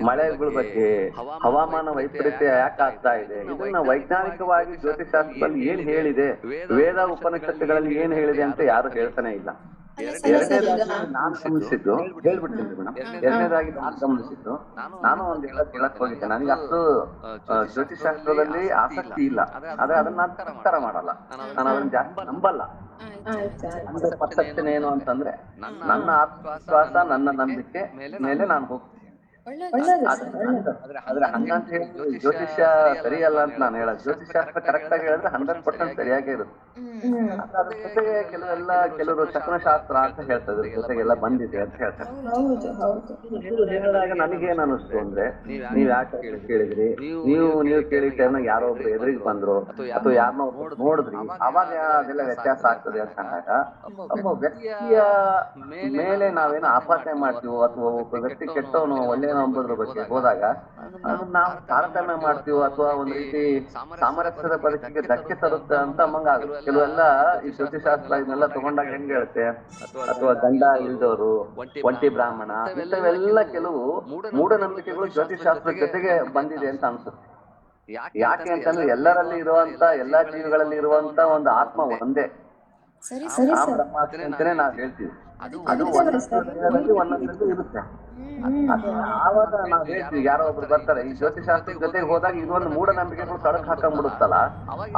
ಮಳೆಗಳ ಬಗ್ಗೆ, ಹವಾಮಾನ ವೈಪರೀತ್ಯ ಯಾಕೆ ಆಗ್ತಾ ಇದೆ ಇದನ್ನ ವೈಜ್ಞಾನಿಕವಾಗಿ ಜ್ಯೋತಿಷಾಸ್ತ್ರದಲ್ಲಿ ಏನ್ ಹೇಳಿದೆ, ವೇದ ಉಪನಿಷತ್ತುಗಳಲ್ಲಿ ಏನ್ ಹೇಳಿದೆ ಅಂತ ಯಾರು ಹೇಳ್ತಾನೆ ಇಲ್ಲ. ಎರಡನೇದಾಗಿ ನಾನು ಗಮನಿಸಿದ್ದು ಹೇಳ್ಬಿಡ್ತೀನಿ ಮೇಡಮ್. ಎರಡನೇದಾಗಿ ನಾನು ಗಮನಿಸಿದ್ದು, ನಾನು ಒಂದ್ ಹೇಳಕ್ ಹೋಗಿದ್ದೆ, ನನಗೆ ಅಷ್ಟು ಜ್ಯೋತಿಷಾಸ್ತ್ರದಲ್ಲಿ ಆಸಕ್ತಿ ಇಲ್ಲ, ಆದ್ರೆ ಅದನ್ನ ನಾನು ತಿರಸ್ಕಾರ ಮಾಡಲ್ಲ, ನಾನು ಅದನ್ನ ಜಾಸ್ತಿ ನಂಬಲ್ಲ. 100% ಏನು ಅಂತಂದ್ರೆ ನನ್ನ ಆತ್ಮವಿಶ್ವಾಸ, ನನ್ನ ನಂಬಿಕೆ ಮೇಲೆ ನಾನು ಹೋಗ್ತೀನಿ. ಆದ್ರೆ ಹಂಗಂತ ಹೇಳಿ ಜ್ಯೋತಿಷ್ಯ ಸರಿಯಲ್ಲ ಅಂತ ನಾನು ಹೇಳೋದು. ಜ್ಯೋತಿಷಾಸ್ತ್ರ ಕರೆಕ್ಟ್ ಆಗಿ ಹೇಳಿದ್ರೆ 100% ಸರಿಯಾಗೇ ಇರುತ್ತೆ. ಅದ್ರ ಜೊತೆಗೆ ಕೆಲವರು ಶಕುನಶಾಸ್ತ್ರ ಅಂತ ಹೇಳ್ತಾರೆ, ಜೊತೆಗೆಲ್ಲ ಬಂದಿದೆ ಅಂತ ಹೇಳ್ತಾರೆ. ಹೇಳಿದಾಗ ನನಗೇನ್ ಅನಿಸ್ತು ಅಂದ್ರೆ, ನೀವ್ ಯಾಕೆ ಕೇಳಿದ್ರಿ, ನೀವು ಕೇಳಿದ ಟೈಮ್ನಾಗ ಯಾರೋ ಒಬ್ರು ಎದುರಿಗೆ ಬಂದ್ರು ಅಥವಾ ಯಾರನ್ನೋ ನೋಡಿದ್ರಿ, ಅವಾಗ ಅದೆಲ್ಲ ವ್ಯತ್ಯಾಸ ಆಗ್ತದೆ ಅಂತ ಅಂದಾಗ ಒಬ್ಬ ವ್ಯಕ್ತಿಯ ಮೇಲೆ ನಾವೇನೋ ಆಪಾದನೆ ಮಾಡ್ತೀವೋ ಅಥವಾ ಒಬ್ಬ ವ್ಯಕ್ತಿ ಕೆಟ್ಟವನು ಒಳ್ಳೆಯ ನಂಬೋದ್ರ ಬಗ್ಗೆ ಹೋದಾಗ ಅದನ್ನ ನಾವು ತಾರತಮ್ಯ ಮಾಡ್ತೀವೋ ಅಥವಾ ಒಂದ್ ರೀತಿ ಸಾಮರಸ್ಯದ ಬದುಕಿಗೆ ಧಕ್ಕೆ ತರುತ್ತೆ ಅಂತ ಅಮ್ಮಂಗಾಗುತ್ತೆ. ಕೆಲವೆಲ್ಲ ಈ ಜ್ಯೋತಿಷಾಸ್ತ್ರ ಇದನ್ನೆಲ್ಲ ತಗೊಂಡಾಗ ಹೆಂಗ್ ಹೇಳುತ್ತೆ, ಅಥವಾ ಗಂಡ ಇಲ್ದವರು, ಒಂಟಿ ಬ್ರಾಹ್ಮಣ, ಇಂಥವೆಲ್ಲ ಕೆಲವು ಮೂಢನಂಬಿಕೆಗಳು ಜ್ಯೋತಿಷಾಸ್ತ್ರದ ಜೊತೆಗೆ ಬಂದಿದೆ ಅಂತ ಅನ್ಸುತ್ತೆ. ಯಾಕೆ ಅಂತಂದ್ರೆ ಎಲ್ಲರಲ್ಲಿ ಇರುವಂತ, ಎಲ್ಲಾ ಜೀವಿಗಳಲ್ಲಿ ಇರುವಂತ ಒಂದು ಆತ್ಮ ಒಂದೇ, ಅಂತಾನೆ ನಾವ್ ಹೇಳ್ತೀವಿ. ಅದು ಒಂದೊಂದು ಇರುತ್ತೆ. ಆವಾಗ ನಾವ್ ಹೇಳ್ತೀವಿ, ಯಾರೋ ಒಬ್ರು ಬರ್ತಾರೆ ಈ ಜ್ಯೋತಿಷಾಸ್ತ್ರದ ಜೊತೆಗೆ ಹೋದಾಗ ಇದೊಂದು ಮೂಢನಂಬಿಕೆಗಳು ತಳಕ್ ಹಾಕೊಂಡ್ಬಿಡುತ್ತಲ್ಲ,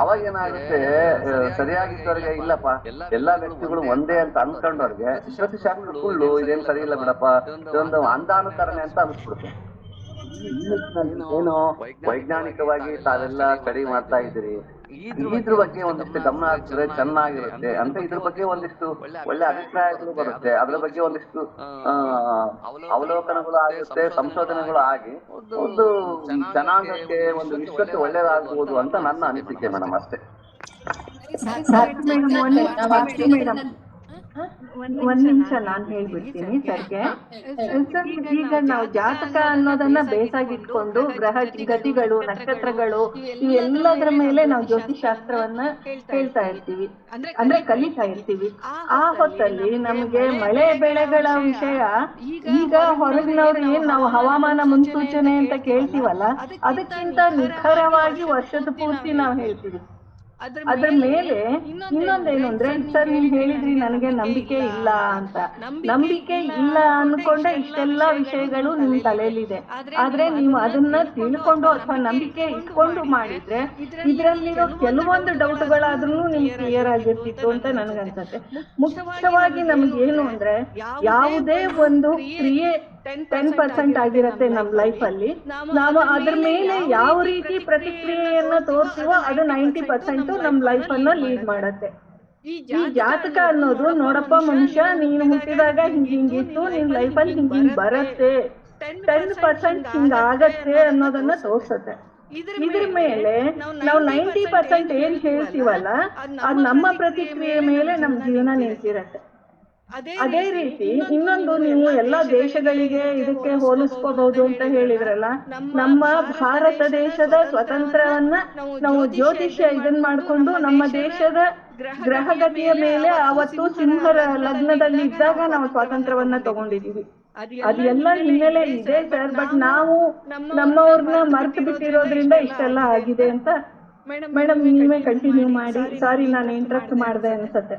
ಅವಾಗ ಏನಾಗುತ್ತೆ, ಸರಿಯಾಗಿದ್ದವ್ರಿಗೆ ಇಲ್ಲಪ್ಪ ಎಲ್ಲಾ ವ್ಯಕ್ತಿಗಳು ಒಂದೇ ಅಂತ ಅನ್ಕೊಂಡವ್ರಿಗೆ ಜ್ಯೋತಿಷಾಸ್ತ್ರ ಸುಳ್ಳು, ಇದೇನ್ ಸರಿ ಇಲ್ಲ ಬಿಡಪ್ಪ, ಇದೊಂದು ಅಂಧಾನುಕರಣೆ ಅಂತ ಅನ್ಸ್ಬಿಡುತ್ತೆ. ಏನು ವೈಜ್ಞಾನಿಕವಾಗಿ ತಾವೆಲ್ಲ ಸ್ಟಡಿ ಮಾಡ್ತಾ ಇದ್ದೀರಿ, ಇದ್ರ ಬಗ್ಗೆ ಒಂದಿಷ್ಟು ಗಮನ ಹಾಕಿದ್ರೆ ಚೆನ್ನಾಗಿರುತ್ತೆ ಅಂತ ಇದ್ರ ಬಗ್ಗೆ ಒಂದಿಷ್ಟು ಒಳ್ಳೆ ಅಭಿಪ್ರಾಯಗಳು ಬರುತ್ತೆ, ಅದ್ರ ಬಗ್ಗೆ ಒಂದಿಷ್ಟು ಅವಲೋಕನಗಳು ಆಗುತ್ತೆ, ಸಂಶೋಧನೆಗಳು ಆಗಿ ಒಂದು ಜನಾಂಗಕ್ಕೆ, ಒಂದು ವಿಶ್ವಕ್ಕೆ ಒಳ್ಳೇದಾಗಬಹುದು ಅಂತ ನನ್ನ ಅನಿಸಿಕೆ ಮೇಡಮ್. ಅಷ್ಟೇ. ಒಂದ್ ನಿಮಿಷ ನಾನ್ ಹೇಳ್ಬಿಡ್ತೀನಿ ಸರ್ಗೆ. ಸರ್, ಈಗ ನಾವು ಜಾತಕ ಅನ್ನೋದನ್ನ ಬೇಸಾಗಿಟ್ಕೊಂಡು ಗ್ರಹ ಗತಿಗಳು, ನಕ್ಷತ್ರಗಳು ಇವೆಲ್ಲದರ ಮೇಲೆ ನಾವು ಜ್ಯೋತಿಷಾಸ್ತ್ರವನ್ನ ಹೇಳ್ತಾ ಇರ್ತೀವಿ, ಅಂದ್ರೆ ಕಲಿತಾ ಇರ್ತೀವಿ. ಆ ಹೊತ್ತಲ್ಲಿ ನಮ್ಗೆ ಮಳೆ ಬೆಳೆಗಳ ವಿಷಯ ಈಗ ಹೊರಗಿನವ್ರು ಏನ್ ನಾವು ಹವಾಮಾನ ಮುನ್ಸೂಚನೆ ಅಂತ ಕೇಳ್ತೀವಲ್ಲ, ಅದಕ್ಕಿಂತ ನಿಖರವಾಗಿ ವರ್ಷದ ಪೂರ್ತಿ ನಾವು ಹೇಳ್ತೀವಿ. ಅದ್ರ ಮೇಲೆ ಇನ್ನೊಂದೇನು ಅಂದ್ರೆ, ಸರ್ ನೀವ್ ಹೇಳಿದ್ರಿ ನನಗೆ ನಂಬಿಕೆ ಇಲ್ಲ ಅಂತ. ನಂಬಿಕೆ ಇಲ್ಲ ಅನ್ಕೊಂಡೆ ಇಷ್ಟೆಲ್ಲಾ ವಿಷಯಗಳು ನಿಮ್ ತಲೆಯಲ್ಲಿದೆ. ಆದ್ರೆ ನೀವು ಅದನ್ನ ತಿಳ್ಕೊಂಡು ಅಥವಾ ನಂಬಿಕೆ ಇಟ್ಕೊಂಡು ಮಾಡಿದ್ರೆ ಇದ್ರಲ್ಲಿರೋ ಕೆಲವೊಂದು ಡೌಟ್ಗಳಾದ್ರೂ ನಿಮ್ಗೆ ಕ್ಲಿಯರ್ ಆಗಿರ್ತಿತ್ತು ಅಂತ ನನ್ಗನ್ಸತ್ತೆ. ಮುಖ್ಯವಾಗಿ ನಮ್ಗೆ ಏನು ಅಂದ್ರೆ, ಯಾವುದೇ ಒಂದು ಕ್ರಿಯೆ 10% ಆಗಿರತ್ತೆ ನಮ್ ಲೈಫ್ ಅಲ್ಲಿ, ನಾವು ಅದ್ರ ಮೇಲೆ ಯಾವ ರೀತಿ ಪ್ರತಿಕ್ರಿಯೆಯನ್ನ ತೋರ್ತೀವೋ ಅದು 90% ನಮ್ ಲೈಫ್ ಅನ್ನ ಲೀಡ್ ಮಾಡತ್ತೆ. ಈ ಜಾತಕ ಅನ್ನೋದು, ನೋಡಪ್ಪ ಮನುಷ್ಯ ನೀನು ಹುಟ್ಟಿದಾಗ ಹಿಂಗಿತ್ತು, ನಿನ್ ಲೈಫಲ್ಲಿ ಹಿಂಗಿಂಗ್ ಬರತ್ತೆ 10% ಹಿಂಗಾಗತ್ತೆ ಅನ್ನೋದನ್ನ ತೋರ್ಸತ್ತೆ. ಇದ್ರ ಮೇಲೆ ನಾವು 90% ಏನ್ ಹೇಳ್ತೀವಲ್ಲ ಅದ್ ನಮ್ಮ ಪ್ರತಿಕ್ರಿಯೆ ಮೇಲೆ ನಮ್ ಜೀವನ ನಿಂತಿರತ್ತೆ. ಅದೇ ರೀತಿ ಇನ್ನೊಂದು, ನೀವು ಎಲ್ಲಾ ದೇಶಗಳಿಗೆ ಇದಕ್ಕೆ ಹೋಲಿಸ್ಕೋಬಹುದು ಅಂತ ಹೇಳಿದ್ರಲ್ಲ, ನಮ್ಮ ಭಾರತ ದೇಶದ ಸ್ವತಂತ್ರವನ್ನ ನಾವು ಜ್ಯೋತಿಷ್ಯ ಇದನ್ ಮಾಡ್ಕೊಂಡು ನಮ್ಮ ದೇಶದ ಗ್ರಹಗತಿಯ ಮೇಲೆ ಅವತ್ತು ಸಿಂಹರ ಲಗ್ನದಲ್ಲಿ ಇದ್ದಾಗ ನಾವು ಸ್ವಾತಂತ್ರ್ಯವನ್ನ ತಗೊಂಡಿದೀವಿ. ಅದೆಲ್ಲ ಹಿನ್ನೆಲೆ ಇದೆ ಸರ್. ಬಟ್ ನಾವು ನಮ್ಮವ್ರನ್ನ ಮರ್ತು ಬಿಟ್ಟಿರೋದ್ರಿಂದ ಇಷ್ಟೆಲ್ಲ ಆಗಿದೆ ಅಂತ. ಮೇಡಮ್ ನೀವೇ ಕಂಟಿನ್ಯೂ ಮಾಡಿ. ಸಾರಿ ನಾನು ಇಂಟ್ರಪ್ಟ್ ಮಾಡಿದೆ ಅನ್ಸತ್ತೆ.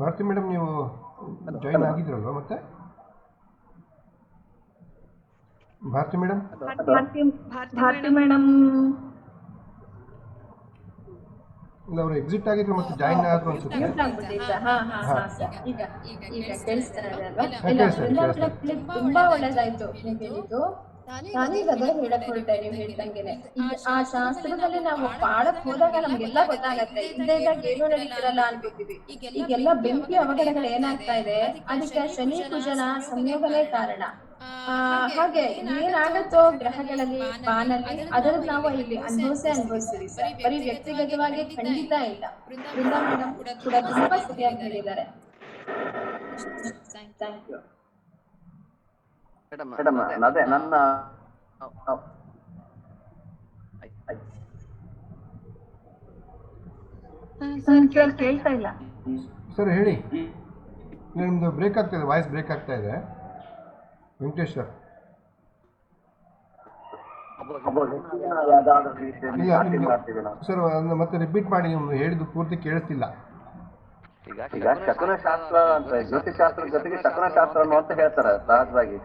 ಭಾರತಿ ಮೇಡಮ್ ನೀವು ಜಾಯಿನ್ ಆಗಿದ್ರಲ್ವ ಮತ್ತೆ? ಭಾರತಿ ಮೇಡಮ್ ಅವರು ಎಕ್ಸಿಟ್ ಆಗಿದ್ರು ಮತ್ತೆ ಜಾಯಿನ್ ಆದ್ರು ಅನ್ಸುತ್ತೆ. ತುಂಬಾ ಒಳ್ಳೇದಾಯ್ತು ನೀವು ಹೇಳಿದ್ದು. ನಾನೀಗ ಅದೇ ಹೇಳಕ್ ಹೊರಟೆ ನೀವು ಹೇಳ್ದಂಗೆನೆ. ಆ ಶಾಸ್ತ್ರದಲ್ಲಿ ನಾವು ಪಾಡಕ್ ಹೋದಾಗ ನಮ್ಗೆಲ್ಲ ಗೊತ್ತಾಗತ್ತೆ, ಇಲ್ಲದೆ ಇದ್ದಾಗ ಏನೂ ನಡೀತಿರಲ್ಲ ಅನ್ಕೋತೀವಿ. ಈಗೆಲ್ಲ ಬೆಂಕಿ ಅವಘಡಗಳು ಏನಾಗ್ತಾ ಇದೆ, ಅದಕ್ಕೆ ಶನಿ ಕುಜನ ಸಂಯೋಗನೇ ಕಾರಣ. ಹಾಗೆ ಏನಾಗತ್ತೋ ಗ್ರಹಗಳಲ್ಲಿ ಬಾನಲ್ಲಿ ಅದರದ್ದು ನಾವು ಇಲ್ಲಿ ಅನುಭವಿಸ್ತೀವಿ ಸರ್. ಬರೀ ವ್ಯಕ್ತಿಗತವಾಗಿ ಖಂಡಿತ ಇಲ್ಲ. ಬೃಂದಾ ಮೇಡಮ್ ಕೂಡ ತುಂಬಾ ಸರಿಯಾಗಿ ಹೇಳಿದ್ದಾರೆ. Thank you madam. ಅದೇ ನನ್ನ ಕೇಳ್ತಾ ಇಲ್ಲ ಸರ್, ಹೇಳಿ. ನಿಮ್ದು ಬ್ರೇಕ್ ಆಗ್ತಾ ಇದೆ, ವಾಯ್ಸ್ ಬ್ರೇಕ್ ಆಗ್ತಾ ಇದೆ. ವೆಂಕಟೇಶ್ ಸರ್, ಸರ್ ಮತ್ತೆ ರಿಪೀಟ್ ಮಾಡಿ, ನಿಮ್ದು ಹೇಳಿದ್ದು ಪೂರ್ತಿ ಕೇಳಿಸ್ತಿಲ್ಲ. ಈಗ ಶಕುನಶಾಸ್ತ್ರ ಅಂತ ಜ್ಯೋತಿಷಾಸ್ತ್ರದ ಜೊತೆಗೆ ಶಕುನಶಾಸ್ತ್ರವನ್ನು ಅಂತ ಹೇಳ್ತಾರೆ. ಸಹಜವಾಗಿ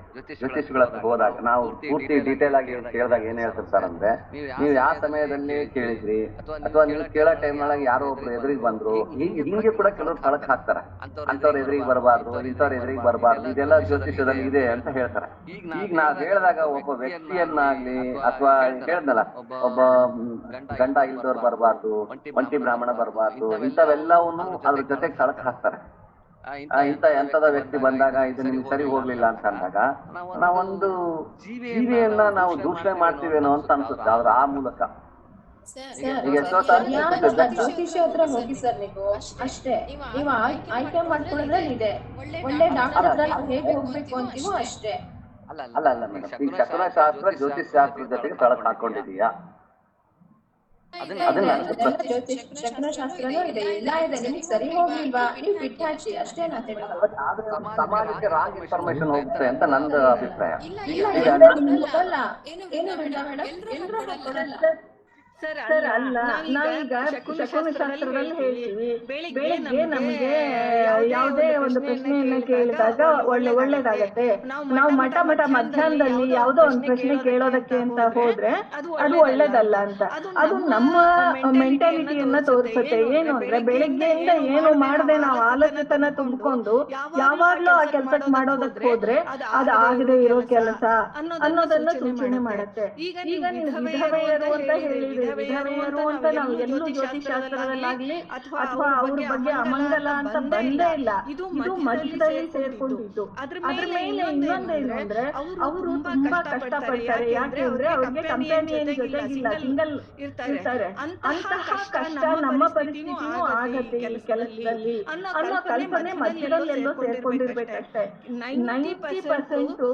ಜ್ಯೋತಿಷಿಗಳ ಹತ್ರ ಹೋದಾಗ ನಾವು ಪೂರ್ತಿ ಡೀಟೇಲ್ ಆಗಿ ಕೇಳಿದಾಗ ಏನ್ ಹೇಳ್ತಾರೆ ಸರ್ ಅಂದ್ರೆ, ನೀವು ಯಾವ ಸಮಯದಲ್ಲಿ ಕೇಳಿದ್ರಿ ಅಥವಾ ನೀವು ಕೇಳೋ ಟೈಮ್ ಒಳಗೆ ಯಾರೋ ಒಬ್ರು ಎದುರಿಗೆ ಬಂದ್ರು, ಹಿಂಗೆ ಕೂಡ ಕೆಲವರು ತಳಕ್ ಹಾಕ್ತಾರೆ. ಅಂತವ್ರ ಎದುರಿಗೆ ಬರಬಾರ್ದು, ಇಂಥವ್ರ ಎದುರಿಗೆ ಬರಬಾರ್ದು, ಇದೆಲ್ಲ ಜ್ಯೋತಿಷದಲ್ಲಿ ಇದೆ ಅಂತ ಹೇಳ್ತಾರೆ. ಈಗ ನಾವ್ ಹೇಳಿದಾಗ ಒಬ್ಬ ವ್ಯಕ್ತಿಯನ್ನಾಗ್ಲಿ ಅಥವಾ ಹೇಳಿದ್ನಲ್ಲ, ಒಬ್ಬ ಗಂಡ ಇಲ್ದವ್ರು ಬರಬಾರ್ದು, ಒಂಟಿ ಬ್ರಾಹ್ಮಣ ಬರಬಾರ್ದು, ಇಂಥವೆಲ್ಲವನ್ನು ಅದ್ರ ಜೊತೆ ತಳಕ್ ಹಾಕ್ತಾರೆ. ಎಂತದ ವ್ಯಕ್ತಿ ಬಂದಾಗ ಇದು ನಿಮ್ಗೆ ಸರಿ ಹೋಗ್ಲಿಲ್ಲ ಅಂತ ಅಂದಾಗ ನಾವೊಂದು ಜೀವಿಯನ್ನ ನಾವು ದೂಷಣೆ ಮಾಡ್ತೀವೇನೋ ಅಂತ ಅನ್ಸುತ್ತೆ ಅವ್ರ ಆ ಮೂಲಕ. ಜ್ಯೋತಿಷ್ಯ ಹತ್ರ ಹೋಗಿ ಸರ್, ನೀವು ಅಷ್ಟೇ ನೀವು ಆಯ್ಕೆ ಮಾಡ್ಕೊಳ್ಳೋದ್ರಲ್ಲಿ ಇದೆ. ಒಳ್ಳೆ ಡಾಕ್ಟರ್ ಹತ್ರ ನಾವು ಹೇಗೆ ಹೋಗ್ಬೇಕು ಅಂತೀವೋ ಅಷ್ಟೇ. ಅಲ್ಲ ಮೇಡಮ್, ಈಗ ಶಕುನಶಾಸ್ತ್ರ ಜ್ಯೋತಿಷ್ ಶಾಸ್ತ್ರದ ಜೊತೆಗೆ ತಳಕ್ ಹಾಕೊಂಡಿದೀಯಾ? ಶಕುನಶಾಸ್ತ್ರನೂ ಇದೆ, ಎಲ್ಲ ಇದೆ. ನಿಮ್ಗೆ ಸರಿ ಹೋಗ್ಲಿಲ್ವಾ ನೀವು ಬಿಟ್ಟು ಹಾಕಿ ಅಷ್ಟೇ. ಸಮಾಜಕ್ಕೆ ರಾಂಗ್ ಇನ್ಫಾರ್ಮೇಶನ್ ಹೋಗುತ್ತೆ ಅಂತ ನಂದು ಅಭಿಪ್ರಾಯ. ಸರ್ ಅಲ್ಲ, ನಾವೀಗ ಶಕುನಶಾಸ್ತ್ರದಲ್ಲಿ ಹೇಳ್ತೀವಿ, ಬೆಳಿಗ್ಗೆ ನಮ್ಗೆ ಯಾವುದೇ ಒಂದು ಪ್ರಶ್ನೆಯನ್ನ ಕೇಳಿದಾಗ ಒಳ್ಳೇದಾಗತ್ತೆ. ನಾವು ಮಠ ಮಧ್ಯಾಹ್ನದಲ್ಲಿ ಯಾವುದೋ ಒಂದು ಪ್ರಶ್ನೆ ಕೇಳೋದಕ್ಕೆ ಅಂತ ಹೋದ್ರೆ ಅದು ಒಳ್ಳೇದಲ್ಲ ಅಂತ. ಅದು ನಮ್ಮ ಮೆಂಟಾಲಿಟಿಯನ್ನ ತೋರಿಸುತ್ತೆ. ಏನು ಅಂದ್ರೆ, ಬೆಳಿಗ್ಗೆಯಿಂದ ಏನು ಮಾಡದೆ ನಾವು ಆಲಸ್ಯತನ ತುಂಬಿಕೊಂಡು ಯಾವಾಗ್ಲೂ ಆ ಕೆಲ್ಸಕ್ಕೆ ಮಾಡೋದಕ್ಕೆ ಹೋದ್ರೆ ಅದು ಆಗದೆ ಇರೋ ಕೆಲಸ ಅನ್ನೋದನ್ನ ಸೂಚನೆ ಮಾಡುತ್ತೆ. ಈಗ ನೀವು ವಿಧವೆಯರು ಅಂತ ಹೇಳಿದ್ರಿ, ವಿಧವೆಯರು ಅಂತ ನಾವು ಎಲ್ಲೂ ಜ್ಯೋತಿಷಾಸ್ತ್ರದಲ್ಲಾಗ್ಲಿ ಅಥವಾ ಅವ್ರ ಬಗ್ಗೆ ಅಮಂಗಲ ಅಂತ ಬಂದೇ ಇಲ್ಲ. ಇದು ಮಧ್ಯದಲ್ಲಿ ಸೇರ್ಕೊಂಡಿದ್ದು. ಅದ್ರ ಮೇಲೆ ಇನ್ನೊಂದೇನು ಅಂದ್ರೆ, ಅವರು ತುಂಬಾ ಕಷ್ಟ ಪಡ್ತಾರೆ. ಯಾಕೆ ಅಂದ್ರೆ ಅವ್ರಿಗೆ ಕಂಪನಿಯನ್ ಜೊತೆಗಿಲ್ಲ, ಸಿಂಗಲ್ ಇರ್ತಾರೆ. ಅಂತಹ ಕಷ್ಟ ನಮ್ಮ ಪರಿಸ್ಥಿತಿನೂ ಆಗತ್ತೆ ಈ ಕೆಲಸದಲ್ಲಿ ಅನ್ನೋ ಕಲ್ಪನೆ ಮಧ್ಯದಲ್ಲಿ ಎಲ್ಲೋ ಸೇರ್ಕೊಂಡಿರ್ಬೇಕಷ್ಟೇ. 90%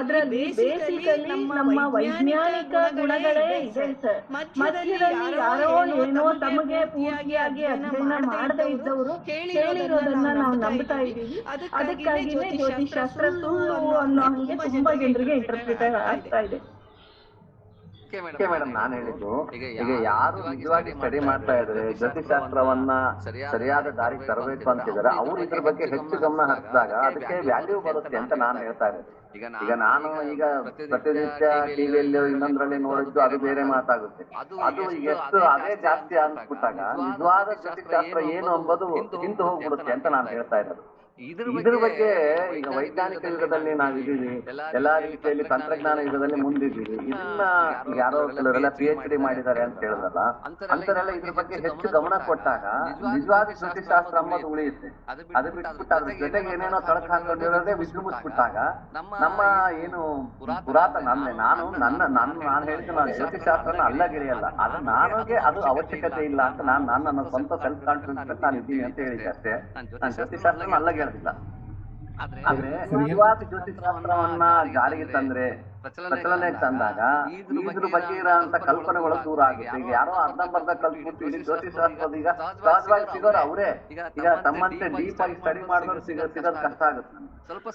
ಅದ್ರಲ್ಲಿ ಬೇಸಿಕಲಿ ನಮ್ಮ ವೈಜ್ಞಾನಿಕ ಗುಣಗಳೇ ಇದೆ ಸರ್. ಮಧ್ಯದಲ್ಲಿ ಯಾರೋ ಏನೋ ತಮಗೆ ಪೂರ್ತಿಯಾಗಿ ಅಧ್ಯಯನ ಮಾಡದೇ ಇದ್ದವರು ಹೇಳಿರೋದನ್ನ ನಾವು ನಂಬ್ತಾ ಇದ್ದೀವಿ. ಅದಕ್ಕಾಗಿನೇ ಜ್ಯೋತಿಷಾಸ್ತ್ರ ಸುಳ್ಳು ಅನ್ನೋ ಹಂಗೆ ತುಂಬಾ ಜನರಿಗೆ ಇಂಟರ್ಪ್ರಿಟ್ ಆಗ್ತಾ ಇದೆ. ಮೇಡಮ್, ನಾನು ಹೇಳಿದ್ದು ಈಗ ಯಾರು ನಿಜವಾಗಿ ಸ್ಟಡಿ ಮಾಡ್ತಾ ಇದ್ರೆ ಜ್ಯೋತಿಷಾಸ್ತ್ರವನ್ನ ಸರಿಯಾದ ದಾರಿಗೆ ತರಬೇಕು ಅಂತಿದ್ದಾರೆ, ಅವ್ರು ಇದ್ರ ಬಗ್ಗೆ ಹೆಚ್ಚು ಗಮನ ಹರಿಸಿದಾಗ ಅದಕ್ಕೆ ವ್ಯಾಲ್ಯೂ ಬರುತ್ತೆ ಅಂತ ನಾನು ಹೇಳ್ತಾ ಇದ್ದೀನಿ. ಈಗ ನಾನು ಈಗ ಪ್ರತಿನಿತ್ಯ ಟಿವಿಯಲ್ಲಿ ಇನ್ನೊಂದ್ರಲ್ಲಿ ನೋಡಿದ್ದು ಅದು ಬೇರೆ ಮಾತಾಗುತ್ತೆ. ಅದು ಎಷ್ಟು ಅದೇ ಜಾಸ್ತಿ ಅನ್ಸ್ಬಿಟ್ಟಾಗ ನಿಜವಾದ ಜ್ಯೋತಿಷಾಸ್ತ್ರ ಏನು ಎಂಬುದು ನಿಂತು ಹೋಗ್ಬಿಡುತ್ತೆ ಅಂತ ನಾನು ಹೇಳ್ತಾ ಇರೋದು. ಇದ್ರ ಬಗ್ಗೆ ಈಗ ವೈಜ್ಞಾನಿಕ ಯುಗದಲ್ಲಿ ನಾವಿದ್ದೀವಿ, ಎಲ್ಲಾ ರೀತಿಯಲ್ಲಿ ತಂತ್ರಜ್ಞಾನ ಯುಗದಲ್ಲಿ ಮುಂದಿದ್ದೀವಿ. ಇದನ್ನ ಯಾರೋ ಕೆಲವರೆಲ್ಲ PhD ಮಾಡಿದ್ದಾರೆ ಅಂತ ಹೇಳಿದ್ರಲ್ಲ, ಅಂತರೆಲ್ಲ ಇದ್ರ ಬಗ್ಗೆ ಹೆಚ್ಚು ಗಮನ ಕೊಟ್ಟಾಗ ನಿಜವಾದ ಜ್ಯೋತಿಷಾಸ್ತ್ರ ಅಂಬದು ಉಳಿಯುತ್ತೆ. ಅದು ಬಿಟ್ಬಿಟ್ಟು ಅದ್ರ ಜೊತೆಗೆ ಏನೇನೋ ತಳಕ ಹಾಕೊಂಡಿರೋದೇ ವಿಜೃಂಭಿಸ್ಬಿಟ್ಟಾಗ ನಮ್ಮ ಏನು ಪುರಾತನ ಅಂದ್ರೆ ನಾನು ಹೇಳ್ತೀನಿ, ನಾನು ಜ್ಯೋತಿಷಾಸ್ತ್ರನ ಅಲ್ಲ ಗೆಳೆಯಲ್ಲ, ಅದು ನನಗೆ ಅದು ಅವಶ್ಯಕತೆ ಇಲ್ಲ ಅಂತ ನನ್ನ ಸ್ವಂತ ಸೆಲ್ಫ್ ಕಾನ್ಫಿಡೆನ್ಸ್ ನಾನು ಇದ್ದೀನಿ ಅಂತ ಹೇಳಿದ್ದೆ ಅಷ್ಟೇ. ನಾನು ಜ್ಯೋತಿಷಾಸ್ತ್ರನ ಅಲ್ಲ ಗೆಳ್ದಿಲ್ಲ. ಆದ್ರೆ ನಿಜವಾದ ಜ್ಯೋತಿಷಾಸ್ತ್ರವನ್ನ ಜಾರಿಗೆ ತಂದ್ರೆ, ಪ್ರಚಲನೆಗೆ ತಂದಾಗ ಇದ್ರ ಬಗ್ಗೆ ಇರೋಂತ ಕಲ್ಪನೆಗಳು ದೂರ ಆಗುತ್ತೆ. ಈಗ ಯಾರೋ ಅರ್ಧಂಬರ್ಧ ಕಲ್ತ್ಬಿಟ್ಟು ಇಡೀ ಜ್ಯೋತಿಷಾಸ್ತ್ರದ ಈಗ ಸಹಜವಾಗಿ ಸಿಗೋರು ಅವರೇ. ಈಗ ತಮ್ಮಂತೆ ಡೀಪ್ ಆಗಿ ಸ್ಟಡಿ ಮಾಡಿದವ್ರು ಸಿಗೋದು ಕಷ್ಟ ಆಗುತ್ತೆ.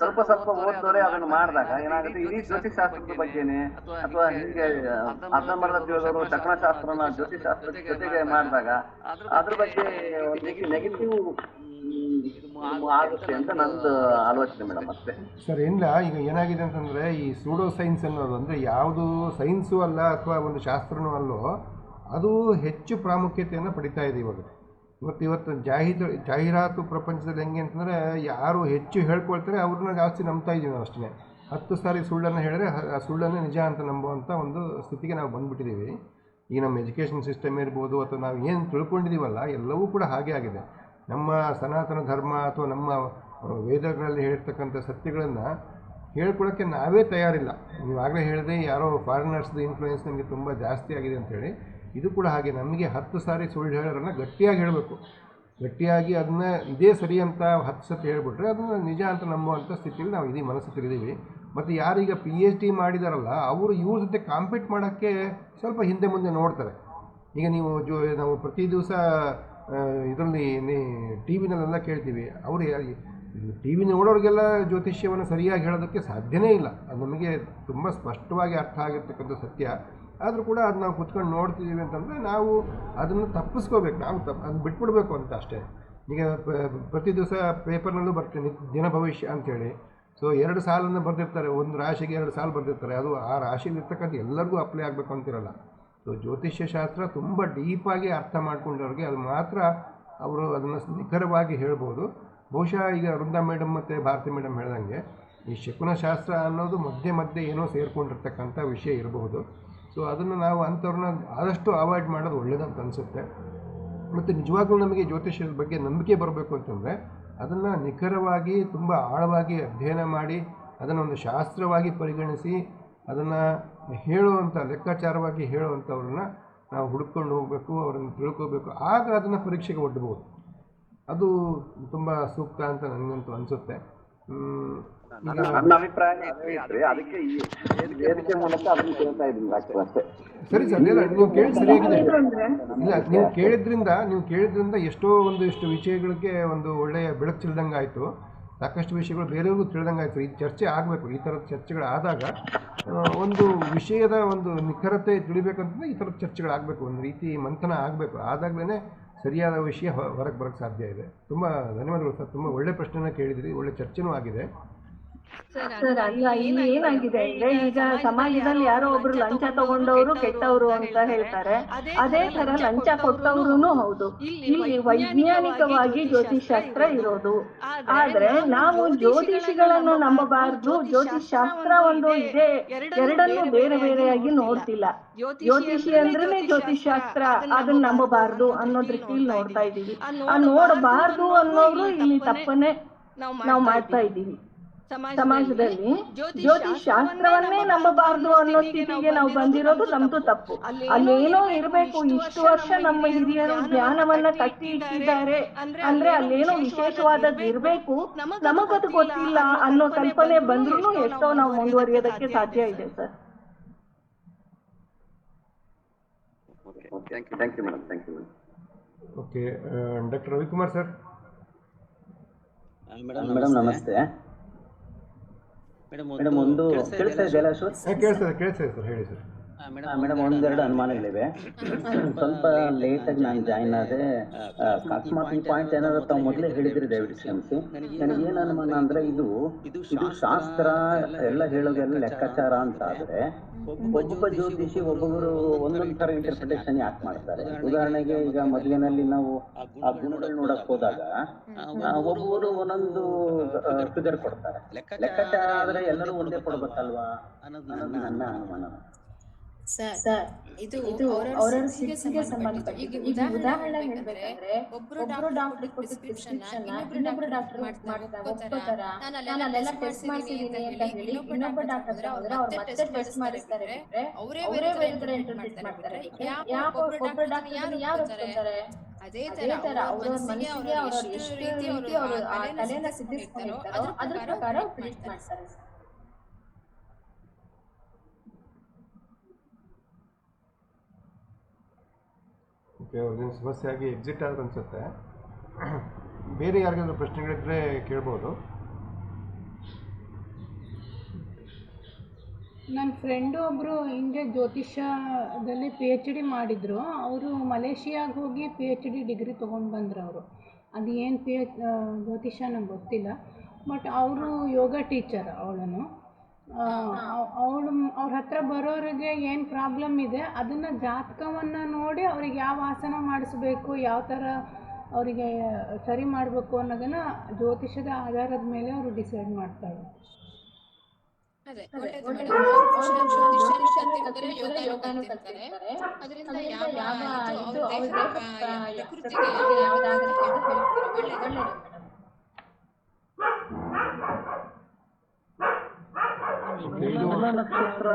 ಸ್ವಲ್ಪ ಓದ್ದೋರೆ ಅದನ್ನ ಮಾಡಿದಾಗ ಏನಾಗುತ್ತೆ, ಇಡೀ ಜ್ಯೋತಿಷಾಸ್ತ್ರದ ಬಗ್ಗೆನೆ ಅಥವಾ ಹೀಗೆ ಅರ್ಧಂಬರ್ಧ ತಿಳಿದವರು ಚಕ್ರಶಾಸ್ತ್ರನ ಜ್ಯೋತಿಷಾಸ್ತ್ರದ ಜೊತೆಗೆ ಮಾಡಿದಾಗ ಅದ್ರ ಬಗ್ಗೆ ಒಂದು ರೀತಿ ನೆಗೆಟಿವ್ ಆಗುತ್ತೆ ಅಂತ ನಂದು ಆಲೋಚನೆ ಮೇಡಮ್ ಅಷ್ಟೇ. ಸರ್ ಏನಿಲ್ಲ, ಈಗ ಏನಾಗಿದೆ ಅಂತಂದರೆ ಈ ಸೂಡೋ ಸೈನ್ಸ್ ಅನ್ನೋದು ಅಂದರೆ ಯಾವುದು ಸೈನ್ಸು ಅಲ್ಲ ಅಥವಾ ಒಂದು ಶಾಸ್ತ್ರನೂ ಅಲ್ಲೋ ಅದು ಹೆಚ್ಚು ಪ್ರಾಮುಖ್ಯತೆಯನ್ನು ಪಡಿತಾ ಇದೆ ಇವಾಗ. ಇವತ್ತು ಜಾಹೀರಾತು ಪ್ರಪಂಚದಲ್ಲಿ ಹೆಂಗೆ ಅಂತಂದರೆ ಯಾರು ಹೆಚ್ಚು ಹೇಳ್ಕೊಳ್ತಾರೆ ಅವ್ರನ್ನ ಜಾಸ್ತಿ ನಂಬ್ತಾ ಇದ್ದೀವಿ ನಾವು ಅಷ್ಟೇ. 10 ಸಾರಿ ಸುಳ್ಳನ್ನು ಹೇಳಿದ್ರೆ ಆ ಸುಳ್ಳನ್ನು ನಿಜ ಅಂತ ನಂಬುವಂಥ ಒಂದು ಸ್ಥಿತಿಗೆ ನಾವು ಬಂದುಬಿಟ್ಟಿದ್ದೀವಿ. ಈ ನಮ್ಮ ಎಜುಕೇಷನ್ ಸಿಸ್ಟಮ್ ಇರ್ಬೋದು ಅಥವಾ ನಾವು ಏನು ತಿಳ್ಕೊಂಡಿದ್ದೀವಲ್ಲ ಎಲ್ಲವೂ ಕೂಡ ಹಾಗೆ ಆಗಿದೆ. ನಮ್ಮ ಸನಾತನ ಧರ್ಮ ಅಥವಾ ನಮ್ಮ ವೇದಗಳಲ್ಲಿ ಹೇಳಿರ್ತಕ್ಕಂಥ ಸತ್ಯಗಳನ್ನು ಹೇಳ್ಕೊಳ್ಳೋಕ್ಕೆ ನಾವೇ ತಯಾರಿಲ್ಲ. ನೀವಾಗಲೇ ಹೇಳಿದೆ ಯಾರೋ ಫಾರಿನರ್ಸ್ದು ಇನ್ಫ್ಲೂಯೆನ್ಸ್ ನಮಗೆ ತುಂಬ ಜಾಸ್ತಿ ಆಗಿದೆ ಅಂಥೇಳಿ. ಇದು ಕೂಡ ಹಾಗೆ, ನಮಗೆ 10 ಸಾರಿ ಸುಳ್ಳು ಹೇಳೋರನ್ನ ಗಟ್ಟಿಯಾಗಿ ಹೇಳಬೇಕು. ಗಟ್ಟಿಯಾಗಿ ಅದನ್ನ ಇದೇ ಸರಿ ಅಂತ 10 ಸತಿ ಹೇಳ್ಬಿಟ್ರೆ ಅದನ್ನು ನಿಜ ಅಂತ ನಂಬುವಂಥ ಸ್ಥಿತಿಯಲ್ಲಿ ನಾವು ಇದೀ ಮನಸ್ಸು ತಿಳಿದೀವಿ. ಮತ್ತು ಯಾರೀಗ PhD ಮಾಡಿದಾರಲ್ಲ ಅವರು ಇವ್ರ ಜೊತೆ ಕಾಂಪೀಟ್ ಮಾಡೋಕ್ಕೆ ಸ್ವಲ್ಪ ಹಿಂದೆ ಮುಂದೆ ನೋಡ್ತಾರೆ. ಈಗ ನಾವು ಪ್ರತಿ ದಿವಸ ಇದರಲ್ಲಿ ಟಿ ವಿನಲ್ಲೆಲ್ಲ ಕೇಳ್ತೀವಿ, ಅವರು ಟಿ ವಿ ನೋಡೋರಿಗೆಲ್ಲ ಜ್ಯೋತಿಷ್ಯವನ್ನು ಸರಿಯಾಗಿ ಹೇಳೋದಕ್ಕೆ ಸಾಧ್ಯನೇ ಇಲ್ಲ. ಅದು ನಮಗೆ ತುಂಬ ಸ್ಪಷ್ಟವಾಗಿ ಅರ್ಥ ಆಗಿರ್ತಕ್ಕಂಥ ಸತ್ಯ. ಆದರೂ ಕೂಡ ಅದು ನಾವು ಕುತ್ಕೊಂಡು ನೋಡ್ತಿದ್ದೀವಿ ಅಂತಂದರೆ ನಾವು ಅದನ್ನು ತಪ್ಪಿಸ್ಕೋಬೇಕು, ನಾವು ಅದನ್ನು ಬಿಟ್ಬಿಡ್ಬೇಕು ಅಂತ ಅಷ್ಟೇ. ಈಗ ಪ್ರತಿ ದಿವಸ ಪೇಪರ್ನಲ್ಲೂ ಬರ್ತೀನಿ ದಿನ ಭವಿಷ್ಯ ಅಂಥೇಳಿ. ಸೊ 2 ಸಾಲನ್ನು ಬರೆದಿರ್ತಾರೆ, ಒಂದು ರಾಶಿಗೆ 2 ಸಾಲು ಬರೆದಿರ್ತಾರೆ. ಅದು ಆ ರಾಶಿಯಲ್ಲಿ ಇರ್ತಕ್ಕಂಥ ಎಲ್ಲರಿಗೂ ಅಪ್ಲೈ ಆಗಬೇಕು ಅಂತಿರಲ್ಲ. ಸೊ ಜ್ಯೋತಿಷ್ಯ ಶಾಸ್ತ್ರ ತುಂಬ ಡೀಪಾಗಿ ಅರ್ಥ ಮಾಡ್ಕೊಂಡವ್ರಿಗೆ ಅದು ಮಾತ್ರ ಅವರು ಅದನ್ನು ನಿಖರವಾಗಿ ಹೇಳ್ಬೋದು. ಬಹುಶಃ ಈಗ ವೃಂದಾ ಮೇಡಮ್ ಮತ್ತು ಭಾರತಿ ಮೇಡಮ್ ಹೇಳ್ದಂಗೆ ಈ ಶಕುನಶಾಸ್ತ್ರ ಅನ್ನೋದು ಮಧ್ಯೆ ಏನೋ ಸೇರಿಕೊಂಡಿರ್ತಕ್ಕಂಥ ವಿಷಯ ಇರಬಹುದು. ಸೊ ಅದನ್ನು ನಾವು ಅಂಥವ್ರನ್ನ ಆದಷ್ಟು ಅವಾಯ್ಡ್ ಮಾಡೋದು ಒಳ್ಳೆಯದಂತ ಅನಿಸುತ್ತೆ. ಮತ್ತು ನಿಜವಾಗ್ಲೂ ನಮಗೆ ಜ್ಯೋತಿಷ್ಯದ ಬಗ್ಗೆ ನಂಬಿಕೆ ಬರಬೇಕು ಅಂತಂದರೆ ಅದನ್ನು ನಿಖರವಾಗಿ ತುಂಬ ಆಳವಾಗಿ ಅಧ್ಯಯನ ಮಾಡಿ ಅದನ್ನು ಒಂದು ಶಾಸ್ತ್ರವಾಗಿ ಪರಿಗಣಿಸಿ ಅದನ್ನು ಹೇಳುವಂಥ ಲೆಕ್ಕಾಚಾರವಾಗಿ ಹೇಳುವಂಥವ್ರನ್ನ ನಾವು ಹುಡುಕೊಂಡು ಹೋಗಬೇಕು, ಅವರನ್ನು ತಿಳ್ಕೋಬೇಕು. ಆಗ ಅದನ್ನು ಪರೀಕ್ಷೆಗೆ ಒಡ್ಡಬಹುದು. ಅದು ತುಂಬ ಸೂಕ್ತ ಅಂತ ನನಗಂತೂ ಅನಿಸುತ್ತೆ. ನನ್ನ ಅಭಿಪ್ರಾಯ ಅದಕ್ಕೆ ಈ ವೇದಿಕೆ ಮೂಲಕ ಅದನ್ನು ಕೇಳ್ತಾ ಇದ್ದೀನಿ ಡಾಕ್ಟರ್ ಅಷ್ಟೇ. ಸರಿ ಸರ್, ನೀವು ಕೇಳಿದ ಸರಿಯಾಗಿದೆ. ಇಲ್ಲ, ನೀವು ಕೇಳಿದ್ರಿಂದ ಇಷ್ಟು ವಿಷಯಗಳಿಗೆ ಒಂದು ಒಳ್ಳೆಯ ಬೆಳಕು ಚೆಲ್ದಂಗೆ ಆಯಿತು. ಸಾಕಷ್ಟು ವಿಷಯಗಳು ಬೇರೆಯವ್ರಿಗೂ ತಿಳಿದಂಗೆ ಆಯಿತು. ಈ ಚರ್ಚೆ ಆಗಬೇಕು. ಈ ಥರದ ಚರ್ಚೆಗಳಾದಾಗ ಒಂದು ವಿಷಯದ ಒಂದು ನಿಖರತೆ ತಿಳಿಬೇಕಂತಂದರೆ ಈ ಥರದ ಚರ್ಚೆಗಳಾಗಬೇಕು, ಒಂದು ರೀತಿ ಮಂಥನ ಆಗಬೇಕು. ಆದಾಗಲೇ ಸರಿಯಾದ ವಿಷಯ ಹೊರಗೆ ಬರೋಕ್ಕೆ ಸಾಧ್ಯ ಇದೆ. ತುಂಬ ಧನ್ಯವಾದಗಳು ಸರ್, ತುಂಬ ಒಳ್ಳೆ ಪ್ರಶ್ನೆನ ಕೇಳಿದಿರಿ, ಒಳ್ಳೆ ಚರ್ಚೆನೂ ಆಗಿದೆ. ಸರ್, ಅಲ್ಲ ಇಲ್ಲಿ ಏನಾಗಿದೆ ಅಂದ್ರೆ ಈಗ ಸಮಾಜದಲ್ಲಿ ಯಾರೋ ಒಬ್ರು ಲಂಚ ತಗೊಂಡವರು ಕೆಟ್ಟವರು ಅಂತ ಹೇಳ್ತಾರೆ. ಅದೇ ತರ ಲಂಚ ಕೊಟ್ಟವ್ರು ಹೌದು. ಇಲ್ಲಿ ವೈಜ್ಞಾನಿಕವಾಗಿ ಜ್ಯೋತಿಷಾಸ್ತ್ರ ಇರೋದು. ಆದ್ರೆ ನಾವು ಜ್ಯೋತಿಷಿಗಳನ್ನು ನಂಬಬಾರ್ದು, ಜ್ಯೋತಿಷ್ ಶಾಸ್ತ್ರ ಒಂದು ಇದೆ, ಎರಡನ್ನೂ ಬೇರೆ ಬೇರೆಯಾಗಿ ನೋಡ್ತಿಲ್ಲ. ಜ್ಯೋತಿಷಿ ಅಂದ್ರೇನೆ ಜ್ಯೋತಿಷ್ ಶಾಸ್ತ್ರ, ಅದನ್ನ ನಂಬಬಾರ್ದು ಅನ್ನೋ ದೃಷ್ಟಿಯಲ್ಲಿ ನೋಡ್ತಾ ಇದೀವಿ. ಆ ನೋಡಬಾರ್ದು ಅನ್ನೋರು ಇಲ್ಲಿ ತಪ್ಪನ್ನೇ ನಾವು ಮಾಡ್ತಾ ಇದ್ದೀವಿ. ಸಮಾಜದಲ್ಲಿ ಜ್ಯೋತಿಷ್ ಶಾಸ್ತ್ರವನ್ನೇ ನಂಬಬಾರ್ದು ಅನ್ನೋ ಸ್ಥಿತಿಗೆ ನಾವು ಬಂದಿರೋದು ನಮ್ದು ತಪ್ಪು. ಅಲ್ಲೇನೋ ಇರ್ಬೇಕು, ಇಷ್ಟು ವರ್ಷ ನಮ್ಮ ಹಿರಿಯರು ಜ್ಞಾನವನ್ನ ಕಟ್ಟಿ ಇಟ್ಟಿದ್ದಾರೆ ಅಂದ್ರೆ ಅಲ್ಲೇನೋ ವಿಶೇಷವಾದದ್ದು ಇರ್ಬೇಕು, ನಮಗದು ಗೊತ್ತಿಲ್ಲ ಅನ್ನೋ ಕಲ್ಪನೆ ಬಂದ್ರೂ ಎಷ್ಟೋ ನಾವು ಮುಂದುವರಿಯೋದಕ್ಕೆ ಸಾಧ್ಯ ಇದೆ sir. Okay, doctor Ravikumar sir. Madam ನಮಸ್ತೆ. ಮೇಡಮ್ ಒಂದು ಕೇಳಿಸ್ತಾ ಇದೆಯಲ್ಲ ಸರ್? ಕೇಳಿಸ್ತದೆ ಸರ್, ಹೇಳಿ ಸರ್. ಮೇಡಮ್ ಒಂದೆರಡು ಅನುಮಾನಗಳಿವೆ. ಸ್ವಲ್ಪ ಲೇಟಾಗಿ ನಾನು ಜಾಯಿನ್ ಆದೆ. ಅಕಸ್ಮಾತ್ ಈ ಪಾಯಿಂಟ್ ಏನಾದ್ರು ತಾವು ಮೊದಲೇ ಹೇಳಿದ್ರಿ ದಯವಿಟ್ಟು ಕ್ಷಮಿಸಿ. ನನಗೇನು ಅನುಮಾನ ಅಂದ್ರೆ ಇದು ಶಾಸ್ತ್ರ ಎಲ್ಲ ಹೇಳೋದೆಲ್ಲ ಲೆಕ್ಕಾಚಾರ ಅಂತ ಆದ್ರೆ ಒಬ್ಬೊಬ್ಬ ಜ್ಯೋತಿಷಿ ಒಬ್ಬೊಬ್ಬರು ಒಂದೊಂದು ಥರ ಇಂಟರ್ಪ್ರಿಟೇಷನ್ ಯಾಕೆ ಮಾಡ್ತಾರೆ? ಉದಾಹರಣೆಗೆ ಈಗ ಮದುವೆನಲ್ಲಿ ನಾವು ಆ ಗುಣಗಳು ನೋಡಕ್ ಹೋದಾಗ ಒಬ್ಬೊಬ್ಬರು ಒಂದೊಂದು ಫಿಗರ್ ಕೊಡ್ತಾರೆ. ಲೆಕ್ಕಾಚಾರ ಆದ್ರೆ ಎಲ್ಲರೂ ಒಂದೇ ಕೊಡ್ಬೇಕಲ್ವಾ ಅನ್ನೋದು ನನ್ನ ಅನುಮಾನ. ಸರ್ ಇದು ಅವರ ಸ್ಥಿತಿಗೆ ಸಂಬಂಧಪಟ್ಟ. ಈಗ ಉದಾಹರಣೆ ಹೇಳ್ಬೇಕಂದ್ರೆ ಒಬ್ರು ಡಾಕ್ಟರ್ ಪ್ರಿಸ್ಕ್ರಿಪ್ಷನ್ ಇನ್ನೊಬ್ರು ಡಾಕ್ಟರ್ ಒಪ್ಕೋತಾರ. ನಾನು ಅಲ್ಲೆಲ್ಲ ಟೆಸ್ಟ್ ಮಾಡ್ಸಿದೀನಿ ಅಂತ ಹೇಳಿ ಇನ್ನೊಬ್ಬ ಡಾಕ್ಟರ್ ಅವ್ರು ಮತ್ತೆ ಟೆಸ್ಟ್ ಮಾಡಿಸ್ತಾರೆ ಬಿಟ್ರೆ ಅವರೇ ಬೇರೆ ತರ ಇಂಟರ್ಪ್ರಿಟ್ ಮಾಡ್ತಾರೆ. ಯಾಕೆ ಒಬ್ಬರು ಡಾಕ್ಟರ್ ಯಾರು ಒಪ್ಕೋತಾರೆ? ಅದೇ ತರ ಅವ್ರ ಮನಸ್ಸಿಗೆ ಅವ್ರ ಎಷ್ಟು ರೀತಿ ಅವರು ಆ ಕಲೆನ ಸಿದ್ಧಿಸ್ಕೊಂಡಿರ್ತಾರೋ ಅದ್ರ ಪ್ರಕಾರ ಪ್ರಿಡಿಕ್ಟ್ ಮಾಡ್ತಾರೆ. ಓಕೆ, ಅವ್ರಿಗೇನು ಸಮಸ್ಯೆ ಆಗಿ ಎಕ್ಸಿಟ್ ಆದ್ರೆ ಅನಿಸುತ್ತೆ. ಬೇರೆ ಯಾರಿಗಾದ್ರೂ ಪ್ರಶ್ನೆಗಳಿದ್ರೆ ಕೇಳ್ಬೋದು. ನನ್ನ ಫ್ರೆಂಡು ಒಬ್ಬರು ಹಿಂಗೆ ಜ್ಯೋತಿಷ್ಯದಲ್ಲಿ PhD ಮಾಡಿದರು. ಅವರು ಮಲೇಷಿಯಾಗೆ ಹೋಗಿ PhD ಡಿಗ್ರಿ ತೊಗೊಂಡು ಬಂದರು. ಅವರು ಅದು ಏನು ಜ್ಯೋತಿಷ್ಯ ನಂಗೆ ಗೊತ್ತಿಲ್ಲ, ಬಟ್ ಅವರು ಯೋಗ ಟೀಚರ್. ಅವಳನ್ನು ಅವ್ರ ಹತ್ರ ಬರೋರಿಗೆ ಏನು ಪ್ರಾಬ್ಲಮ್ ಇದೆ ಅದನ್ನು ಜಾತಕವನ್ನು ನೋಡಿ ಅವ್ರಿಗೆ ಯಾವ ಆಸನ ಮಾಡಿಸ್ಬೇಕು, ಯಾವ ಥರ ಅವರಿಗೆ ಸರಿ ಮಾಡಬೇಕು ಅನ್ನೋದನ್ನು ಜ್ಯೋತಿಷದ ಆಧಾರದ ಮೇಲೆ ಅವರು ಡಿಸೈಡ್ ಮಾಡ್ತಾರೆ. ನಕ್ಷತ್ರ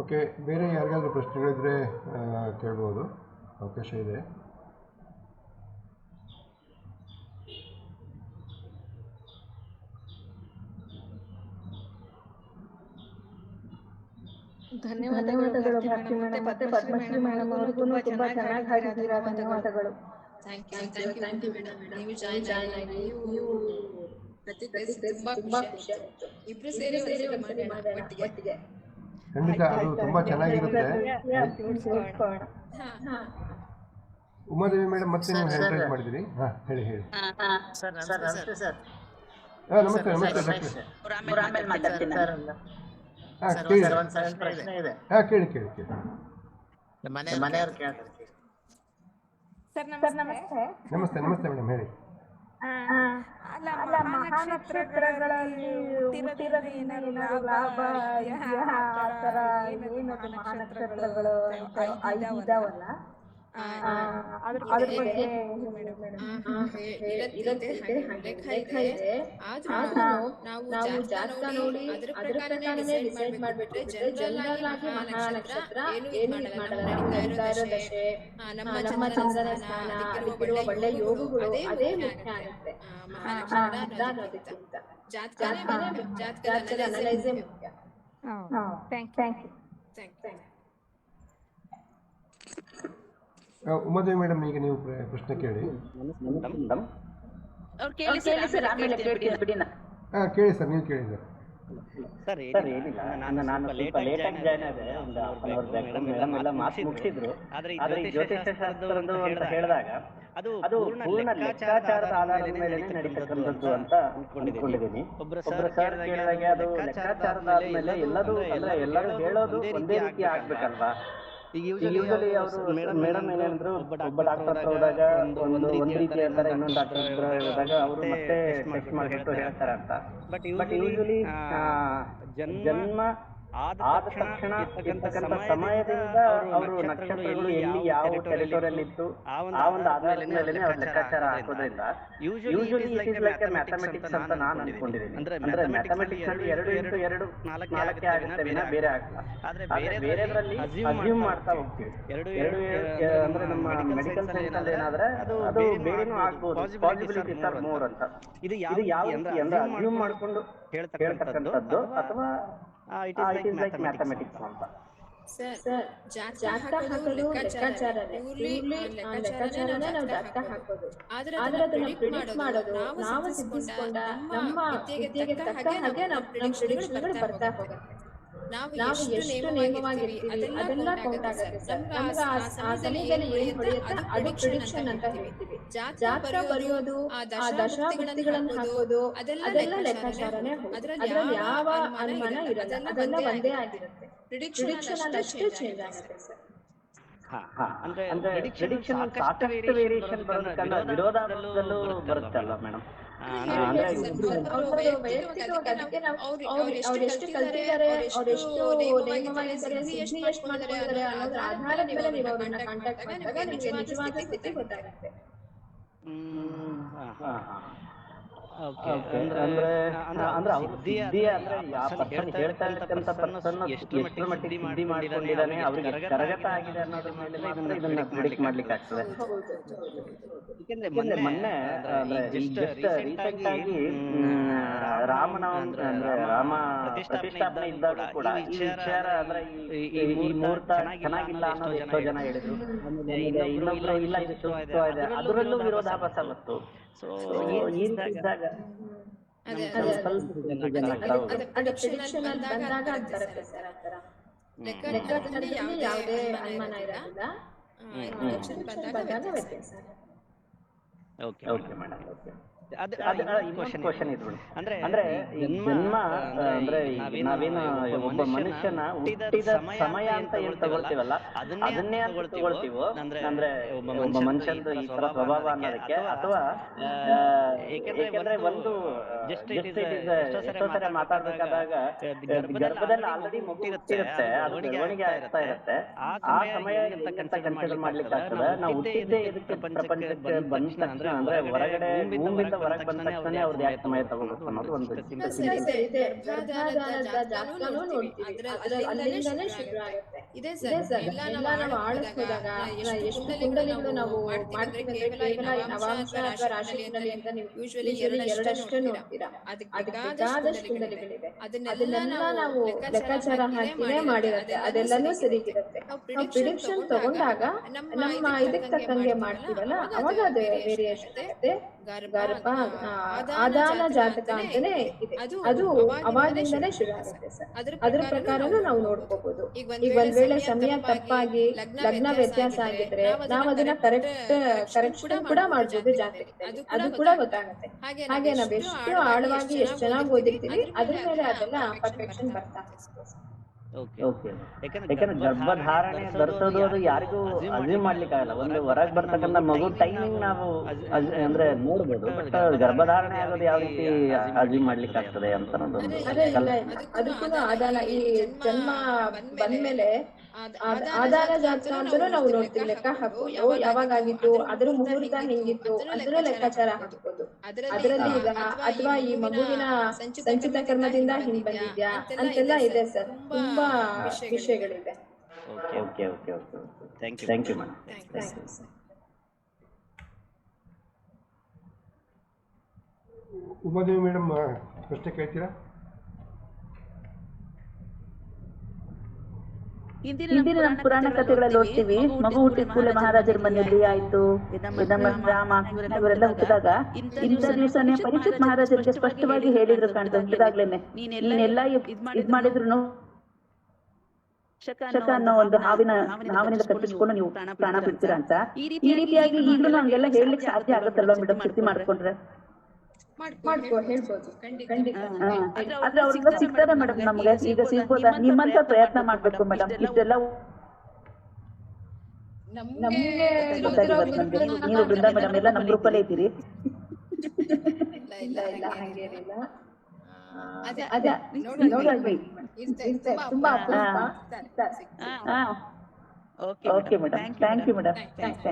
ಓಕೆ, ಬೇರೆ ಯಾರಿಗಾದ್ರೂ ಪ್ರಶ್ನೆಗಳಿದ್ರೆ ಕೇಳ್ಬೋದು, ಅವಕಾಶ ಇದೆ. ಧನ್ಯವಾದಗಳು ಭಾರತಿ ಮೇಡಮ್ ಮತ್ತೆ ಪದ್ಮಶ್ರೀ ಮೇಡಮ್ ಅವ್ರಿಗೂ ತುಂಬಾ ಚೆನ್ನಾಗಿ ಹಾಡಿದ್ದೀರಾ. ಧನ್ಯವಾದಗಳು. ನೀವು ಜಾಯಿನ್ ಆಗಿ ನೀವು ತುಂಬಾ ಖುಷಿ ಆಯ್ತು. ಇಬ್ರು ಸೇರಿ ಒಟ್ಟಿಗೆ ಖಂಡಿತ ಅದು ತುಂಬಾ ಚೆನ್ನಾಗಿರುತ್ತೆ. ಉಮಾದೇವಿ ಮೇಡಮ್ ಮತ್ತೆ ನೀವು ಹ್ಯಾಂಡ್ ರೈಸ್ ಮಾಡಿದಿರಿ. ಹೇಳಿ. ನಮಸ್ತೆ ನಮಸ್ತೆ ಮೇಡಮ್ ಹೇಳಿ. ಅಲ್ಲ, ಮಹಾನಕ್ಷತ್ರಗಳಲ್ಲಿ ಹುಟ್ಟಿರೋದ್ರಿಂದ ಲಾಭ ಆ ಥರ ಏನದು ಮಹಾನಕ್ಷತ್ರಗಳು 5 ಇದಾವಲ್ಲ, ಅದ್ರ ಬಗ್ಗೆ ನಾವು ಜಾತಕ ನೋಡಿ ಅದ್ರ ಪ್ರಕಾರನೇ ಡಿಸೈಡ್ ಮಾಡ್ಬಿಟ್ರೆ ಜನರಲ್ ಆಗಿ ಮಹಾನಕ್ಷತ್ರ ಏನು ಮಾಡಲ್ಲ. ನಡೀತಾ ಇರೋ ದಶೆ, ನಮ್ಮ ಚಂದ್ರನ ಸ್ಥಾನ, ಅದಕ್ಕಿರುವ ಒಳ್ಳೆ ಯೋಗಗಳು ಅದೇ ಮುಖ್ಯ ಆಗುತ್ತೆ ಅನ್ನೋದಕ್ಕಿಂತ ಜಾತಕದ ಅನಲೈಸೇ ಮುಖ್ಯ. Thank you. ಉಮಾದೇವಿ ಮೇಡಮ್, ಈಗ ನೀವು ಪ್ರಶ್ನೆ ಕೇಳಿ. ಕೇಳಿ ಸರ್, ನೀವು ಕೇಳಿ ಸರ್. ಏನಿಲ್ಲ, ನಾನು ಸ್ವಲ್ಪ ಲೇಟಾಗಿ ಜಾಯ್ನ್ ಆದೆ. ಒಂದು half an hour back madam ಎಲ್ಲ ಮಾತು ಮುಗಿಸಿದ್ರು. ಆದ್ರೆ ಈ ಜ್ಯೋತಿಷ್ಯ ಶಾಸ್ತ್ರದ್ದು ಅಂತ ಹೇಳಿದಾಗ ಅದು ಪೂರ್ಣ ಲೆಕ್ಕಾಚಾರದ ಆಧಾರದ ಮೇಲೆ ನಡೀತಕ್ಕಂಥದ್ದು ಅಂತ ಅನ್ಕೊಂಡಿದ್ದೀನಿ. ಒಬ್ಬರು ಸರ್ ಕೇಳಿದಾಗ ಅದು ಲೆಕ್ಕಾಚಾರದ ಆದ್ಮೇಲೆ ಎಲ್ಲರೂ ಹೇಳೋದು ಒಂದೇ ರೀತಿ ಆಗ್ಬೇಕಲ್ವಾ? ಈಗ ಯೂಶಲಿ ಅವರು ಮೇಡಮ್ ಏನಂದ್ರು, ಒಬ್ಬ ಡಾಕ್ಟರ್ ಹತ್ರ ಹೋದಾಗ ಒಂದು ರೀತಿ ಹೇಳ್ತಾರೆ, ಇನ್ನೊಂದು ಡಾಕ್ಟರ್ ಹತ್ರ ಹೋದಾಗ ಅವರು ಮತ್ತೆ ಟೆಸ್ಟ್ ಮಾಡಿಬಿಟ್ಟು ಹೇಳ್ತಾರೆ ಅಂತ. ಬಟ್ ಯೂಶಲಿ ಜನ್ಮ ಆದ ತಕ್ಷಣ ಇರ್ತಕ್ಕಂಥ ಸಮಯದಿಂದ ಅವರು ನಕ್ಷತ್ರಗಳು ಎಲ್ಲಿ ಯಾವ ಟೆರಿಟೋರಿಯಲ್ ಇತ್ತು ಆ ಒಂದು ಆಧಾರದ ಮೇಲೆ ಅವ್ರ ಲೆಕ್ಕಾಚಾರ ಹಾಕೋದ್ರಿಂದ usually it is like mathematics ಅಂತ ನಾನು ಅನ್ಕೊಂಡಿದ್ದೀನಿ. ಅಂದ್ರೆ ಮ್ಯಾಥಮೆಟಿಕ್ಸ್ ಅಲ್ಲಿ 2 × 2 4 ಆಗುತ್ತೆ ವಿನ ಬೇರೆ ಆಗಲ್ಲ. ಆದ್ರೆ ಬೇರೆದ್ರಲ್ಲಿ ಅಸ್ಯೂಮ್ ಮಾಡ್ತಾ ಹೋಗ್ತೀವಿ. ಅಂದ್ರೆ ನಮ್ಮ ಮೆಡಿಕಲ್ ಸೈನ್ಸ್ ಅಲ್ಲಿ ಏನಾದ್ರೆ ಅದು ಬೇರೆನೂ ಆಗ್ಬೋದು, ಪಾಸಿಬಿಲಿಟೀಸ್ ಆರ್ ಮೋರ್ ಅಂತ. ಇದು ಯಾವ ರೀತಿ ಅಂದ್ರೆ ಅಸ್ಯೂಮ್ ಮಾಡ್ಕೊಂಡು ಹೇಳ್ತಕ್ಕಂಥದ್ದು ಅಥವಾ ಇಟ್ ಇಸ್ ಲೈಕ್ ಮ್ಯಾಥಮೆಟಿಕ್ಸ್ ಅಂತ. ಸರ್ ಜಾತಕ ಹಾಕೋದು ಲೆಕ್ಕಾಚಾರನೇ, ಲೆಕ್ಕಾಚಾರನೇ ನಾವು ಜಾತಕ ಹಾಕೋದು. ಆದ್ರೆ ಅದನ್ನ ಪ್ರಿಡಿಕ್ಟ್ ಮಾಡೋದು ನಾವು ಸಿದ್ಧಿಸಿಕೊಂಡ ನಮ್ಮ ವಿದ್ಯೆಗೆ ತಕ್ಕ ಹಾಗೆ ನಮ್ಮ ಪ್ರಿಡಿಕ್ಷನ್ಗಳು ಬರ್ತಾ ಹೋಗುತ್ತೆ. ನಾವು ಎಷ್ಟು ನೇಮವಾಗಿರ್ತೀವಿ ಅದೆಲ್ಲ ಕೌಂಟ್ ಆಗುತ್ತೆ ಸರ್. ನಮ್ಗೆ ಆ ಸಮಯದಲ್ಲಿ ಏನ್ ಹೊಡೆಯುತ್ತೆ ಅದು ಪ್ರಿಡಿಕ್ಷನ್ ಅಂತ ಹೇಳ್ತೀವಿ. ಜಾತಕ ಬರೆಯೋದು, ಆ ದಶಾವೃತ್ತಿಗಳನ್ನು ಹಾಕೋದು ಅದೆಲ್ಲ ಲೆಕ್ಕಾಚಾರನೇ ಹೌದು. ಅದ್ರಲ್ಲಿ ಯಾವ ಅನುಮಾನ ಇರಲ್ಲ, ಅದೆಲ್ಲ ಒಂದೇ ಆಗಿರುತ್ತೆ. ಪ್ರಿಡಿಕ್ಷನ್ ಅಲ್ಲಿ ಅಷ್ಟೇ ಚೇಂಜ್ ಆಗುತ್ತೆ ಸರ್. ಅಂದ್ರೆ ಪ್ರಿಡಿಕ್ಷನ್ ಸಾಕಷ್ಟು ವೇರಿಯೇಷನ್ ಬರೋದಕ್ಕಲ್ಲ, ವಿರೋಧಾಭಾಸದಲ್ಲೂ ಬರುತ್ತಲ್ವಾ ಮೇಡಮ್? ವೈಯಕ್ತಿಕವಾಗಿ ಅದಕ್ಕೆ ಅವ್ರು ಎಷ್ಟು ಕಲ್ತಿದ್ದಾರೆ, ಅವ್ರು ಎಷ್ಟು ನೇಮವಾಗಿದ್ದಾರೆ, ಸಿದ್ಧಿ ಎಷ್ಟು ಮಾಡಿದ್ದಾರೆ ಅನ್ನೋದ್ರ ಆಧಾರದ ಮೇಲೆ ನೀವು ಅವ್ರನ್ನ ಕಾಂಟ್ಯಾಕ್ಟ್ ಮಾಡಿದಾಗ ನಿಮಗೆ ನಿಜವಾದ ಸ್ಥಿತಿ ಗೊತ್ತಾಗುತ್ತೆ. ಅಂದ್ರೆ ಅವ್ರು ಸಿದ್ಧಿ ಅಂದ್ರೆ ಯಾವ ಪರ್ಸನ್ ಹೇಳ್ತಾ ಇರ್ತಕ್ಕಂಥ ಪರ್ಸನ್ ಎಷ್ಟರ ಮಟ್ಟಿಗೆ ಸಿದ್ಧಿ ಮಾಡ್ಕೊಂಡಿದ್ದಾನೆ, ಅವ್ರಿಗೆ ಕರಗತ ಆಗಿದೆ ಅನ್ನೋದ್ರ ಮೇಲೆ ಮಾತ್ರ ಇದನ್ನ ಪ್ರಿಡಿಕ್ಟ್ ಮಾಡ್ಲಿಕ್ಕೆ ಆಗ್ತದೆ. ಯಾಕಂದ್ರೆ ಮೊನ್ನೆ ಜಸ್ಟ್ ರೀಸೆಂಟ್ ಆಗಿ ರಾಮ ಪ್ರತಿಷ್ಠಾಪನೆ ಇದ್ದಾಗ ಕೂಡ ಈ ವಿಚಾರ ಅಂದ್ರೆ ಈ ಮುಹೂರ್ತ ಚೆನ್ನಾಗಿಲ್ಲ ಅನ್ನೋದು ಎಷ್ಟೋ ಜನ ಹೇಳಿದ್ರು. ಇನ್ನೊಬ್ರು ಇಲ್ಲ ಇದು ಸೂಕ್ತ ಇದೆ, ಅದರಲ್ಲೂ ವಿರೋಧಾಭಾಸ ಬಂತು. ಸೊ ಇದ್ದಾಗ ಯಾವುದೇ ಅನುಮಾನ ಇರೋದಿಲ್ಲ. Okay madam. ಕ್ವಶನ್ ಇದು ಅಂದ್ರೆ ಜನ್ಮ ಅಂದ್ರೆ ನಾವೇನು ಒಬ್ಬ ಮನುಷ್ಯನ ಹುಟ್ಟಿದ ಸಮಯ ಅಂತ ಏನ್ ತಗೊಳ್ತೀವಲ್ಲ ಅದನ್ನೇ ಅಂತ ತಗೊಳ್ತೀವೋ, ಅಂದ್ರೆ ಒಬ್ಬ ಮನುಷ್ಯಂದು ಈ ತರ ಸ್ವಭಾವ ಅನ್ನೋದಕ್ಕೆ, ಅಥವಾ ಏಕೆಂದ್ರೆ ಒಂದು ಎಷ್ಟೋ ಸರಿ ಮಾತಾಡ್ಬೇಕಾದಾಗ ಗರ್ಭದಲ್ಲಿ ಆಲ್ರೆಡಿ ಮಗು ಹುಟ್ಟಿರುತ್ತೆ, ಅದು ಬೆಳವಣಿಗೆ ಆಗ್ತಾ ಇರುತ್ತೆ. ಆ ಸಮಯ ಅಂತ ಕನ್ಸಿಡರ್ ಮಾಡ್ಲಿಕ್ಕೆ ಆಗ್ತದೆ. ನಾವು ಹುಟ್ಟಿದ್ದೇ ಇದಕ್ಕೆ ಪ್ರಪಂಚಕ್ಕೆ ಬಂದ ತಕ್ಷಣ ಅಂದ್ರೆ ಹೊರಗಡೆ ಭೂಮಿಯಿಂದ ಹೊರಗೆ ಬಂದ ತಕ್ಷಣ ಅವ್ರದ್ದು ಯಾಕೆ ಸಮಯ ತಗೋಬೇಕು ಅನ್ನೋದು ಒಂದು ಎಷ್ಟು ಕುಂಡಲಿಗಳು ನಾವು ಮಾಡ್ತೀವಿ ಅಂದ್ರೆ ಕೇವಲ ನವಾಂಶ ಅಥವಾ ರಾಶಿಯಲ್ಲಿ ಅಂತ ನೀವು ಯೂಶುವಲಿ ಎರಡಷ್ಟೇ ನೋಡ್ತೀರಾ. ಅದಕ್ಕಾದಷ್ಟು ಕುಂಡಲಿಗಳಿವೆ, ಅದನ್ನೆಲ್ಲ ನಾವು ಲೆಕ್ಕಾಚಾರ ಹಾಕಿನೇ ಮಾಡಿರುತ್ತೆ. ಅದೆಲ್ಲನೂ ಸರಿಗಿರುತ್ತೆ. ನಾವು ಪ್ರಿಡಿಕ್ಷನ್ ತಗೊಂಡಾಗ ನಮ್ಮ ಇದಕ್ಕೆ ತಕ್ಕಂಗೆ ಮಾಡ್ತೀವಲ್ಲ ಅವಾಗ ಅದು ವೇರಿಯೇಷನ್ ಆಗುತ್ತೆ. ಗರ್ಭ ಆದಾನ ಜಾತಕ ಅಂತಾನೆ ಇದೆ, ಅದು ಅವಾಗಿಂದನೇ ಶುರು ಆಗುತ್ತೆ ಸರ್. ಅದ್ರ ಪ್ರಕಾರನೂ ನಾವು ನೋಡ್ಕೋಬಹುದು. ಈಗ ಒಂದ್ ವೇಳೆ ಸಮಯ ತಪ್ಪಾಗಿ ಲಗ್ನ ವ್ಯತ್ಯಾಸ ಆಗಿದ್ರೆ ನಾವು ಅದನ್ನ ಕರೆಕ್ಷನ್ ಕೂಡ ಮಾಡ್ಬೋದು ಜಾತಕದಲ್ಲಿ, ಅದು ಕೂಡ ಗೊತ್ತಾಗುತ್ತೆ. ಹಾಗೆ ನಾವ್ ಎಷ್ಟು ಆಳವಾಗಿ ಎಷ್ಟು ಚೆನ್ನಾಗಿ ಓದಿರ್ತೀವಿ ಅದ್ರ ಮೇಲೆ ಅದೆಲ್ಲ ಪರ್ಫೆಕ್ಷನ್ ಬರ್ತಾ ಯಾಕಂದ್ರೆ ಗರ್ಭಧಾರಣೆ ಧರಿಸೋದು ಅದು ಯಾರಿಗೂ ಅಸ್ಯೂಮ್ ಮಾಡ್ಲಿಕ್ಕೆ ಆಗಲ್ಲ. ಒಂದು ಹೊರಗೆ ಬರ್ತಕ್ಕಂಥ ಮಗು ಟೈಮಿಂಗ್ ನಾವು ಅಂದ್ರೆ ನೋಡ್ಬೋದು, ಬಟ್ ಗರ್ಭಧಾರಣೆ ಆಗೋದು ಯಾವ ರೀತಿ ಅಸ್ಯೂಮ್ ಮಾಡ್ಲಿಕ್ಕೆ ಆಗ್ತದೆ ಅಂತ ಅದಕ್ಕೂ ಆದಾನ ಈ ಜನ್ಮ ಬಂದ್ಮೇಲೆ ಆದಾನ ಜಾತಕ ಅಂತಾನೂ ನಾವು ನೋಡ್ತೀವಿ, ಲೆಕ್ಕ ಹಾಕೋದು ಯಾವಾಗಾಗಿತ್ತು, ಅದ್ರ ಮುಹೂರ್ತ ಹೆಂಗಿತ್ತು ಅದರ ಲೆಕ್ಕಾಚಾರ ಹಾಕೋದು. ಅದರಲ್ಲಿ ಈಗ ಅಥವಾ ಈ ಮಗುವಿನ ಸಂಚಿತ ಕರ್ಮದಿಂದ ಹಿಂಗ್ ಬಂದಿದ್ಯಾ ಅಂತೆಲ್ಲ ಇದೆ ಸರ್. ತುಂಬಾ ವಿಷಯಗಳಿದೆ. Thank you madam. Umadevi madam ಪ್ರಶ್ನೆ ಕೇಳ್ತೀರಾ? ಇಂದಿನ ನಮ್ಮ ಪುರಾಣ ಕಥೆಗಳಲ್ಲಿ ಓದ್ತೀವಿ, ಮಗು ಹುಟ್ಟಿದ ಕೂಡಲೇ ಮಹಾರಾಜರ ಮನೆಯಲ್ಲಿ ಆಯ್ತು, ರಾಮ ಇವರೆಲ್ಲ ಹುಟ್ಟಿದಾಗ ಇಂಥ ದಿವಸನೇ ಪರೀಕ್ಷಿತ್ ಮಹಾರಾಜರಿಗೆ ಸ್ಪಷ್ಟವಾಗಿ ಹೇಳಿದ್ರು ಕಾಣ್ತದೆ, ಹುಟ್ಟಿದಾಗ್ಲೇನೆ ನೀನೆಲ್ಲ ಇದ್ ಮಾಡಿದ್ರು ಶಕ ಅನ್ನೋ ಒಂದು ಹಾವಿನಿಂದ ಕಟ್ಟಿಸ್ಕೊಂಡು ನೀವು ಪ್ರಾಣ ಬಿಡ್ತೀರಾ ಅಂತ. ಈ ರೀತಿಯಾಗಿ ಈಗಲೂ ಹಂಗೆಲ್ಲ ಹೇಳಲಿಕ್ಕೆ ಸಾಧ್ಯ ಆಗುತ್ತಲ್ವಾ ಮೇಡಮ್, ಶಕ್ತಿ ಮಾಡ್ಕೊಂಡ್ರೆ? ಆದ್ರೆ ಅವ್ರಿಂದ ಸಿಗ್ತಾರ ಮೇಡಮ್ ನಮ್ಗೆ? ಈಗ ಸಿಗ್ಬೋದಾ? ನಿಮ್ಮಂತ ಪ್ರಯತ್ನ ಮಾಡ್ಬೇಕು ಮೇಡಮ್. ಇಷ್ಟೆಲ್ಲ ನೀವು ಬೃಂದಾ ಮೇಡಮ್ ಎಲ್ಲ ನಮ್ ಗ್ರೂಪ್ ಅಲ್ಲೇ ಇದ್ದೀರಿ. ಅದೇ ನೋಡ್ಬೇಕು. ತುಂಬಾ ಅಪರೂಪ. Okay madam, thank you madam, thanks.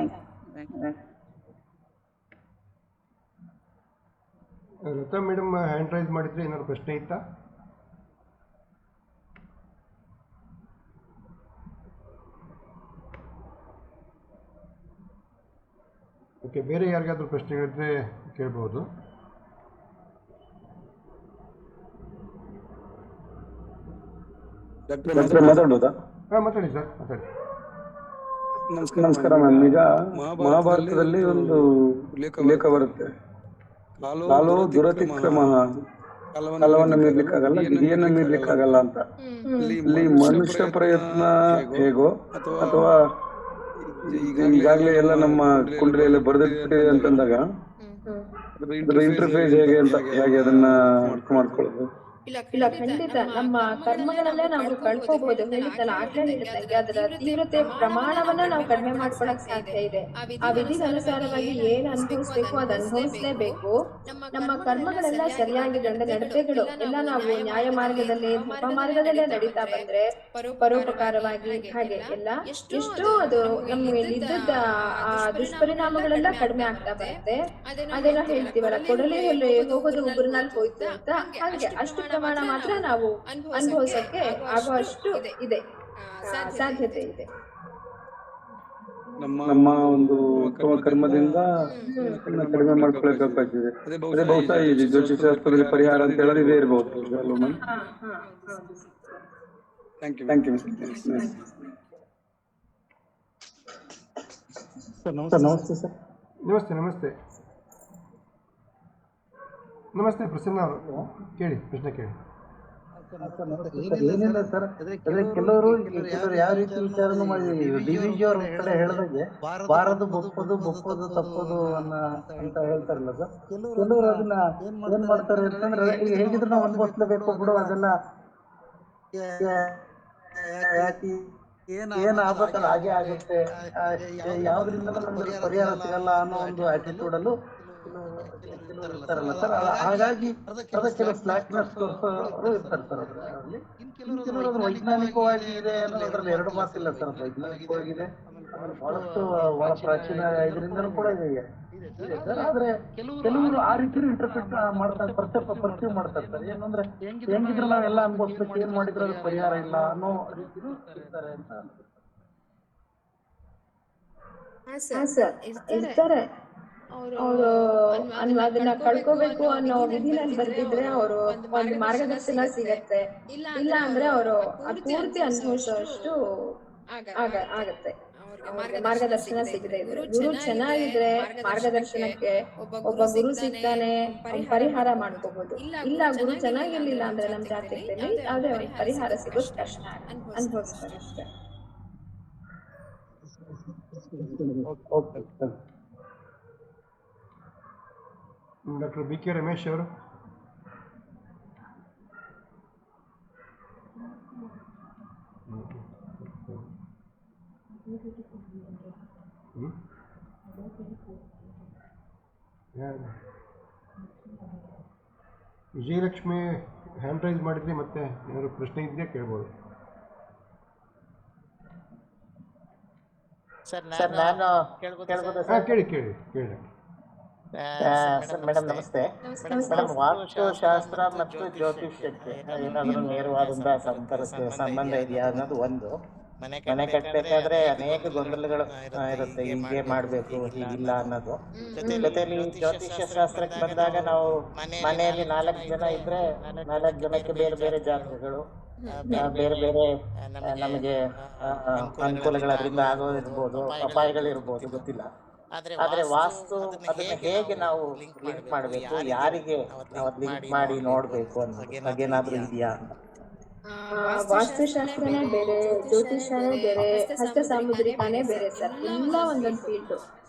Latha madam hand raise ಮಾಡಿದ್ರೆ ಏನಾದ್ರು ಪ್ರಶ್ನೆ ಇತ್ತಾ? ಓಕೆ, ಬೇರೆ ಯಾರಿಗಾದ್ರೂ ಪ್ರಶ್ನೆಗಳಿದ್ರೆ ಕೇಳ್ಬೋದು. ಮಾತಾಡೋದಾ? ಹಾಂ, ಮಾತಾಡಿ ಸರ್, ಮಾತಾಡಿ. ನಮಸ್ಕಾರ ಮ್ಯಾಮ್. ಈಗ ಮಹಾಭಾರತದಲ್ಲಿ ಒಂದು ಉಲ್ಲೇಖ ಬರುತ್ತೆ, ಕಾಲೋ ದುರತಿಕ್ರಮ, ಕಾಲವನ್ನು ಮೀರ್ಲಿಕ್ಕಾಗಲ್ಲ, ವಿಧಿಯನ್ನು ಮೀರ್ಲಿಕ್ಕಾಗಲ್ಲ ಅಂತ. ಇಲ್ಲಿ ಮನುಷ್ಯ ಪ್ರಯತ್ನ ಹೇಗೋ ಅಥವಾ ಈಗಾಗಲೇ ಎಲ್ಲ ನಮ್ಮ ಕುಂಡಲಿಯಲ್ಲಿ ಬರೆದಿಟ್ಟಿದೆ ಅಂತಂದಾಗ ಅದ್ರ ಇಂಟರ್ಫೇಸ್ ಹೇಗೆ ಅದನ್ನ ಮಾಡ್ಕೊಳ್ಳೋದು? ಇಲ್ಲ, ಖಂಡಿತ ನಮ್ಮ ಕರ್ಮಗಳನ್ನೇ ನಾವು ಕಳ್ಕೋಬಹುದು. ಹೇಳಿದ್ದಲ್ಲ, ಆಗ್ಲೇ ಹೇಳಿದಂಗೆ ಅದರ ತೀವ್ರತೆ ಪ್ರಮಾಣವನ್ನ ನಾವು ಕಡಿಮೆ ಮಾಡ್ಕೊಳಕ್ ಸಾಧ್ಯ ಇದೆ. ಆ ವಿಧಿಗೆ ಅನುಸಾರವಾಗಿ ಏನ್ ಅನುಭವಿಸ್ಬೇಕು ಅದ್ ಅನುಭವಿಸ್ಲೇಬೇಕು. ನಮ್ಮ ಕರ್ಮಗಳೆಲ್ಲ ಸರಿಯಾಗಿದೆ ಅಂದ್ರೆ ನಡತೆಗಳು ಎಲ್ಲ ನಾವು ನ್ಯಾಯ ಮಾರ್ಗದಲ್ಲಿ, ಧರ್ಮ ಮಾರ್ಗದಲ್ಲೇ ನಡೀತಾ ಬಂದ್ರೆ ಪರೋಪಕಾರವಾಗಿ ಹಾಗೆ ಎಲ್ಲ ಎಷ್ಟೋ ಅದು ನಮ್ಗೆ ಇದ್ದದ್ದ ಆ ದುಷ್ಪರಿಣಾಮಗಳೆಲ್ಲ ಕಡಿಮೆ ಆಗ್ತಾ ಬರುತ್ತೆ. ಅದೆಲ್ಲ ಹೇಳ್ತೀವಲ್ಲ, ಕೊಡಲಿ ಹೋಗೋದು ಒಬ್ಬರನಲ್ಲಿ ಹೋಯ್ತು ಅಂತ, ಹಾಗೆ ಅಷ್ಟು ಪ್ರಮಾಣ ಮಾತ್ರ ನಾವು ಅನುಭವಿಸಕ್ಕೆ ಆಗುವಷ್ಟು ಇದೆ, ಸಾಧ್ಯತೆ ಇದೆ. ನಮ್ಮ ಒಂದು ಉತ್ತಮ ಕರ್ಮದಿಂದ ಕಡಿಮೆ ಮಾಡ್ಕೊಳ್ಬೇಕಾಗ್ತದೆ. ಅದೇ ಬಹುಶಃ ಈ ಜ್ಯೋತಿಷ ಶಾಸ್ತ್ರದಲ್ಲಿ ಪರಿಹಾರ ಅಂತ ಹೇಳೋದು ಇದೇ ಇರಬಹುದು. Thank you. ನಮಸ್ತೆ ಸರ್. ನಮಸ್ತೆ. ಪ್ರಸನ್ನ ಅವರು ಕೇಳಿ, ಪ್ರಶ್ನೆ ಕೇಳಿ. ಏನಿಲ್ಲ ಸರ್, ಅದೇ ಕೆಲವರು ಯಾವ ರೀತಿ ವಿಚಾರನೂ ಮಾಡಿದ್ವಿ. DVG ಅವ್ರ ಕಡೆ ಹೇಳಿದಾಗೆ ಬಾರದು ಬೊಪ್ಪೋದು ತಪ್ಪೋದು ಅಂತ ಹೇಳ್ತಾರಲ್ಲ ಸರ್. ಕೆಲವರು ಅದನ್ನ ಏನ್ ಮಾಡ್ತಾರೆ ಅಂತಂದ್ರೆ, ಈಗ ಹೇಗಿದ್ರು ನಾವು ಅನುಭವಿಸ್ಲೇಬೇಕು ಬಿಡು, ಅದೆಲ್ಲ ಯಾಕೆ ಏನ್ ಆಗ್ಬೇಕಲ್ಲ ಹಾಗೆ ಆಗುತ್ತೆ, ಯಾವ್ದ್ರಿಂದ ನಮ್ಗೆ ಪರಿಹಾರ ಸಿಗಲ್ಲ ಅನ್ನೋ ಒಂದು ಆಟಿಟ್ಯೂಡ್ ಅಲ್ಲೂ ಇರ್ತಾರಲ್ಲ ಸರ್. ಹಾಗಾಗಿ ಕೆಲವು ಸ್ಲಾಕ್ನೆಸ್ ತೋರಿಸೋರು ಇರ್ತಾರೆ ಸರ್ ಅದರಲ್ಲಿ. ಕೆಲವರು ಅದು ವೈಜ್ಞಾನಿಕವಾಗಿ ಇದೆ ಅನ್ನೋದ್ರಲ್ಲಿ ಎರಡು ಮಾತಿಲ್ಲ ಸರ್. ಅದು ವೈಜ್ಞಾನಿಕವಾಗಿದೆ, ಬಹಳ ಪ್ರಾಚೀನ ಇದರಿಂದನೂ ಕೂಡ ಇದೆ ಸರ್. ಆದ್ರೆ ಕೆಲವರು ಆ ರೀತಿ ಇಂಟರ್ಪ್ರಿಟ್ ಮಾಡ್ತಾರೆ, ಪರ್ಸೀವ್ ಮಾಡ್ತಾರೆ ಸರ್. ಏನಂದ್ರೆ ಹೆಂಗಿದ್ರು ನಾವೆಲ್ಲ ಅನ್ಭವಿಸ್ಬೇಕು, ಏನ್ ಮಾಡಿದ್ರು ಅದು ಪರಿಹಾರ ಇಲ್ಲ ಅನ್ನೋ ರೀತಿನೂ ಇರ್ತಾರೆ ಅಂತ. ಇರ್ತಾರೆ. ಅವರು ಅದನ್ನ ಕಳ್ಕೋಬೇಕು ಅನ್ನೋ ವಿಧಿನಲ್ಲಿ ಬರ್ತಿದ್ರೆ ಅವರು ಒಂದು ಮಾರ್ಗದರ್ಶನ ಸಿಗತ್ತೆ. ಇಲ್ಲ ಅಂದ್ರೆ ಅವರು ಅದು ಪೂರ್ತಿ ಅನುಭವಿಸುವಷ್ಟು ಆಗತ್ತೆ. ಮಾರ್ಗದರ್ಶನ ಸಿಗದೆ ಇದ್ರೆ, ಗುರು ಚೆನ್ನಾಗಿದ್ರೆ ಮಾರ್ಗದರ್ಶನಕ್ಕೆ ಒಬ್ಬ ಗುರು ಸಿಗ್ತಾನೆ, ಪರಿಹಾರ ಮಾಡ್ಕೋಬಹುದು. ಇಲ್ಲ, ಗುರು ಚೆನ್ನಾಗಿರ್ಲಿಲ್ಲ ಅಂದ್ರೆ ನಮ್ ಜಾತಕದಲ್ಲಿ ಯಾವ್ದೇ ಒಂದು ಪರಿಹಾರ ಸಿಗೋದು ಕಷ್ಟ, ಅನುಭವಿಸ್ತಾರೆ ಅಷ್ಟೇ. ಡಾಕ್ಟರ್ BK ರಮೇಶ್ ಅವರು. ವಿಜಯಲಕ್ಷ್ಮಿ ಹ್ಯಾಂಡ್ ರೈಸ್ ಮಾಡಿದ್ರಿ, ಮತ್ತೆ ಏನಾದ್ರು ಪ್ರಶ್ನೆ ಇದೆಯಾ ಕೇಳ್ಬೋದು. ಸರ್ ನಾನು ಕೇಳ್ಬೋದಾ ಸರ್? ಕೇಳಿ. ಸರ್ ಮೇಡಮ್ ನಮಸ್ತೆ. ಮೇಡಮ್, ವಾಸ್ತುಶಾಸ್ತ್ರ ಮತ್ತು ಜ್ಯೋತಿಷ್ಯಕ್ಕೆ ಏನಾದರೂ ನೇರವಾದಂತಹ ಸಂಬಂಧ ಇದೆಯಾ ಅನ್ನೋದು ಒಂದು. ಮನೆ ಕಟ್ಟಬೇಕಾದ್ರೆ ಅನೇಕ ಗೊಂದಲಗಳು ಇರುತ್ತೆ, ಹೀಗೆ ಮಾಡಬೇಕು ಹೀಗಿಲ್ಲ ಅನ್ನೋದು. ಜೊತೆಯಲ್ಲಿ ಜ್ಯೋತಿಷ್ಯ ಶಾಸ್ತ್ರಕ್ಕೆ ಬಂದಾಗ ನಾವು ಮನೆಯಲ್ಲಿ 4 ಜನ ಇದ್ರೆ 4 ಜನಕ್ಕೆ ಬೇರೆ ಬೇರೆ ಜಾತಕಗಳು, ಬೇರೆ ಬೇರೆ ನಮಗೆ ಅನುಕೂಲಗಳು ಅದರಿಂದ ಆಗೋದಿರ್ಬೋದು, ಅಪಾಯಗಳಿರ್ಬೋದು, ಗೊತ್ತಿಲ್ಲ. ಆದ್ರೆ ವಾಸ್ತು ಅದನ್ನ ಹೇಗೆ ನಾವು ಲಿಂಕ್ ಮಾಡಬೇಕು, ಯಾರಿಗೆ ನಾವು ಲಿಂಕ್ ಮಾಡಿ ನೋಡ್ಬೇಕು ಅನ್ನೋದು ಹಾಗೇನಾದ್ರೂ ಇದೆಯಾ ಅಂತ? ವಾಸ್ತುಶಾಸ್ತ್ರನೇ ಬೇರೆ, ಜ್ಯೋತಿಷನೇ ಬೇರೆ, ಹಸ್ತ ಸಾಮುದ್ರಿಕನೇ ಬೇರೆ ಸರ್. ಎಲ್ಲ ಒಂದೊಂದು ಫೀಲ್ಡ್.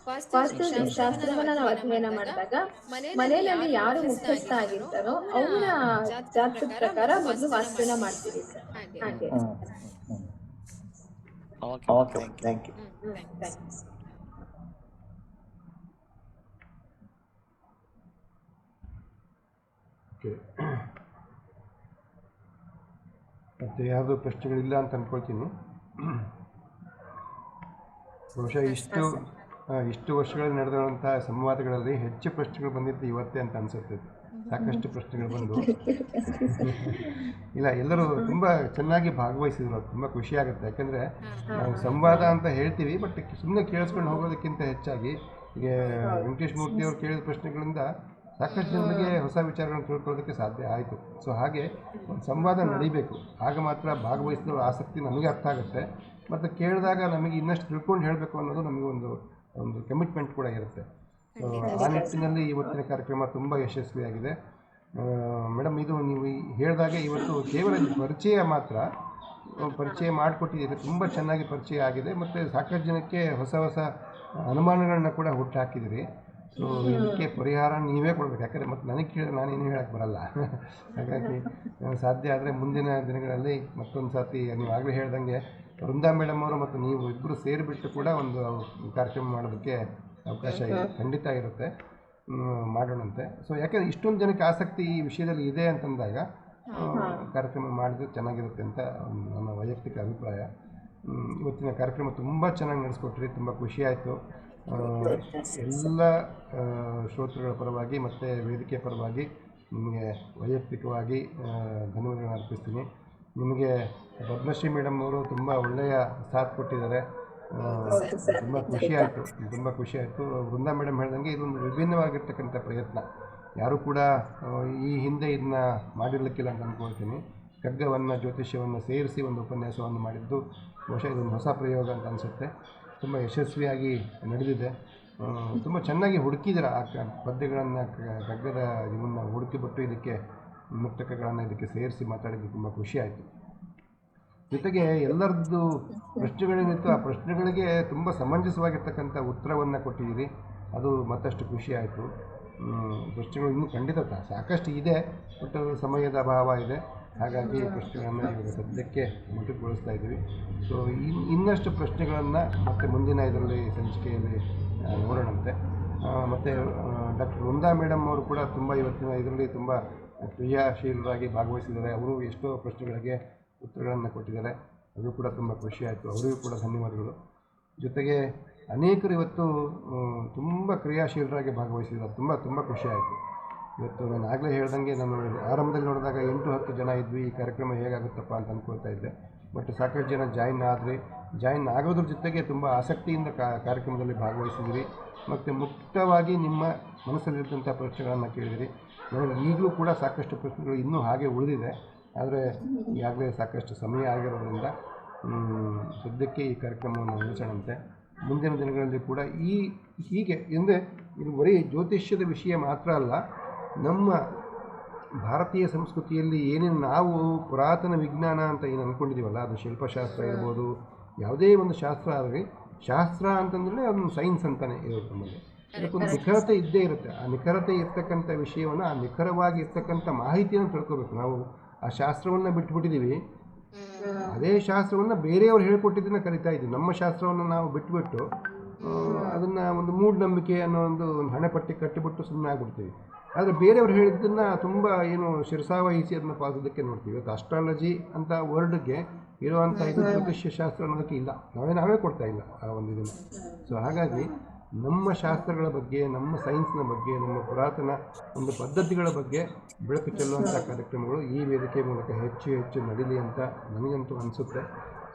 ವಾಸ್ತುಶಾಸ್ತ್ರವನ್ನ ನಾವು ಅಧ್ಯಯನ ಮಾಡಿದಾಗ ಮನೆಯಲ್ಲಿ ಯಾರು ಮುಖ್ಯಸ್ಥ ಆಗಿರ್ತಾರೋ ಅವರ ಜಾತಕದ ಪ್ರಕಾರ ಮೊದಲು ವಾಸ್ತುನ ಮಾಡ್ತೀವಿ ಸರ್. ಹಾಗೆ. Okay, thank you. ಮತ್ತು ಯಾವುದೋ ಪ್ರಶ್ನೆಗಳಿಲ್ಲ ಅಂತ ಅಂದ್ಕೊಳ್ತೀನಿ. ಬಹುಶಃ ಇಷ್ಟು ವರ್ಷಗಳಲ್ಲಿ ನಡೆದಿರುವಂಥ ಸಂವಾದಗಳಲ್ಲಿ ಹೆಚ್ಚು ಪ್ರಶ್ನೆಗಳು ಬಂದಿದ್ದು ಇವತ್ತೇ ಅಂತ ಅನಿಸುತ್ತೆ. ಸಾಕಷ್ಟು ಪ್ರಶ್ನೆಗಳು ಬಂದು ಇಲ್ಲ, ಎಲ್ಲರೂ ತುಂಬ ಚೆನ್ನಾಗಿ ಭಾಗವಹಿಸಿದ್ರು. ತುಂಬ ಖುಷಿಯಾಗುತ್ತೆ. ಯಾಕೆಂದರೆ ನಾವು ಸಂವಾದ ಅಂತ ಹೇಳ್ತೀವಿ, ಬಟ್ ಸುಮ್ಮನೆ ಕೇಳಿಸ್ಕೊಂಡು ಹೋಗೋದಕ್ಕಿಂತ ಹೆಚ್ಚಾಗಿ ಈಗ ವೆಂಕಟೇಶ್ ಮೂರ್ತಿ ಅವರು ಕೇಳಿದ ಪ್ರಶ್ನೆಗಳಿಂದ ಸಾಕಷ್ಟು ಜನರಿಗೆ ಹೊಸ ವಿಚಾರಗಳನ್ನು ತಿಳ್ಕೊಳ್ಳೋದಕ್ಕೆ ಸಾಧ್ಯ ಆಯಿತು. ಸೊ ಹಾಗೆ ಒಂದು ಸಂವಾದ ನಡೀಬೇಕು. ಆಗ ಮಾತ್ರ ಭಾಗವಹಿಸಿದ ಆಸಕ್ತಿ ನಮಗೆ ಅರ್ಥ ಆಗುತ್ತೆ, ಮತ್ತು ಕೇಳಿದಾಗ ನಮಗೆ ಇನ್ನಷ್ಟು ತಿಳ್ಕೊಂಡು ಹೇಳಬೇಕು ಅನ್ನೋದು ನಮಗೆ ಒಂದು ಕಮಿಟ್ಮೆಂಟ್ ಕೂಡ ಇರುತ್ತೆ. ಸೊ ಆ ನಿಟ್ಟಿನಲ್ಲಿ ಇವತ್ತಿನ ಕಾರ್ಯಕ್ರಮ ತುಂಬ ಯಶಸ್ವಿಯಾಗಿದೆ. ಮೇಡಮ್, ಇದು ನೀವು ಹೇಳಿದಾಗೆ ಇವತ್ತು ಕೇವಲ ಪರಿಚಯ ಮಾತ್ರ ಪರಿಚಯ ಮಾಡಿಕೊಟ್ಟಿದ್ದೀರಿ. ತುಂಬ ಚೆನ್ನಾಗಿ ಪರಿಚಯ ಆಗಿದೆ, ಮತ್ತು ಸಾಕಷ್ಟು ಜನಕ್ಕೆ ಹೊಸ ಹೊಸ ಅನುಮಾನಗಳನ್ನ ಕೂಡ ಹುಟ್ಟುಹಾಕಿದ್ದೀರಿ. ಸೊ ಇದಕ್ಕೆ ಪರಿಹಾರ ನೀವೇ ಕೊಡಬೇಕು. ಯಾಕಂದರೆ ಮತ್ತು ನನಗೆ ಕೇಳಿದ್ರೆ ನಾನೇನು ಹೇಳೋಕ್ಕೆ ಬರಲ್ಲ. ಹಾಗಾಗಿ ಸಾಧ್ಯ ಆದರೆ ಮುಂದಿನ ದಿನಗಳಲ್ಲಿ ಮತ್ತೊಂದು ಸರ್ತಿ ನೀವು ಆಗಲೇ ಹೇಳ್ದಂಗೆ ವೃಂದಾ ಮೇಡಮ್ ಅವರು ಮತ್ತು ನೀವು ಇಬ್ಬರು ಸೇರಿಬಿಟ್ಟು ಕೂಡ ಒಂದು ಕಾರ್ಯಕ್ರಮ ಮಾಡೋದಕ್ಕೆ ಅವಕಾಶ ಇದೆ, ಖಂಡಿತ ಇರುತ್ತೆ, ಮಾಡೋಣಂತೆ. ಸೊ ಯಾಕೆಂದರೆ ಇಷ್ಟೊಂದು ಜನಕ್ಕೆ ಆಸಕ್ತಿ ಈ ವಿಷಯದಲ್ಲಿ ಇದೆ ಅಂತಂದಾಗ ಕಾರ್ಯಕ್ರಮ ಮಾಡಿದ್ರೆ ಚೆನ್ನಾಗಿರುತ್ತೆ ಅಂತ ನನ್ನ ವೈಯಕ್ತಿಕ ಅಭಿಪ್ರಾಯ. ಇವತ್ತಿನ ಕಾರ್ಯಕ್ರಮ ತುಂಬ ಚೆನ್ನಾಗಿ ನಡೆಸ್ಕೊಟ್ರಿ, ತುಂಬ ಖುಷಿಯಾಯಿತು. ಎಲ್ಲ ಶ್ರೋತೃಗಳ ಪರವಾಗಿ ಮತ್ತು ವೇದಿಕೆ ಪರವಾಗಿ ನಿಮಗೆ ವೈಯಕ್ತಿಕವಾಗಿ ಧನ್ಯವಾದಗಳನ್ನು ಅರ್ಪಿಸ್ತೀನಿ. ನಿಮಗೆ ಪದ್ಮಶ್ರೀ ಮೇಡಮ್ ಅವರು ತುಂಬ ಒಳ್ಳೆಯ ಸಾಥ್ ಕೊಟ್ಟಿದ್ದಾರೆ. ತುಂಬ ಖುಷಿಯಾಯಿತು. ವೃಂದಾ ಮೇಡಮ್ ಹೇಳ್ದಂಗೆ ಇದೊಂದು ವಿಭಿನ್ನವಾಗಿರ್ತಕ್ಕಂಥ ಪ್ರಯತ್ನ. ಯಾರೂ ಕೂಡ ಈ ಹಿಂದೆ ಇದನ್ನ ಮಾಡಿರಲಿಕ್ಕಿಲ್ಲ ಅಂತ ಅಂದ್ಕೊಳ್ತೀನಿ. ಕಗ್ಗವನ್ನು ಜ್ಯೋತಿಷ್ಯವನ್ನು ಸೇರಿಸಿ ಒಂದು ಉಪನ್ಯಾಸವನ್ನು ಮಾಡಿದ್ದು ಬಹುಶಃ ಇದೊಂದು ಹೊಸ ಪ್ರಯೋಗ ಅಂತ ಅನಿಸುತ್ತೆ. ತುಂಬ ಯಶಸ್ವಿಯಾಗಿ ನಡೆದಿದೆ. ತುಂಬ ಚೆನ್ನಾಗಿ ಹುಡುಕಿದ್ದೀರ ಆ ಪದ್ಯಗಳನ್ನು, ಕಗ್ಗದ ಇವನ್ನ ಹುಡುಕಿಬಿಟ್ಟು ಇದಕ್ಕೆ ಮುಕ್ತಕಗಳನ್ನು ಇದಕ್ಕೆ ಸೇರಿಸಿ ಮಾತಾಡಿದ್ದು ತುಂಬ ಖುಷಿಯಾಯಿತು. ಜೊತೆಗೆ ಎಲ್ಲರದ್ದು ಪ್ರಶ್ನೆಗಳೇನಿತ್ತು ಆ ಪ್ರಶ್ನೆಗಳಿಗೆ ತುಂಬ ಸಮಂಜಸವಾಗಿರ್ತಕ್ಕಂಥ ಉತ್ತರವನ್ನು ಕೊಟ್ಟಿದ್ದೀರಿ, ಅದು ಮತ್ತಷ್ಟು ಖುಷಿಯಾಯಿತು. ಪ್ರಶ್ನೆಗಳು ಇನ್ನೂ ಖಂಡಿತ ಸಾಕಷ್ಟು ಇದೆ, ಬಟ್ ಸಮಯದ ಅಭಾವ ಇದೆ. ಹಾಗಾಗಿ ಪ್ರಶ್ನೆಗಳನ್ನು ಇವಾಗ ಸದ್ಯಕ್ಕೆ ಮೊಟಕುಗೊಳಿಸ್ತಾ ಇದ್ದೀವಿ. ಸೊ ಇನ್ನಷ್ಟು ಪ್ರಶ್ನೆಗಳನ್ನು ಮತ್ತೆ ಮುಂದಿನ ಇದರಲ್ಲಿ ಸಂಚಿಕೆಯಲ್ಲಿ ನೋಡೋಣಂತೆ. ಮತ್ತು ಡಾಕ್ಟರ್ ವೃಂದಾ ಮೇಡಮ್ ಅವರು ಕೂಡ ತುಂಬ ಇವತ್ತಿನ ಇದರಲ್ಲಿ ತುಂಬ ಕ್ರಿಯಾಶೀಲರಾಗಿ ಭಾಗವಹಿಸಿದ್ದಾರೆ. ಅವರು ಎಷ್ಟೋ ಪ್ರಶ್ನೆಗಳಿಗೆ ಉತ್ತರಗಳನ್ನು ಕೊಟ್ಟಿದ್ದಾರೆ, ಅದು ಕೂಡ ತುಂಬ ಖುಷಿಯಾಯಿತು. ಅವರಿಗೂ ಕೂಡ ಧನ್ಯವಾದಗಳು. ಜೊತೆಗೆ ಅನೇಕರು ಇವತ್ತು ತುಂಬ ಕ್ರಿಯಾಶೀಲರಾಗಿ ಭಾಗವಹಿಸಿದ್ದಾರೆ, ತುಂಬ ಖುಷಿಯಾಯಿತು. ಇವತ್ತು ನಾನು ಆಗಲೇ ಹೇಳ್ದಂಗೆ, ನಾನು ಆರಂಭದಲ್ಲಿ ನೋಡಿದಾಗ 8-10 ಜನ ಇದ್ವಿ, ಈ ಕಾರ್ಯಕ್ರಮ ಹೇಗಾಗುತ್ತಪ್ಪ ಅಂತ ಅಂದ್ಕೊಳ್ತಾ ಇದ್ದೆ. ಬಟ್ ಸಾಕಷ್ಟು ಜನ ಜಾಯಿನ್ ಆಗೋದ್ರ ಜೊತೆಗೆ ತುಂಬ ಆಸಕ್ತಿಯಿಂದ ಕಾರ್ಯಕ್ರಮದಲ್ಲಿ ಭಾಗವಹಿಸಿದಿರಿ, ಮತ್ತು ಮುಕ್ತವಾಗಿ ನಿಮ್ಮ ಮನಸ್ಸಲ್ಲಿದ್ದಂಥ ಪ್ರಶ್ನೆಗಳನ್ನು ಕೇಳಿದಿರಿ. ನನಗೆ ಈಗಲೂ ಕೂಡ ಸಾಕಷ್ಟು ಪ್ರಶ್ನೆಗಳು ಇನ್ನೂ ಹಾಗೆ ಉಳಿದಿದೆ, ಆದರೆ ಈಗಾಗಲೇ ಸಾಕಷ್ಟು ಸಮಯ ಆಗಿರೋದ್ರಿಂದ ಸದ್ಯಕ್ಕೆ ಈ ಕಾರ್ಯಕ್ರಮವನ್ನು ನಿಲ್ಲಿಸೋಣಂತೆ. ಮುಂದಿನ ದಿನಗಳಲ್ಲಿ ಕೂಡ ಹೀಗೆ ಎಂದರೆ ಇದು ಬರೀ ಜ್ಯೋತಿಷ್ಯದ ವಿಷಯ ಮಾತ್ರ ಅಲ್ಲ, ನಮ್ಮ ಭಾರತೀಯ ಸಂಸ್ಕೃತಿಯಲ್ಲಿ ಏನೇನು ನಾವು ಪುರಾತನ ವಿಜ್ಞಾನ ಅಂತ ಏನು ಅಂದ್ಕೊಂಡಿದ್ದೀವಲ್ಲ, ಅದು ಶಿಲ್ಪಶಾಸ್ತ್ರ ಇರ್ಬೋದು, ಯಾವುದೇ ಒಂದು ಶಾಸ್ತ್ರ ಆಗಲಿ, ಶಾಸ್ತ್ರ ಅಂತಂದರೆ ಅದೊಂದು ಸೈನ್ಸ್ ಅಂತಲೇ ಇರುತ್ತೆ. ನಮ್ಮಲ್ಲಿ ಅದಕ್ಕೊಂದು ನಿಖರತೆ ಇದ್ದೇ ಇರುತ್ತೆ. ಆ ನಿಖರತೆ ಇರ್ತಕ್ಕಂಥ ವಿಷಯವನ್ನು, ಆ ನಿಖರವಾಗಿ ಇರ್ತಕ್ಕಂಥ ಮಾಹಿತಿಯನ್ನು ತಿಳ್ಕೋಬೇಕು. ನಾವು ಆ ಶಾಸ್ತ್ರವನ್ನು ಬಿಟ್ಬಿಟ್ಟಿದ್ದೀವಿ, ಅದೇ ಶಾಸ್ತ್ರವನ್ನು ಬೇರೆಯವರು ಹೇಳ್ಕೊಟ್ಟಿದ್ದನ್ನು ಕಲಿತಾ ಇದ್ದೀವಿ. ನಮ್ಮ ಶಾಸ್ತ್ರವನ್ನು ನಾವು ಬಿಟ್ಟುಬಿಟ್ಟು ಅದನ್ನು ಒಂದು ಮೂಢನಂಬಿಕೆ ಅನ್ನೋ ಒಂದು ಹಣೆಪಟ್ಟಿ ಕಟ್ಟಿಬಿಟ್ಟು ಸುಮ್ಮನೆ ಆಗಿಬಿಡ್ತೀವಿ. ಆದರೆ ಬೇರೆಯವ್ರು ಹೇಳಿದ್ದನ್ನು ತುಂಬ ಶಿರಸಾವಹಿಸಿ ಅದನ್ನು ಪಾಲಿಸೋದಕ್ಕೆ ನೋಡ್ತೀವಿ. ಇವತ್ತು ಅಸ್ಟ್ರಾಲಜಿ ಅಂತ ವರ್ಡ್ಗೆ ಇರುವಂಥ ಇದು ಜ್ಯೋತಿಷ್ಯ ಶಾಸ್ತ್ರ ಅನ್ನೋದಕ್ಕೆ ಇಲ್ಲ, ನಾವೇ ಕೊಡ್ತಾ ಇಲ್ಲ ಆ ಒಂದು ಇದನ್ನು. ಸೊ ಹಾಗಾಗಿ ನಮ್ಮ ಶಾಸ್ತ್ರಗಳ ಬಗ್ಗೆ, ನಮ್ಮ ಸೈನ್ಸ್ನ ಬಗ್ಗೆ, ನಮ್ಮ ಪುರಾತನ ಒಂದು ಪದ್ಧತಿಗಳ ಬಗ್ಗೆ ಬೆಳಕು ಚೆಲ್ಲುವಂಥ ಕಾರ್ಯಕ್ರಮಗಳು ಈ ವೇದಿಕೆ ಮೂಲಕ ಹೆಚ್ಚು ನಡೀಲಿ ಅಂತ ನನಗಂತೂ ಅನಿಸುತ್ತೆ.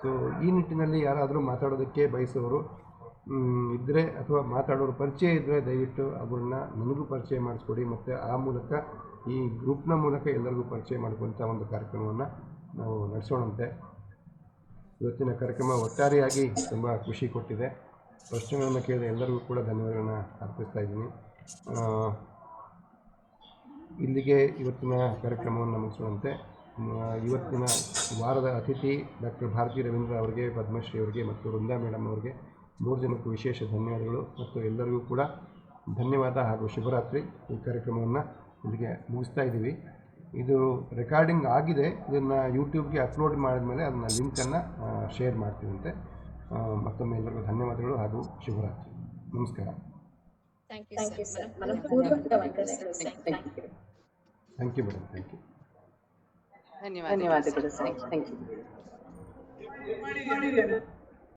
ಸೊ ಈ ನಿಟ್ಟಿನಲ್ಲಿ ಯಾರಾದರೂ ಮಾತಾಡೋದಕ್ಕೆ ಬಯಸೋರು ಇದ್ದರೆ, ಅಥವಾ ಮಾತಾಡೋರು ಪರಿಚಯ ಇದ್ದರೆ ದಯವಿಟ್ಟು ಅವ್ರನ್ನ ನನಗೂ ಪರಿಚಯ ಮಾಡಿಸ್ಕೊಡಿ. ಮತ್ತು ಆ ಮೂಲಕ ಈ ಗ್ರೂಪ್ನ ಮೂಲಕ ಎಲ್ಲರಿಗೂ ಪರಿಚಯ ಮಾಡ್ಕೊಳ್ತ ಒಂದು ಕಾರ್ಯಕ್ರಮವನ್ನು ನಾವು ನಡೆಸೋಣಂತೆ. ಇವತ್ತಿನ ಕಾರ್ಯಕ್ರಮ ಒಟ್ಟಾರೆಯಾಗಿ ತುಂಬ ಖುಷಿ ಕೊಟ್ಟಿದೆ. ಪ್ರಶ್ನೆಗಳನ್ನು ಕೇಳಿದ ಎಲ್ಲರಿಗೂ ಕೂಡ ಧನ್ಯವಾದಗಳನ್ನು ಅರ್ಪಿಸ್ತಾ ಇದ್ದೀನಿ. ಇಲ್ಲಿಗೆ ಇವತ್ತಿನ ಕಾರ್ಯಕ್ರಮವನ್ನು ಮುಗಿಸುವಂತೆ. ಇವತ್ತಿನ ವಾರದ ಅತಿಥಿ ಡಾಕ್ಟರ್ ಭಾರತಿ ರವೀಂದ್ರ ಅವರಿಗೆ, ಪದ್ಮಶ್ರೀ ಅವರಿಗೆ ಮತ್ತು ವೃಂದಾ ಮೇಡಮ್ ಅವರಿಗೆ 3 ಜನಕ್ಕೂ ವಿಶೇಷ ಧನ್ಯವಾದಗಳು. ಮತ್ತು ಎಲ್ಲರಿಗೂ ಕೂಡ ಧನ್ಯವಾದ ಹಾಗೂ ಶುಭರಾತ್ರಿ. ಈ ಕಾರ್ಯಕ್ರಮವನ್ನು ಇಲ್ಲಿಗೆ ಮುಗಿಸ್ತಾ ಇದ್ದೀವಿ. ಇದು ರೆಕಾರ್ಡಿಂಗ್ ಆಗಿದೆ, ಇದನ್ನು ಯೂಟ್ಯೂಬ್ಗೆ ಅಪ್ಲೋಡ್ ಮಾಡಿದ್ಮೇಲೆ ಅದನ್ನ ಲಿಂಕನ್ನು ಶೇರ್ ಮಾಡ್ತೀವಂತೆ. ಮತ್ತೊಮ್ಮೆ ಎಲ್ಲರಿಗೂ ಧನ್ಯವಾದಗಳು ಹಾಗೂ ಶುಭರಾತ್ರಿ. ನಮಸ್ಕಾರ. Thank you sir. Thank you madam. Thank you. ಧನ್ಯವಾದಗಳು ಸರ್. Thank you.